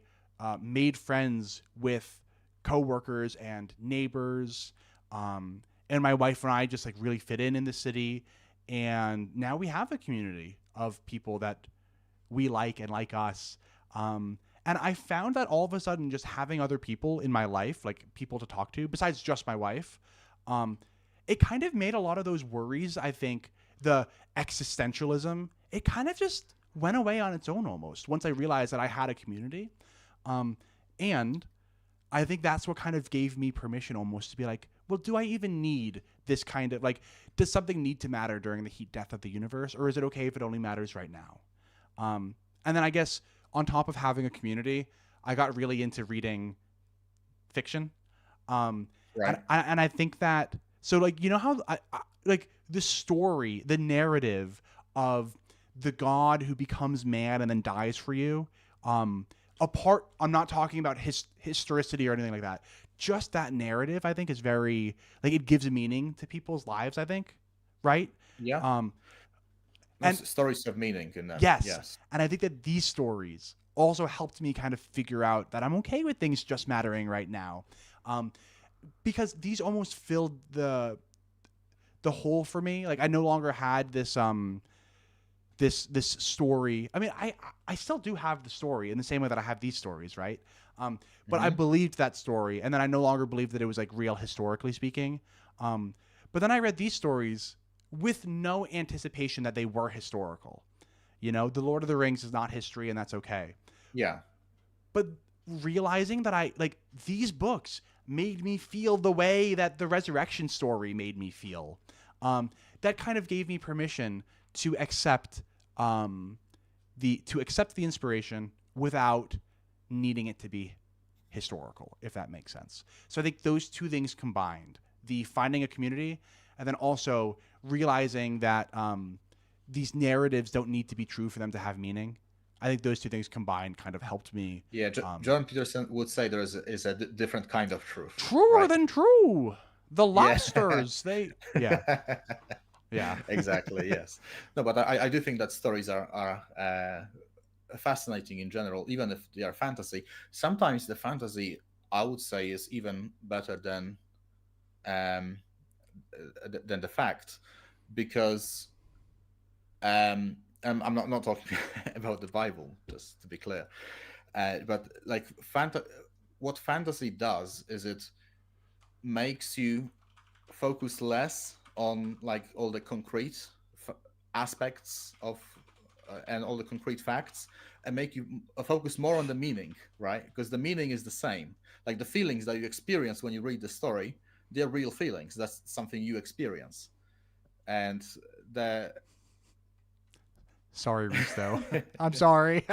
made friends with coworkers and neighbors, and my wife and I just like really fit in the city, and now we have a community of people that we like and like us. And I found that all of a sudden, just having other people in my life, like people to talk to, besides just my wife, um, it kind of made a lot of those worries, I think, the existentialism, it kind of just went away on its own almost once I realized that I had a community. Um, and I think that's what kind of gave me permission almost to be like, well, do I even need this kind of like, does something need to matter during the heat death of the universe, or is it okay if it only matters right now? And then I guess on top of having a community, I got really into reading fiction. Um, and Right. I think that so like how like the story, the narrative of the God who becomes man and then dies for you. Apart, I'm not talking about historicity or anything like that. Just that narrative, I think, is very like it gives a meaning to people's lives. I think, right? Yeah. Um, No, And stories have meaning in them. yes, Yes. and I think that these stories also helped me kind of figure out that I'm okay with things just mattering right now, um, because these almost filled the hole for me. Like I no longer had this story. I mean, I still do have the story in the same way that I have these stories, right? But I Hmm. believed that story, and then I no longer believed that it was like real historically speaking. Um, but then I read these stories with no anticipation that they were historical. You know, The Lord of the Rings is not history, and that's okay. Yeah. But realizing that I like these books made me feel the way that the resurrection story made me feel. That kind of gave me permission to accept the inspiration without needing it to be historical, if that makes sense. So I think those two things combined, the finding a community and then also realizing that these narratives don't need to be true for them to have meaning. I think those two things combined kind of helped me. Yeah. John Peterson would say there is a different kind of truth, Truer right? than true. The Yeah. lobsters, yeah, yeah. Exactly. Yes. No, but I do think that stories are fascinating in general, even if they are fantasy. Sometimes the fantasy, I would say, is even better um, than the fact, because I'm not talking about the Bible, just to be clear. But like what fantasy does is it makes you focus less on like all the concrete aspects of and all the concrete facts, and make you focus more on the meaning, right? Because the meaning is the same. Like the feelings that you experience when you read the story, they're real feelings. That's something you experience. And the Sorry, Risto. I'm sorry.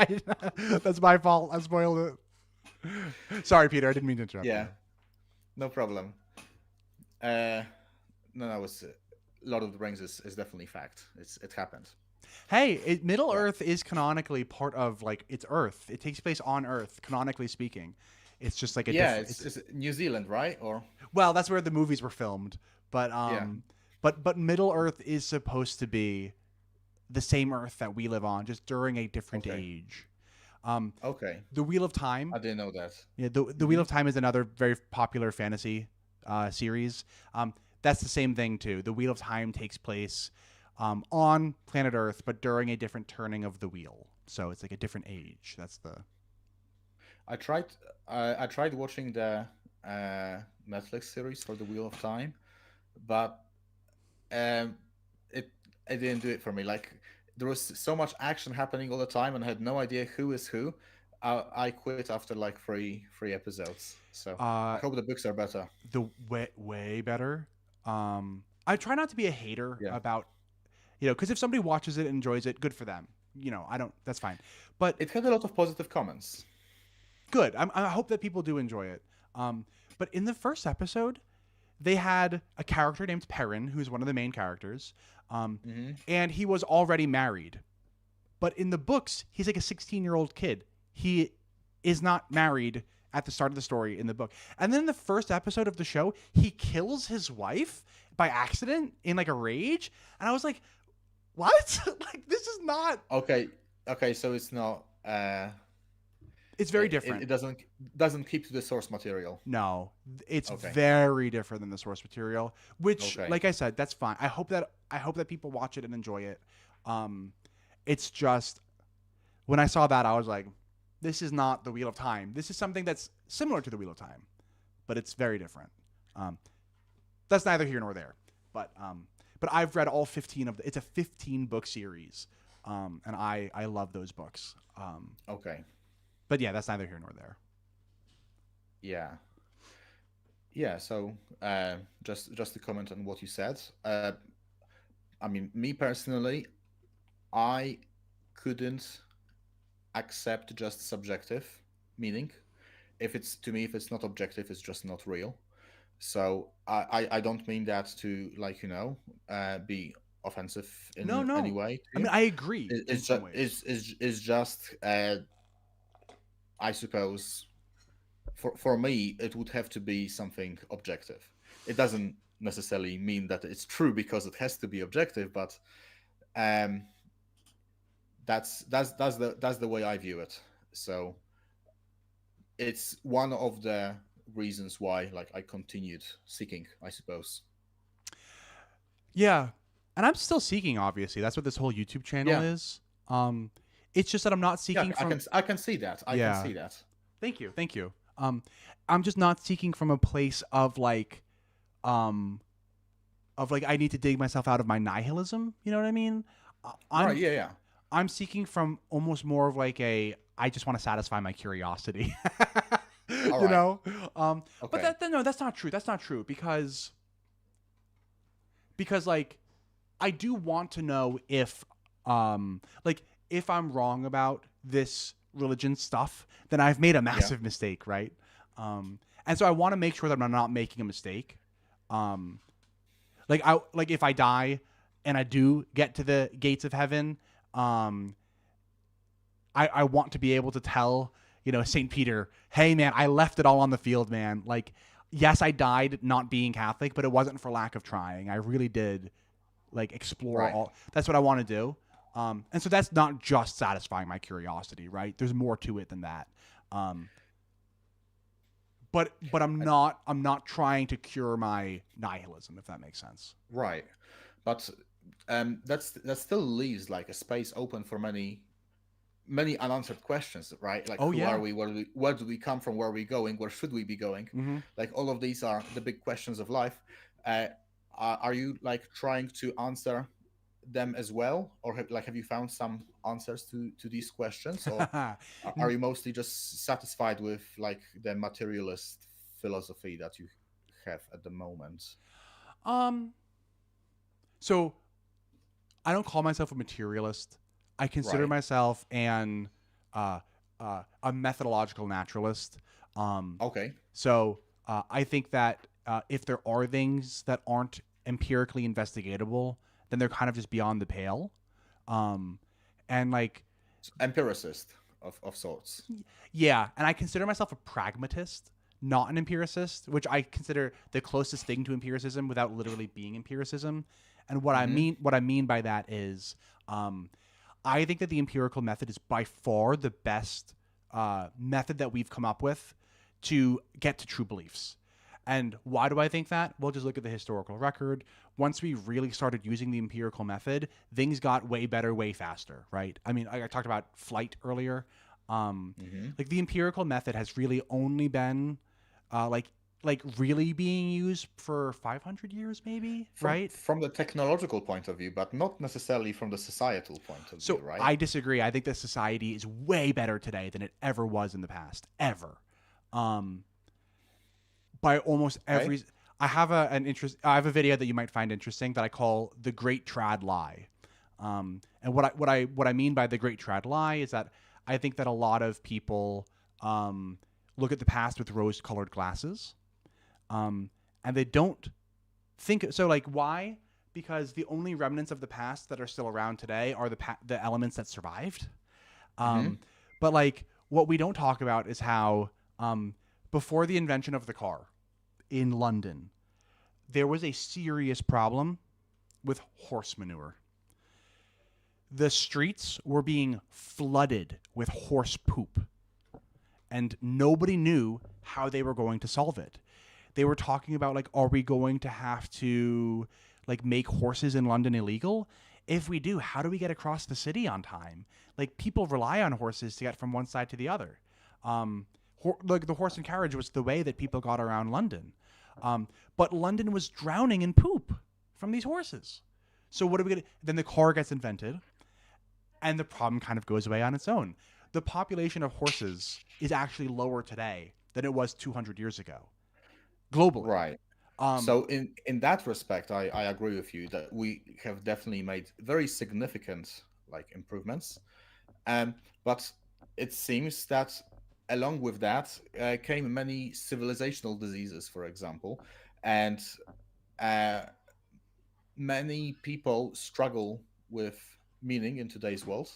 That's my fault. I spoiled it. Sorry, Peter. I didn't mean to interrupt yeah, you. no problem. uh no, that was Lord of the Rings is definitely fact. It happened. Hey, Middle Yeah. Earth is canonically part of like it's Earth. It takes place on Earth, canonically speaking. It's just like a Yeah, different. It's it's New Zealand, right? Or well, that's where the movies were filmed, but yeah. Middle Earth is supposed to be the same Earth that we live on, just during a different Okay. age. Um, Okay. the Wheel of Time. I didn't know that. Yeah, the Wheel Hmm. of Time is another very popular fantasy series. That's the same thing too. The Wheel of Time takes place on planet Earth, but during a different turning of the wheel. So it's like a different age. That's the I tried. I tried watching the Netflix series for the Wheel of Time, but um, it it didn't do it for me. Like there was so much action happening all the time, and I had no idea who is who. I quit after like three episodes. So I uh, hope the books are better. the way better. I try not to be a hater Yeah, about because if somebody watches it and enjoys it, good for them. I don't. That's fine. But it had a lot of positive comments. good. I hope that people do enjoy it. But in the first episode, they had a character named Perrin, who's one of the main characters, Hmm. and he was already married. But in the books, he's like a 16-year-old kid. He is not married at the start of the story in the book. And then in the first episode of the show, he kills his wife by accident in like a rage. And I was like, what? Like, this is not. Okay, okay, so it's not. It's very different. It doesn't keep to the source material. No, it's Okay, very different than the source material. Which, okay. like I said, that's fine. I hope that people watch it and enjoy it. Um, it's just when I saw that, I was like, this is not the Wheel of Time. This is something that's similar to the Wheel of Time, but it's very different. Um, that's neither here nor there. But I've read all 15 of the. It's a 15 book series, and I love those books. Okay. But yeah, that's neither here nor there. Yeah. Yeah. So just to comment on what you said, I mean, me personally, I couldn't accept just subjective meaning. If it's to me, if it's not objective, it's just not real. So I don't mean that to like be offensive No, in any no. way to I mean, you. I agree in It's some just ways. is just I suppose for me it would have to be something objective. It doesn't necessarily mean that it's true because it has to be objective, but um That's the way I view it. So it's one of the reasons why like I continued seeking, I suppose. Yeah, and I'm still seeking. Obviously, that's what this whole YouTube channel Yeah, is. It's just that I'm not yeah, seeking I from. can I can see that. I can Yeah, see that. thank you, thank you. I'm just not seeking from a place um, of like I need to dig myself out of my nihilism. You know what I mean? Right, I'm yeah, yeah. I'm seeking from almost more of like a I just want to satisfy my curiosity. All you right. know, but Okay. no, that's not true. That's not true because like I do want to know if like if I'm wrong about this religion stuff, then I've made a Yeah. massive mistake, right? And so I want to make sure that I'm not making a mistake. Um, like if I die and I do get to the gates of heaven, um, I want to be able to tell, St. Peter, hey man, I left it all on the field, man. Like, yes, I died not being Catholic, but it wasn't for lack of trying. I really did like explore Right. all. That's what I want to do. And so that's not just satisfying my curiosity, right? There's more to it than that. Um, but And I'm not trying to cure my nihilism, if that makes sense. right. But that still leaves like a space open for many unanswered questions, right? Like Oh who are yeah. we? Where do we come from? Where are we going? Where should we be going? Mm-hmm. Like all of these are the big questions of life. Uh, are you like trying to answer them as well, or have you found some answers to these questions, or are you mostly just satisfied with like the materialist philosophy that you have at the moment? um. So I don't call myself a materialist. I consider Right. myself uh, a methodological naturalist. Um, Okay. I think that if there are things that aren't empirically investigatable, then they're kind of just beyond the pale. Um, and like, Empiricist of sorts. yeah, and I consider myself a pragmatist, not an empiricist, which I consider the closest thing to empiricism without literally being empiricism. And Mm-hmm. what I mean by that is, I think that the empirical method is by far the best method that we've come up with to get to true beliefs. And why do I think that? Well, just look at the historical record. Once we really started using the empirical method, things got way better, way faster, right? I mean, I talked about flight earlier. Um, Mm-hmm. like the empirical method has really only been uh, like really being used for 500 years, maybe, right? From the technological point of view, but not necessarily from the societal point of view, So right? I disagree. I think that society is way better today than it ever was in the past, ever. Um, by almost Okay. every, I have I have a video that you might find interesting that I call the Great Trad Lie. And what I mean by the Great Trad Lie is that I think that a lot of people look at the past with rose-colored glasses, um, and they don't think so. Like why? Because the only remnants of the past that are still around today are the elements that survived. Mm-hmm. Um, but like what we don't talk about is how before the invention of the car in London, there was a serious problem with horse manure. The streets were being flooded with horse poop, and nobody knew how they were going to solve it. They were talking about like, are we going to have to like make horses in London illegal? If we do, how do we get across the city on time? Like people rely on horses to get from one side to the other. Like the horse and carriage was the way that people got around London. But London was drowning in poop from these horses. So what are we gonna? Then the car gets invented, and the problem kind of goes away on its own. The population of horses is actually lower today than it was 200 years ago globally. Right. Um, So in that respect, I agree with you that we have definitely made very significant like improvements. But it seems that along with that came many civilizational diseases, for example, and uh, many people struggle with meaning in today's world.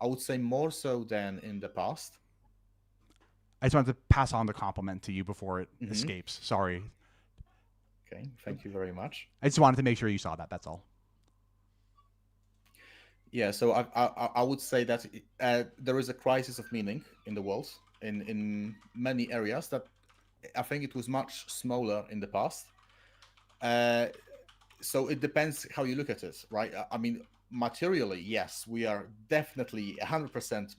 I would say more so than in the past. I just wanted to pass on the compliment to you before it Hmm. escapes. Sorry. Okay, thank you very much. I just wanted to make sure you saw that. That's all. Yeah, so I would say that there is a crisis of meaning in the world in many areas that I think it was much smaller in the past. Uh, so it depends how you look at it, right? I mean, materially, yes, we are definitely 100%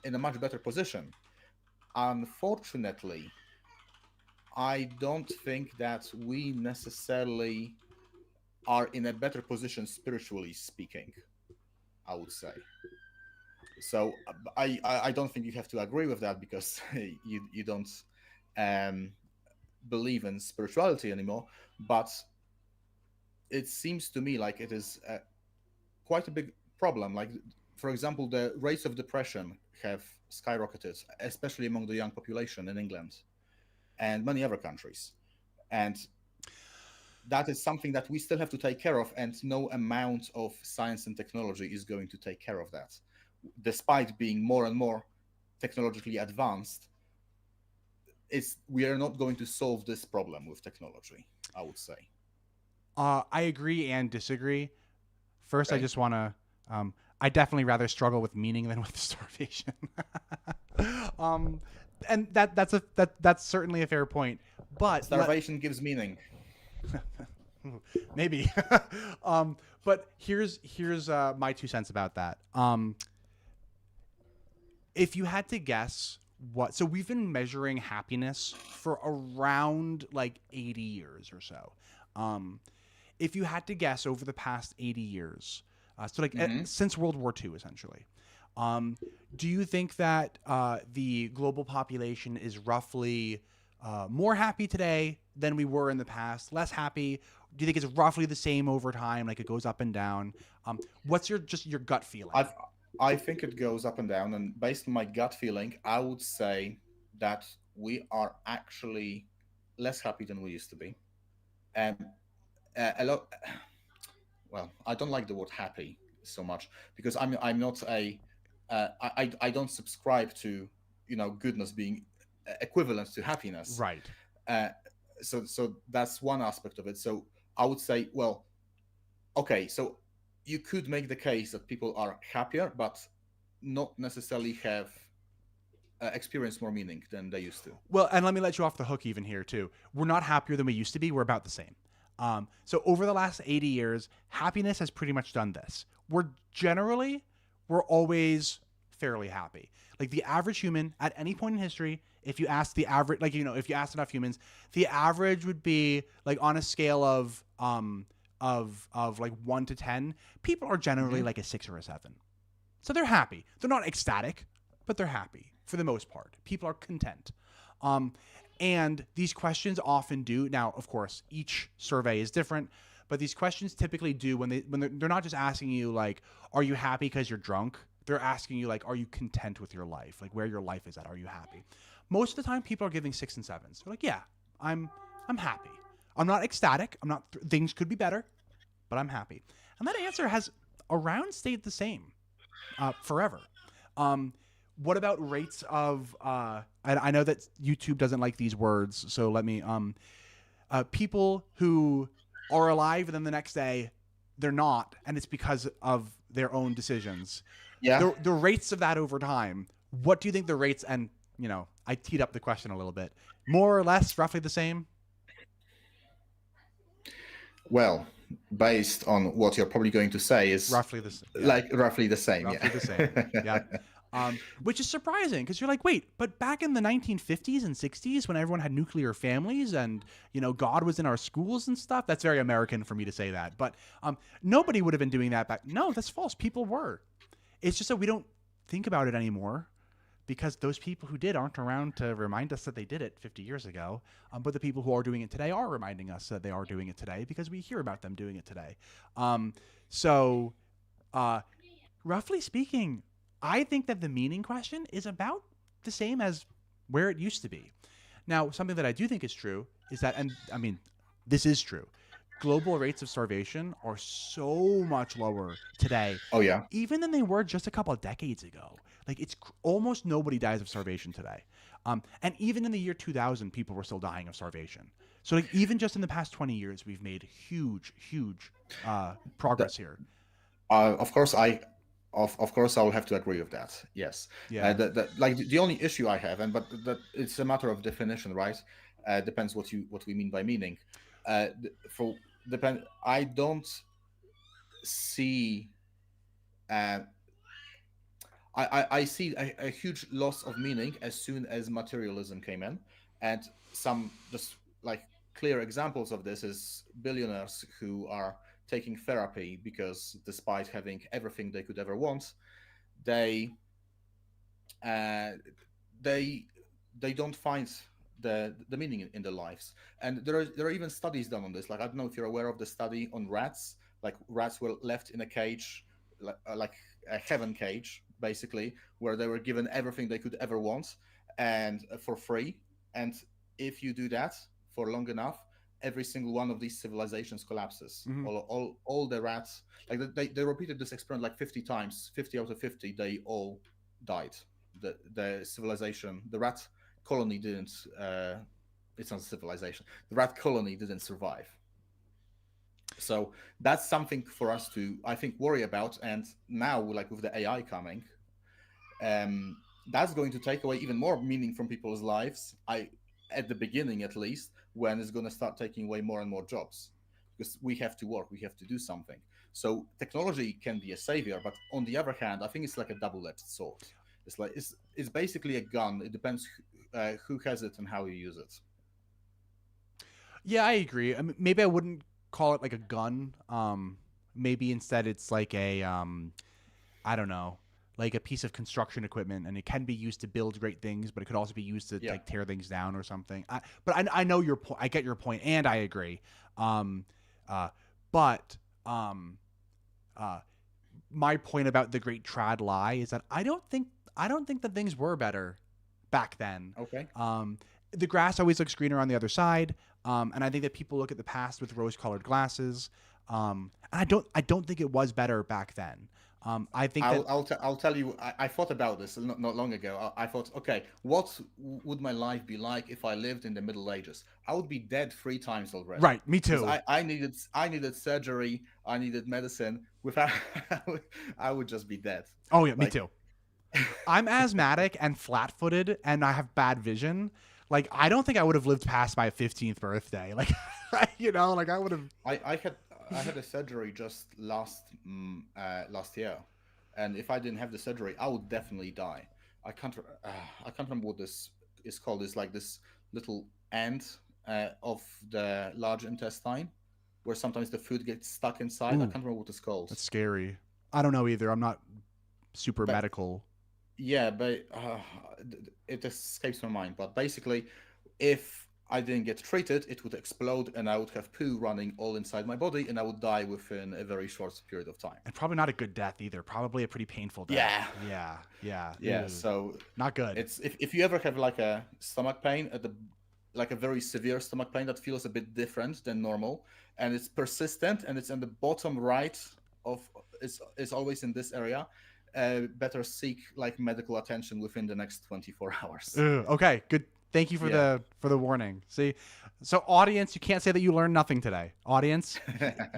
in a much better position. Unfortunately, I don't think that we necessarily are in a better position spiritually speaking, I would say. So I don't think you have to agree with that because you don't um, believe in spirituality anymore. But it seems to me like it is quite a big problem. Like, for example, the rates of depression have skyrocketed, especially among the young population in England and many other countries. And that is something that we still have to take care of, and no amount of science and technology is going to take care of that. Despite being more and more technologically advanced, we are not going to solve this problem with technology, I would say. I agree and disagree. First, I Okay. just want to. I definitely rather struggle with meaning than with starvation. um, and that's certainly a fair point. But Starvation gives meaning. maybe. But here's my 2 cents about that. If you had to guess what, so we've been measuring happiness for around like 80 years or so. Um, if you had to guess over the past 80 years, so like Hmm. since World War II, essentially, um, do you think that the global population is roughly more happy today than we were in the past? Less happy? Do you think it's roughly the same over time? Like it goes up and down? What's your gut feeling? I've, I think it goes up and down, and based on my gut feeling, I would say that we are actually less happy than we used to be. And a lot, well, I don't like the word happy so much because I'm not a I don't subscribe to goodness being equivalent to happiness. Right. Uh, so that's one aspect of it. So I would say, well, okay, so you could make the case that people are happier, but not necessarily have experienced more meaning than they used to. Well, and let me let you off the hook even here too. We're not happier than we used to be. We're about the same. So over the last 80 years, happiness has pretty much done this. We're always fairly happy. Like the average human at any point in history, if you ask the average, like if you ask enough humans, the average would be like on a scale of like 1 to 10. People are generally Hmm. like a 6 or a 7. So they're happy. They're not ecstatic, but they're happy for the most part. People are content. Um, and these questions often do. Now, of course, each survey is different, but these questions typically do when they're not just asking you like, "Are you happy because you're drunk?" They're asking you like, "Are you content with your life? Like where your life is at? Are you happy?" Most of the time, people are giving 6 and 7s. They're like, "Yeah, I'm I'm happy. I'm not ecstatic. I'm not. Things could be better, but I'm happy." And that answer has around stayed the same forever. Um, what about rates of? I know that YouTube doesn't like these words, so let me. People who are alive and then the next day they're not, and it's because of their own decisions. Yeah. The rates of that over time. What do you think the rates? And I teed up the question a little bit. More or less, roughly the same. Well, based on what you're probably going to say, is Roughly this. Yeah. like roughly the same. Roughly Yeah. the same. Yep. Which is surprising because you're like, wait, but back in the 1950s and 60s when everyone had nuclear families and, God was in our schools and stuff, that's very American for me to say that. But nobody would have been doing that back. No, that's false. People were. It's just that we don't think about it anymore because those people who did aren't around to remind us that they did it 50 years ago. But the people who are doing it today are reminding us that they are doing it today because we hear about them doing it today. So, uh, roughly speaking, I think that the meaning question is about the same as where it used to be. Now, something that I do think is true is that, and I mean, this is true. Global rates of starvation are so much lower today, Oh yeah. even than they were just a couple of decades ago. Like it's almost nobody dies of starvation today. And even in the year 2000, people were still dying of starvation. So like even just in the past 20 years, we've made huge, huge That, progress here. Of course, of course I will have to agree with that. Yes, Yeah. like the only issue I have, and but that it's a matter of definition, right? Depends what we mean by meaning. For depend, I don't see. Uh, I see a huge loss of meaning as soon as materialism came in, and some just like clear examples of this is billionaires who are taking therapy because despite having everything they could ever want, they uh, they they don't find the meaning in their lives. And there are even studies done on this. Like I don't know if you're aware of the study on rats. Like rats were left in a cage, like a heaven cage, basically, where they were given everything they could ever want and for free. And if you do that for long enough, every single one of these civilizations collapses. Hmm. All the rats, like they repeated this experiment like 50 times. 50 out of 50, they all died. The civilization, the rat colony didn't. It's not a civilization. The rat colony didn't survive. So that's something for us to, I think, worry about. And now, like with the AI coming, um, that's going to take away even more meaning from people's lives. At the beginning, at least, when it's going to start taking away more and more jobs, because we have to work, we have to do something. So technology can be a savior, but on the other hand, I think it's like a double-edged sword. It's like it's basically a gun. It depends who has it and how you use it. Yeah, I agree. I mean, maybe I wouldn't call it like a gun. Maybe instead it's like a I don't know, like a piece of construction equipment, and it can be used to build great things, but it could also be used to Yeah. like tear things down or something. But I know your point. I get your point, and I agree. Um, uh, but um, uh, my point about the great trad lie is that I don't think that things were better back then. Okay. The grass always looks greener on the other side, and I think that people look at the past with rose-colored glasses. And I don't think it was better back then. I think that I'll tell you. I thought about this not long ago. I thought, okay, what would my life be like if I lived in the Middle Ages? I would be dead 3 times already, right, me because too. I needed surgery, I needed medicine. Without, I would just be dead. Oh yeah, me Like, too. I'm asthmatic and flat-footed, and I have bad vision. Like I don't think I would have lived past my 15th birthday. Like like I would have. I had a surgery just last year, and if I didn't have the surgery, I would definitely die. I can't remember what this is called. It's like this little end of the large intestine, where sometimes the food gets stuck inside. I Ooh, can't remember what it's called. that's scary. I don't know either. I'm not super But medical. yeah, but it escapes my mind. But basically, if I didn't get treated, it would explode, and I would have poo running all inside my body, and I would die within a very short period of time. And probably not a good death either. Probably a pretty painful death. Yeah, Yeah, yeah. yeah. Ew. So Not good. it's if you ever have like a stomach pain at the like a very severe stomach pain that feels a bit different than normal, and it's persistent, and it's in the bottom right of it's always in this area. Better seek like medical attention within the next 24 hours. Okay, good. Thank you Yeah. for the warning. See, so audience, you can't say that you learned nothing today. Audience,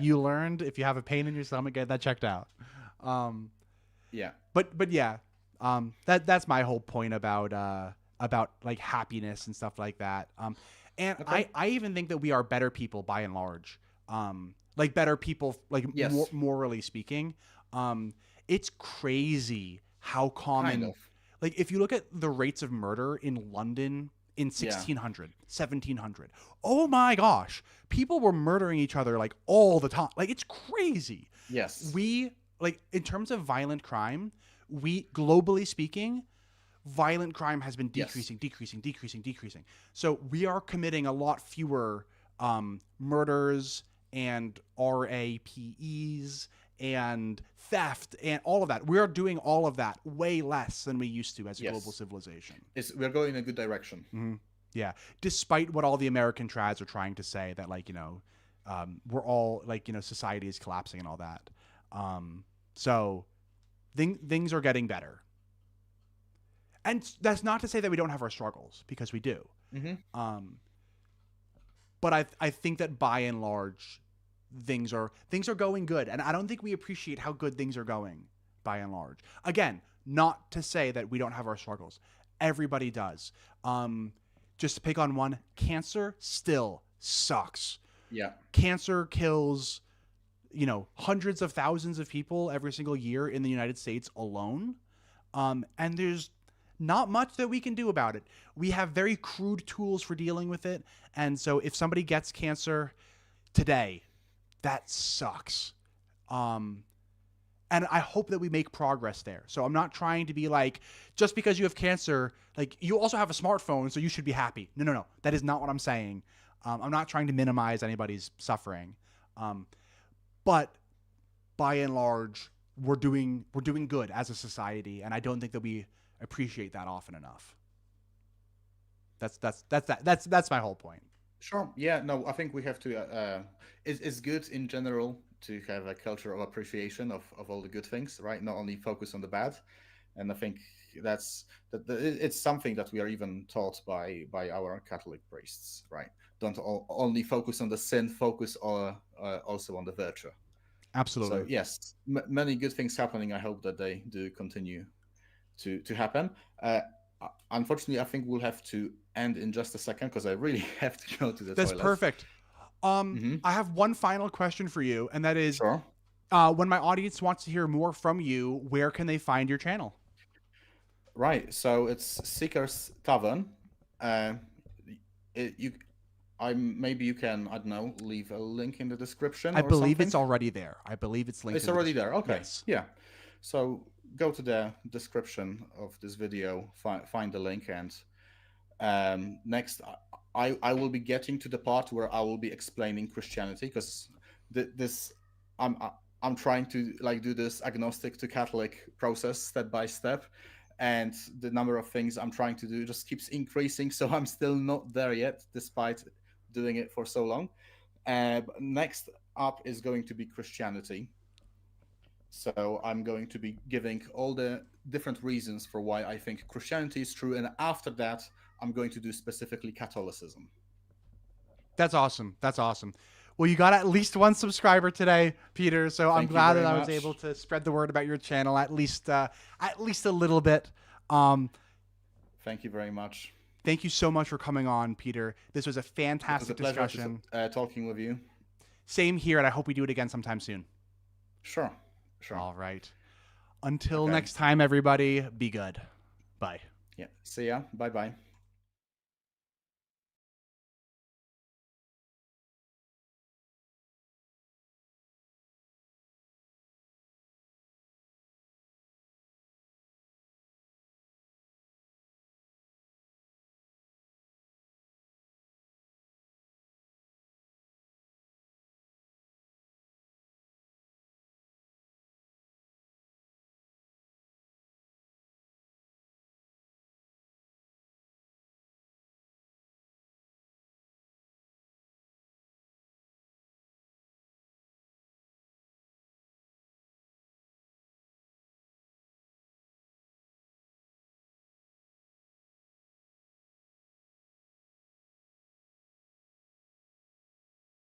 you learned if you have a pain in your stomach, get that checked out. Um, Yeah. but yeah, that's my whole point about like happiness and stuff like that. And Okay. I even think that we are better people by and large. Like better people, like Yes. morally speaking. It's crazy how Kind common, of. like if you look at the rates of murder in London in Yeah. 1600, 1700, oh my gosh, people were murdering each other like all the time. Like it's crazy. Yes. We, like in terms of violent crime, we globally speaking, violent crime has been Yes. decreasing. So we are committing a lot fewer murders and rapes and theft and all of that. We are doing all of that way less than we used to as a global Yes. civilization. We're going in a good direction. Mm-hmm. Yeah, despite what all the American trads are trying to say that like we're all like society is collapsing and all that. So things are getting better, and that's not to say that we don't have our struggles because we do. Hmm. Um, but I think that by and large, things are going good, and I don't think we appreciate how good things are going by and large. Again, not to say that we don't have our struggles. Everybody does. Just to pick on one, cancer still sucks. Yeah. Cancer kills, hundreds of thousands of people every single year in the United States alone. And there's not much that we can do about it. We have very crude tools for dealing with it. And so if somebody gets cancer today, that sucks. And I hope that we make progress there. So I'm not trying to be like, just because you have cancer, like you also have a smartphone, so you should be happy. No. That is not what I'm saying. I'm not trying to minimize anybody's suffering. But by and large, we're doing good as a society, and I don't think that we appreciate that often enough. That's my whole point. Sure. Yeah. No, I think we have to. It's good in general to have a culture of appreciation of all the good things, right? Not only focus on the bad. And I think it's something that we are even taught by our Catholic priests, right? Don't only focus on the sin, focus also on the virtue. Absolutely. So yes, many good things happening. I hope that they do continue to happen. Unfortunately, I think we'll have to end in just a second because I really have to go to the toilet. That's perfect. I have one final question for you, and that is, sure. When my audience wants to hear more from you, where can they find your channel? Right. So it's Seeker's Tavern. Maybe you can, I don't know, leave a link in the description. I believe something. It's already there. I believe it's linked. It's already there. Okay. Yes. Yeah. So go to the description of this video, find the link, and next I will be getting to the part where I will be explaining Christianity, because I'm trying to do this agnostic to Catholic process step by step, and the number of things I'm trying to do just keeps increasing. So I'm still not there yet, despite doing it for so long. Next up is going to be Christianity. So I'm going to be giving all the different reasons for why I think Christianity is true. And after that, I'm going to do specifically Catholicism. That's awesome. Well, you got at least one subscriber today, Peter. So I'm glad that I was able to spread the word about your channel at least a little bit. Thank you very much. Thank you so much for coming on, Peter. This was a fantastic discussion. Talking with you. Same here, and I hope we do it again sometime soon. Sure. All right. Until next time, everybody, be good. Bye. Yeah. See ya. Bye-bye.